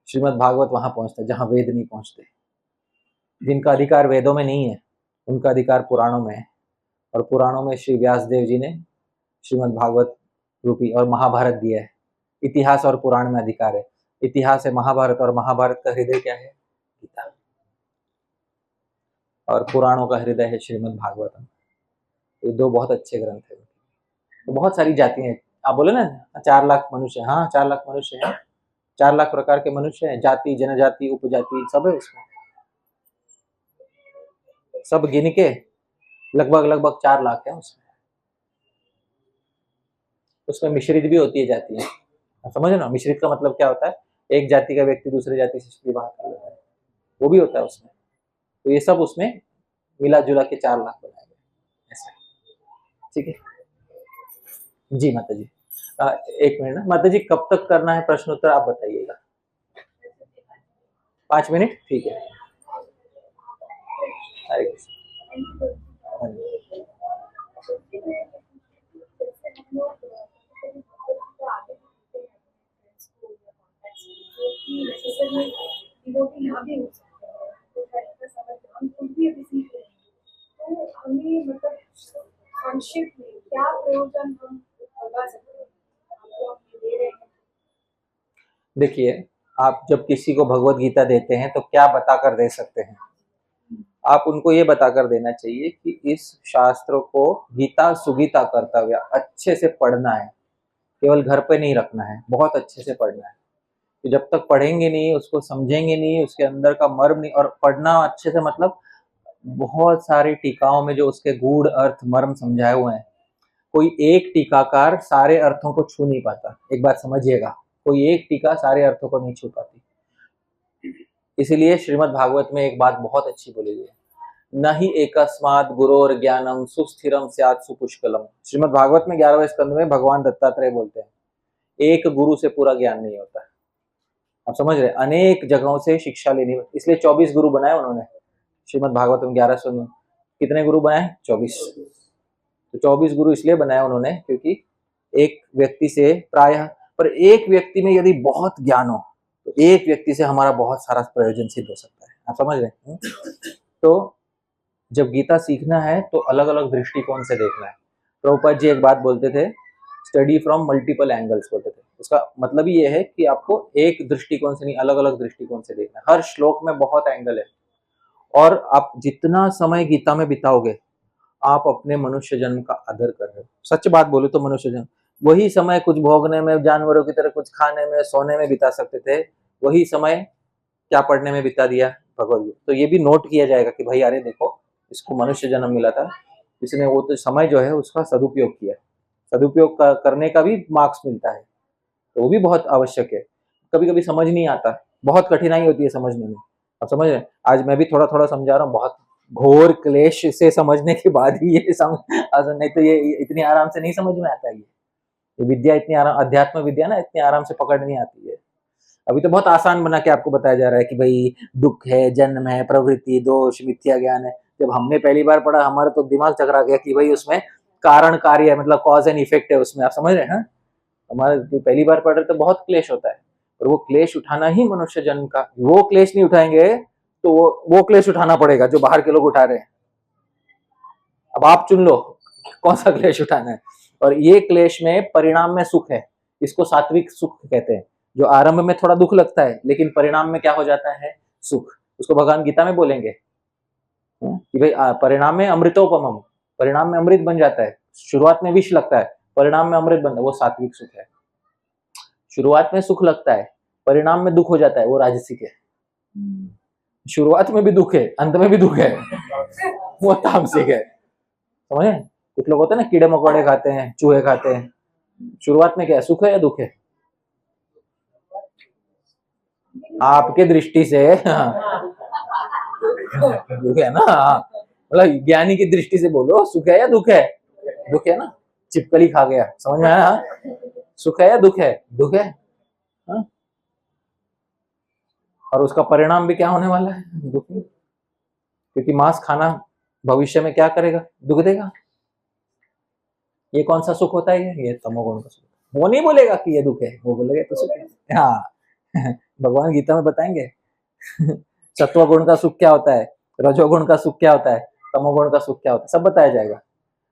श्रीमद् भागवत वहां पहुंचता है जहां वेद नहीं पहुंचते। जिनका अधिकार वेदों में नहीं है उनका अधिकार पुराणों में है, और पुराणों में श्री व्यास देव जी ने श्रीमद् भागवत रूपी और महाभारत दिया है। इतिहास और पुराण में अधिकार है, इतिहास है महाभारत, और महाभारत का हृदय क्या है, गीता, और पुराणों का हृदय है श्रीमद् भागवतम। ये दो बहुत अच्छे ग्रंथ है। तो बहुत सारी जातियां हैं, आप बोले ना 4 लाख मनुष्य, हाँ 4 लाख मनुष्य हैं, 4 लाख प्रकार के मनुष्य हैं, जाति जनजाति उपजाति सब है उसमें, सब गिन के लगभग लगभग 4 लाख है उसमें। उसमें मिश्रित भी होती है जातियां, आप समझ रहे ना, मिश्रित का मतलब क्या होता है, एक जाति का व्यक्ति दूसरे जाति से विवाह कर लेता है, वो भी होता है उसमें। तो ये सब उसमें मिला जुला के 4 लाख बनाए गए ऐसा। ठीक है जी माता जी। एक मिनट ना माता जी, कब तक करना है प्रश्नोत्तर आप बताइएगा। 5 मिनट, ठीक है। हरे कृष्ण। हाँ जी। संक्षिप्त में क्या प्रयोजन हम लगा सकते हैं, आपको हम दे रहे हैं। देखिए, आप जब किसी को भगवत गीता देते हैं तो क्या बताकर दे सकते हैं, आप उनको ये बताकर देना चाहिए कि इस शास्त्र को गीता सुगीता कर्तव्य अच्छे से पढ़ना है, केवल घर पे नहीं रखना है, बहुत अच्छे से पढ़ना है। कि जब तक पढ़ेंगे नहीं, उसको समझेंगे नहीं, उसके अंदर का मर्म नहीं, और पढ़ना अच्छे से मतलब बहुत सारी टीकाओं में जो उसके गूढ़ अर्थ मर्म समझाए हुए हैं, कोई एक टीकाकार सारे अर्थों को छू नहीं पाता, एक बात समझिएगा, कोई एक टीका सारे अर्थों को नहीं छू पाती। इसीलिए श्रीमद् भागवत में एक बात बहुत अच्छी बोली गई है, न ही एकस्मात् गुरोर ज्ञानम सुस्थिरम स्यात् सुपुष्कलम। श्रीमद् भागवत में 11वें स्कंद में भगवान दत्तात्रेय बोलते हैं एक गुरु से पूरा ज्ञान नहीं होता है। आप समझ रहे, अनेक जगहों से शिक्षा लेनी, इसलिए 24 गुरु बनाए उन्होंने। श्रीमद् भागवत में 11 स्कंद में कितने गुरु बनाए, 24। तो 24 गुरु इसलिए बनाए उन्होंने क्योंकि एक व्यक्ति से प्रायः, पर एक व्यक्ति में यदि बहुत ज्ञान हो तो एक व्यक्ति से हमारा बहुत सारा प्रयोजन सिद्ध हो सकता है, आप समझ रहे हैं। तो जब गीता सीखना है तो अलग अलग दृष्टिकोण से देखना है। प्रभुपाद जी एक बात बोलते थे, स्टडी फ्रॉम मल्टीपल एंगल्स बोलते थे। उसका मतलब ये है कि आपको एक दृष्टिकोण से नहीं, अलग अलग दृष्टिकोण से देखना है। हर श्लोक में बहुत एंगल है, और आप जितना समय गीता में बिताओगे आप अपने मनुष्य जन्म का आदर कर रहे हो। सच बात बोलो तो मनुष्य जन्म, वही समय कुछ भोगने में, जानवरों की तरह कुछ खाने में सोने में बिता सकते थे, वही समय क्या पढ़ने में बिता दिया, भगवद गीता। तो ये भी नोट किया जाएगा कि भाई अरे देखो इसको मनुष्य जन्म मिला था, इसने वो तो समय जो है उसका सदुपयोग किया, सदुपयोग करने का भी मार्क्स मिलता है, तो वो भी बहुत आवश्यक है। कभी कभी समझ नहीं आता, बहुत कठिनाई होती है समझने में, आप समझ रहे हैं। आज मैं भी थोड़ा थोड़ा समझा रहा हूँ, बहुत घोर क्लेश से समझने के बाद ही ये समझ, नहीं तो ये इतनी आराम से नहीं समझ में आता है। ये विद्या इतनी आराम, अध्यात्म विद्या ना इतनी आराम से पकड़ नहीं आती है। अभी तो बहुत आसान बना के आपको बताया जा रहा है कि भाई दुख है, जन्म है, प्रवृत्ति, दोष, मिथ्या ज्ञान है। जब हमने पहली बार पढ़ा हमारा तो दिमाग चकरा गया कि भाई उसमें कारण कार्य है, मतलब कॉज एंड इफेक्ट है उसमें, आप समझ रहे हैं। हमारे पहली बार पढ़ रहे तो बहुत क्लेश होता है, और वो क्लेश उठाना ही मनुष्य जन्म का, वो क्लेश नहीं उठाएंगे तो वो क्लेश उठाना पड़ेगा जो बाहर के लोग उठा रहे हैं। अब आप चुन लो कौन सा क्लेश उठाना है। और ये क्लेश में परिणाम में सुख है, इसको सात्विक सुख कहते हैं। जो आरंभ में थोड़ा दुख लगता है लेकिन परिणाम में क्या हो जाता है, सुख। उसको भगवान गीता में बोलेंगे कि भाई परिणाम में अमृतोपमम, परिणाम में अमृत बन जाता है। शुरुआत में विष लगता है, परिणाम में अमृत बनता है, वो सात्विक सुख है। शुरुआत में सुख लगता है, परिणाम में दुख हो जाता है, वो राजसिक है। शुरुआत में भी दुख है, अंत में भी दुख है, वो तामसिक है। समझे, कुछ लोग होते हैं ना कीड़े मकोड़े खाते हैं, चूहे खाते हैं, शुरुआत में क्या है, सुख है या दुख है? आपके दृष्टि से दुख है ना, मतलब ज्ञानी की दृष्टि से बोलो सुख है या दुख है? दुख है ना, चिपकली खा गया, समझ में आया? सुख है या दुख है? दुख है। हा? और उसका परिणाम भी क्या होने वाला है, दुख, क्योंकि मांस खाना भविष्य में क्या करेगा, दुख देगा। ये कौन सा सुख होता है, ये तमोगुण का सुख। वो नहीं बोलेगा कि ये दुख है, वो बोलेगा तो सुख है। हाँ भगवान गीता में बताएंगे सत्वगुण का सुख क्या होता है, रजोगुण का सुख क्या होता है, तमोगुण का सुख क्या होता है, सब बताया जाएगा।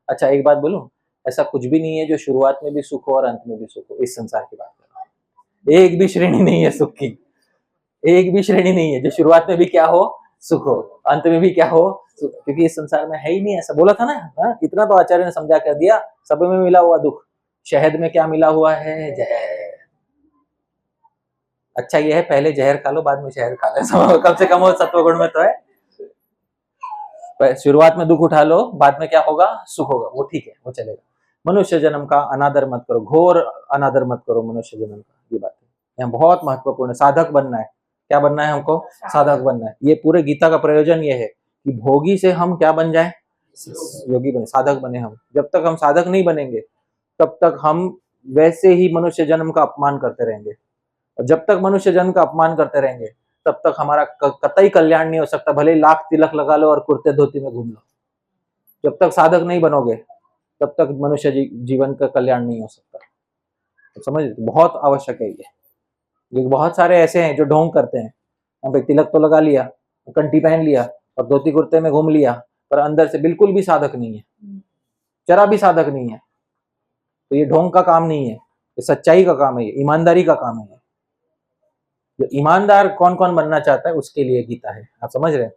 अच्छा एक बात बोलूं, ऐसा कुछ भी नहीं है जो शुरुआत में भी सुख हो और अंत में भी सुख हो। इस संसार की बात कर रहा हूं, एक भी श्रेणी नहीं है सुख की, एक भी श्रेणी नहीं है जो शुरुआत में भी क्या हो, सुख हो, अंत में भी क्या हो, सुख। क्योंकि इस संसार में है ही नहीं ऐसा, बोला था ना। इतना तो आचार्य ने समझा कर दिया, सब में मिला हुआ दुख। शहद में क्या मिला हुआ है? जहर। अच्छा ये है पहले जहर खा लो बाद में शहद खा लो, कम से कम वो सत्व गुण में तो है। शुरुआत में दुख उठा लो, बाद में क्या होगा? सुख होगा, वो ठीक है, वो चलेगा। मनुष्य जन्म का अनादर मत करो, घोर अनादर मत करो मनुष्य जन्म का, ये बात है यहाँ बहुत महत्वपूर्ण है। साधक बनना है। क्या बनना है हमको? साधक बनना है। ये पूरे गीता का प्रयोजन ये है कि भोगी से हम क्या बन जाए? योगी बने, साधक बने हम। जब तक हम साधक नहीं बनेंगे तब तक हम वैसे ही मनुष्य जन्म का अपमान करते रहेंगे, और जब तक मनुष्य जन्म का अपमान करते रहेंगे तब तक हमारा कतई कल्याण नहीं हो सकता, भले ही लाख तिलक लगा लो और कुर्ते धोती में घूम लो। जब तक साधक नहीं बनोगे तब तक मनुष्य जीवन का कल्याण नहीं हो सकता। तो समझ, बहुत आवश्यक है ये बहुत सारे ऐसे हैं जो ढोंग करते हैं, यहाँ पे तिलक तो लगा लिया, कंठी पहन लिया और धोती कुर्ते में घूम लिया, पर अंदर से बिल्कुल भी साधक नहीं है, जरा भी साधक नहीं है। तो ये ढोंग का काम नहीं है, ये सच्चाई का काम है, ये ईमानदारी का काम है। जो ईमानदार कौन कौन बनना चाहता है उसके लिए गीता है, आप समझ रहे हैं?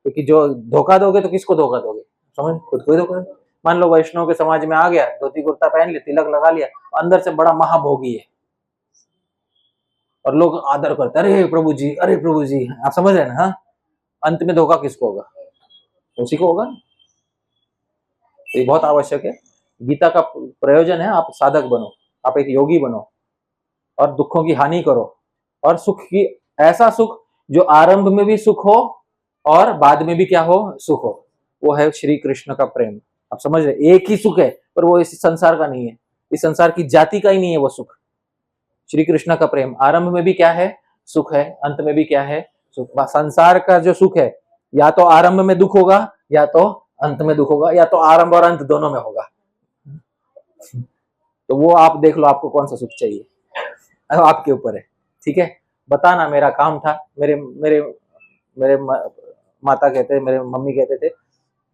क्योंकि जो धोखा दोगे तो किसको धोखा दोगे? समझ, खुद को ही धोखा। मान लो वैष्णव के समाज में आ गया, धोती कुर्ता पहन लिया, तिलक लगा लिया, अंदर से बड़ा महाभोगी है और लोग आदर करते हैं, अरे प्रभु जी, अरे प्रभु जी, आप समझ रहे हैं ना? हाँ, अंत में धोखा किसको होगा? उसी को होगा। तो ये बहुत आवश्यक है। गीता का प्रयोजन है आप साधक बनो, आप एक योगी बनो और दुखों की हानि करो, और सुख की, ऐसा सुख जो आरंभ में भी सुख हो और बाद में भी क्या हो? सुख हो। वो है श्री कृष्ण का प्रेम। आप समझ रहे? एक ही सुख है, पर वो इस संसार का नहीं है, इस संसार की जाति का ही नहीं है वो सुख। श्री कृष्ण का प्रेम आरंभ में भी क्या है? सुख है, अंत में भी क्या है? सुख। संसार का जो सुख है या तो आरंभ में दुख होगा या तो अंत में दुख होगा, या तो आरंभ और अंत दोनों में होगा। तो वो आप देख लो आपको कौन सा सुख चाहिए, आपके ऊपर है। ठीक है, बताना मेरा काम था। मेरे मेरे मेरे माता कहते, मेरे मम्मी कहते थे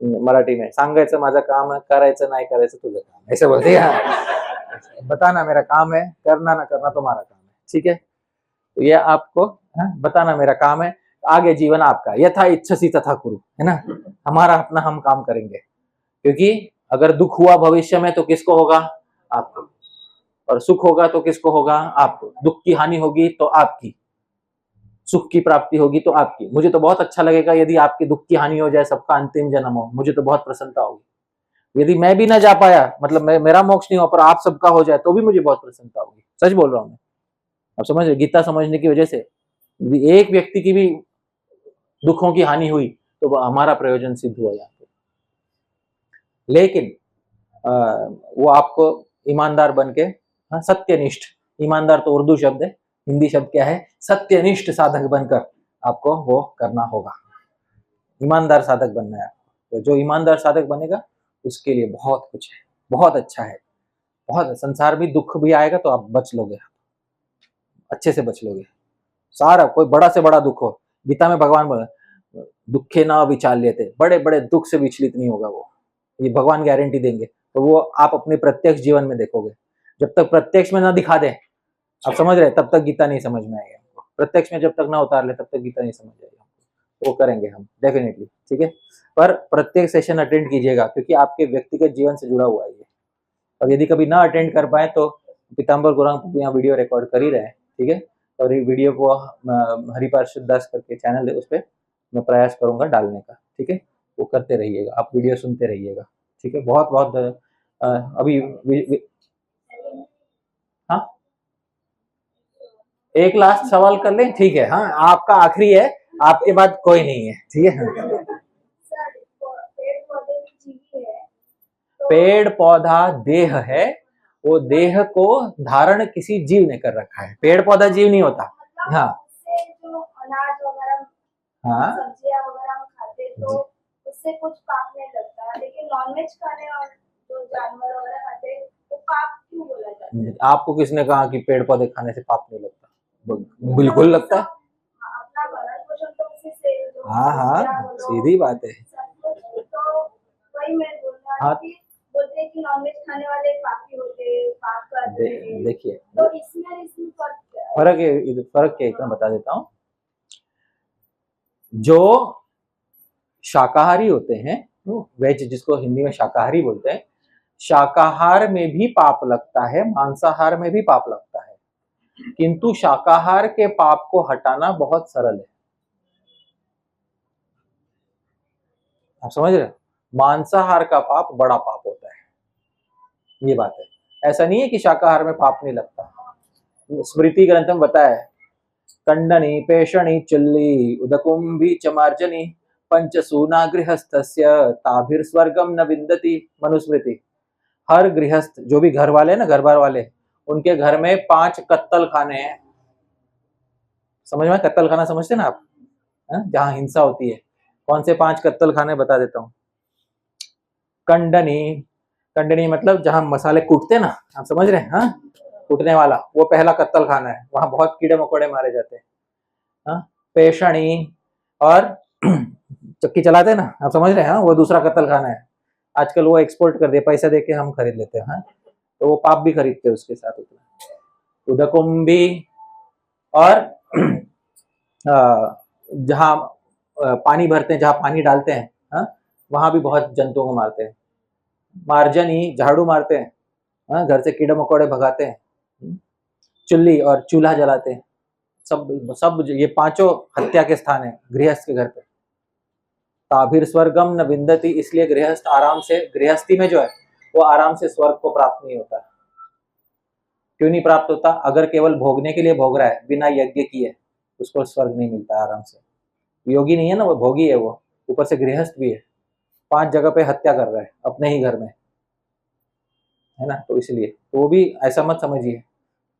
मराठी में, सांगायचं माझं काम है, करायचं नाही करायचं तुझं काम, ऐसे बोलते हैं। बताना मेरा काम है, करना ना करना तुम्हारा काम है। ठीक है, तो ये आपको बताना मेरा काम है, आगे जीवन आपका, यथा इच्छसी तथा कुरु, है ना? हमारा अपना हम काम करेंगे, क्योंकि अगर दुख हुआ भविष्य में तो किसको होगा? आपको। और सुख होगा तो किसको होगा? आपको। दुख की हानि होगी तो आपकी, सुख की प्राप्ति होगी तो आपकी। मुझे तो बहुत अच्छा लगेगा यदि आपकी दुख की हानि हो जाए, सबका अंतिम जन्म हो, मुझे तो बहुत प्रसन्नता होगी। यदि मैं भी ना जा पाया, मतलब मेरा मोक्ष नहीं हो, पर आप सबका हो जाए तो भी मुझे बहुत प्रसन्नता होगी। सच बोल रहा हूं मैं। आप समझ रहे? गीता समझने की वजह से एक व्यक्ति की भी दुखों की हानि हुई तो हमारा प्रयोजन सिद्ध हुआ यहाँ पे। लेकिन वो आपको ईमानदार बन के, सत्यनिष्ठ, ईमानदार तो उर्दू शब्द है, हिंदी शब्द क्या है? सत्यनिष्ठ साधक बनकर आपको वो करना होगा। ईमानदार साधक बनना है आपको। तो जो ईमानदार साधक बनेगा उसके लिए बहुत कुछ है, बहुत अच्छा है, बहुत। संसार भी दुख भी आएगा तो आप बच लोगे, अच्छे से बच लोगे। सारा कोई बड़ा से बड़ा दुख हो, गीता में भगवान बोले दुखे ना विचाल्यते, बड़े बड़े दुख से विचलित नहीं होगा वो, ये भगवान गारंटी देंगे। तो वो आप अपने प्रत्यक्ष जीवन में देखोगे। जब तक प्रत्यक्ष में ना दिखा दे, आप समझ रहे, तब तक गीता नहीं समझ में आएगा हमको। प्रत्यक्ष में जब तक ना उतार ले तब तक गीता नहीं समझ आएगी हमको। वो करेंगे हम डेफिनेटली, ठीक है। पर प्रत्येक सेशन अटेंड कीजिएगा, क्योंकि आपके व्यक्तिगत जीवन से जुड़ा हुआ है ये। और यदि कभी ना अटेंड कर पाए तो पीताम्बर गौरांग यहाँ वीडियो रिकॉर्ड कर ही रहे हैं, ठीक है। और ये वीडियो को हरिपार्षद दास करके चैनल है, उस पर मैं प्रयास करूंगा डालने का, ठीक है। वो करते रहिएगा, आप वीडियो सुनते रहिएगा, ठीक है। बहुत बहुत अभी हाँ, एक लास्ट सवाल कर लें, ठीक है। हाँ, आपका आखिरी है, आपके बाद कोई नहीं है, ठीक है। पेड़ पौधा देह है, वो देह को धारण किसी जीव ने कर रखा है। पेड़ पौधा जीव नहीं होता। हाँ, जो अनाज वगैरह, हाँ, सब्जियां वगैरह हम खाते हैं तो उससे कुछ पाप नहीं लगता, लेकिन नॉनवेज खाने और जो जानवर वगैरह खाते हैं तो पाप क्यों बोला जाता है? आपको किसने कहा कि पेड़ पौधे खाने से पाप नहीं लगता? बिल्कुल लगता है। अपना भरण पोषण तो उसी से, हाँ हाँ, सीधी बात है। तो वही मैं बोल रहा हूँ कि बोलते हैं कि नॉनवेज खाने वाले पापी होते हैं, पाप करते हैं। देखिए, तो इसमें फर्क है, फर्क क्या इतना बता देता हूँ। जो शाकाहारी होते हैं, वेज जिसको हिंदी में शाकाहारी बोलते हैं, शाकाहार में भी पाप लगता है, मांसाहार में भी पाप लगता है, किंतु शाकाहार के पाप को हटाना बहुत सरल है। आप समझ रहे हो? मांसाहार का पाप बड़ा पाप होता है, ये बात है। ऐसा नहीं है कि शाकाहार में पाप नहीं लगता। स्मृति ग्रंथ में बताया है, कंडनी पेषणी चुल्ली उदकुंभी च मार्जनी पंचसूना गृहस्थस्य ताभिर्स्वर्गम न विंदति। मनुस्मृति। हर गृहस्थ जो भी घर वाले ना, घर बार वाले, उनके घर में 5 कत्तल खाने हैं। समझ में? कत्तल खाना समझते ना आप? जहां हिंसा होती है। कौन से 5 कत्तल खाने बता देता हूं। कंडनी, कंडनी मतलब जहां मसाले कूटते ना, आप समझ रहे हैं? हाँ, कूटने वाला, वो पहला कत्तल खाना है, वहां बहुत कीड़े मकोड़े मारे जाते हैं। हाँ, पेषणी और चक्की चलाते ना, आप समझ रहे हैं? हाँ, वो दूसरा कत्तल खाना है। आजकल वो एक्सपोर्ट कर दिया, पैसा देके हम खरीद लेते हैं। हाँ, तो वो पाप भी खरीदते हैं उसके साथ उतना। उदकुंभी, और जहां पानी भरते हैं, जहां पानी डालते हैं, हाँ, वहां भी बहुत जंतुओं को मारते हैं। मार्जनी, झाड़ू मारते हैं, हाँ, घर से कीड़े मकोड़े भगाते हैं। चुल्ली, और चूल्हा जलाते हैं। सब सब ये 5 हत्या के स्थान है गृहस्थ के घर पे। ताभिर स्वर्गम न विंदति, इसलिए गृहस्थ आराम से, गृहस्थी में जो है वो आराम से स्वर्ग को प्राप्त नहीं होता। क्यों नहीं प्राप्त होता? अगर केवल भोगने के लिए भोग रहा है बिना यज्ञ किए, उसको स्वर्ग नहीं मिलता आराम से। योगी नहीं है ना वो, भोगी है वो, ऊपर से गृहस्थ भी है। 5 जगह पे हत्या कर रहा है अपने ही घर में, है ना? तो इसलिए तो वो भी ऐसा मत समझिए।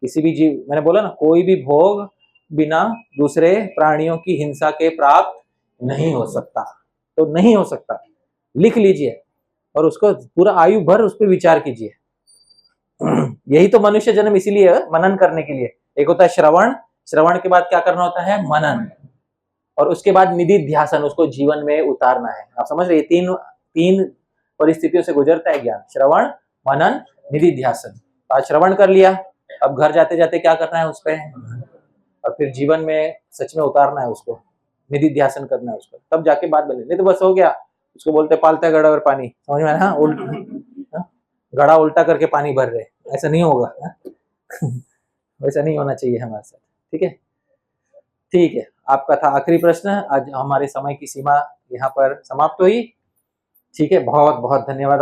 किसी भी जीव, मैंने बोला ना, कोई भी भोग बिना दूसरे प्राणियों की हिंसा के प्राप्त नहीं हो सकता। तो नहीं हो सकता, लिख लीजिए और उसको पूरा आयु भर उस पर विचार कीजिए। यही तो मनुष्य जन्म इसीलिए है, मनन करने के लिए। एक होता है श्रवण, श्रवण के बाद क्या करना होता है? मनन, और उसके बाद निधिध्यासन, उसको जीवन में उतारना है। आप समझ रहे? तीन परिस्थितियों से गुजरता है ज्ञान, श्रवण, मनन, निधिध्यासन। आज श्रवण कर लिया, अब घर जाते जाते क्या करना है उस पर, और फिर जीवन में सच में उतारना है उसको, निधिध्यासन करना है उसको, तब जाके बात बने। नहीं तो बस हो गया, उसको बोलते पालता घड़ा और पानी, समझ में? हाँ, घड़ा उल्टा करके पानी भर रहे, ऐसा नहीं होगा। वैसा नहीं होना चाहिए हमारे साथ। ठीक है, ठीक है। आपका था आखिरी प्रश्न। आज हमारे समय की सीमा यहाँ पर समाप्त हुई। ठीक है, बहुत बहुत धन्यवाद।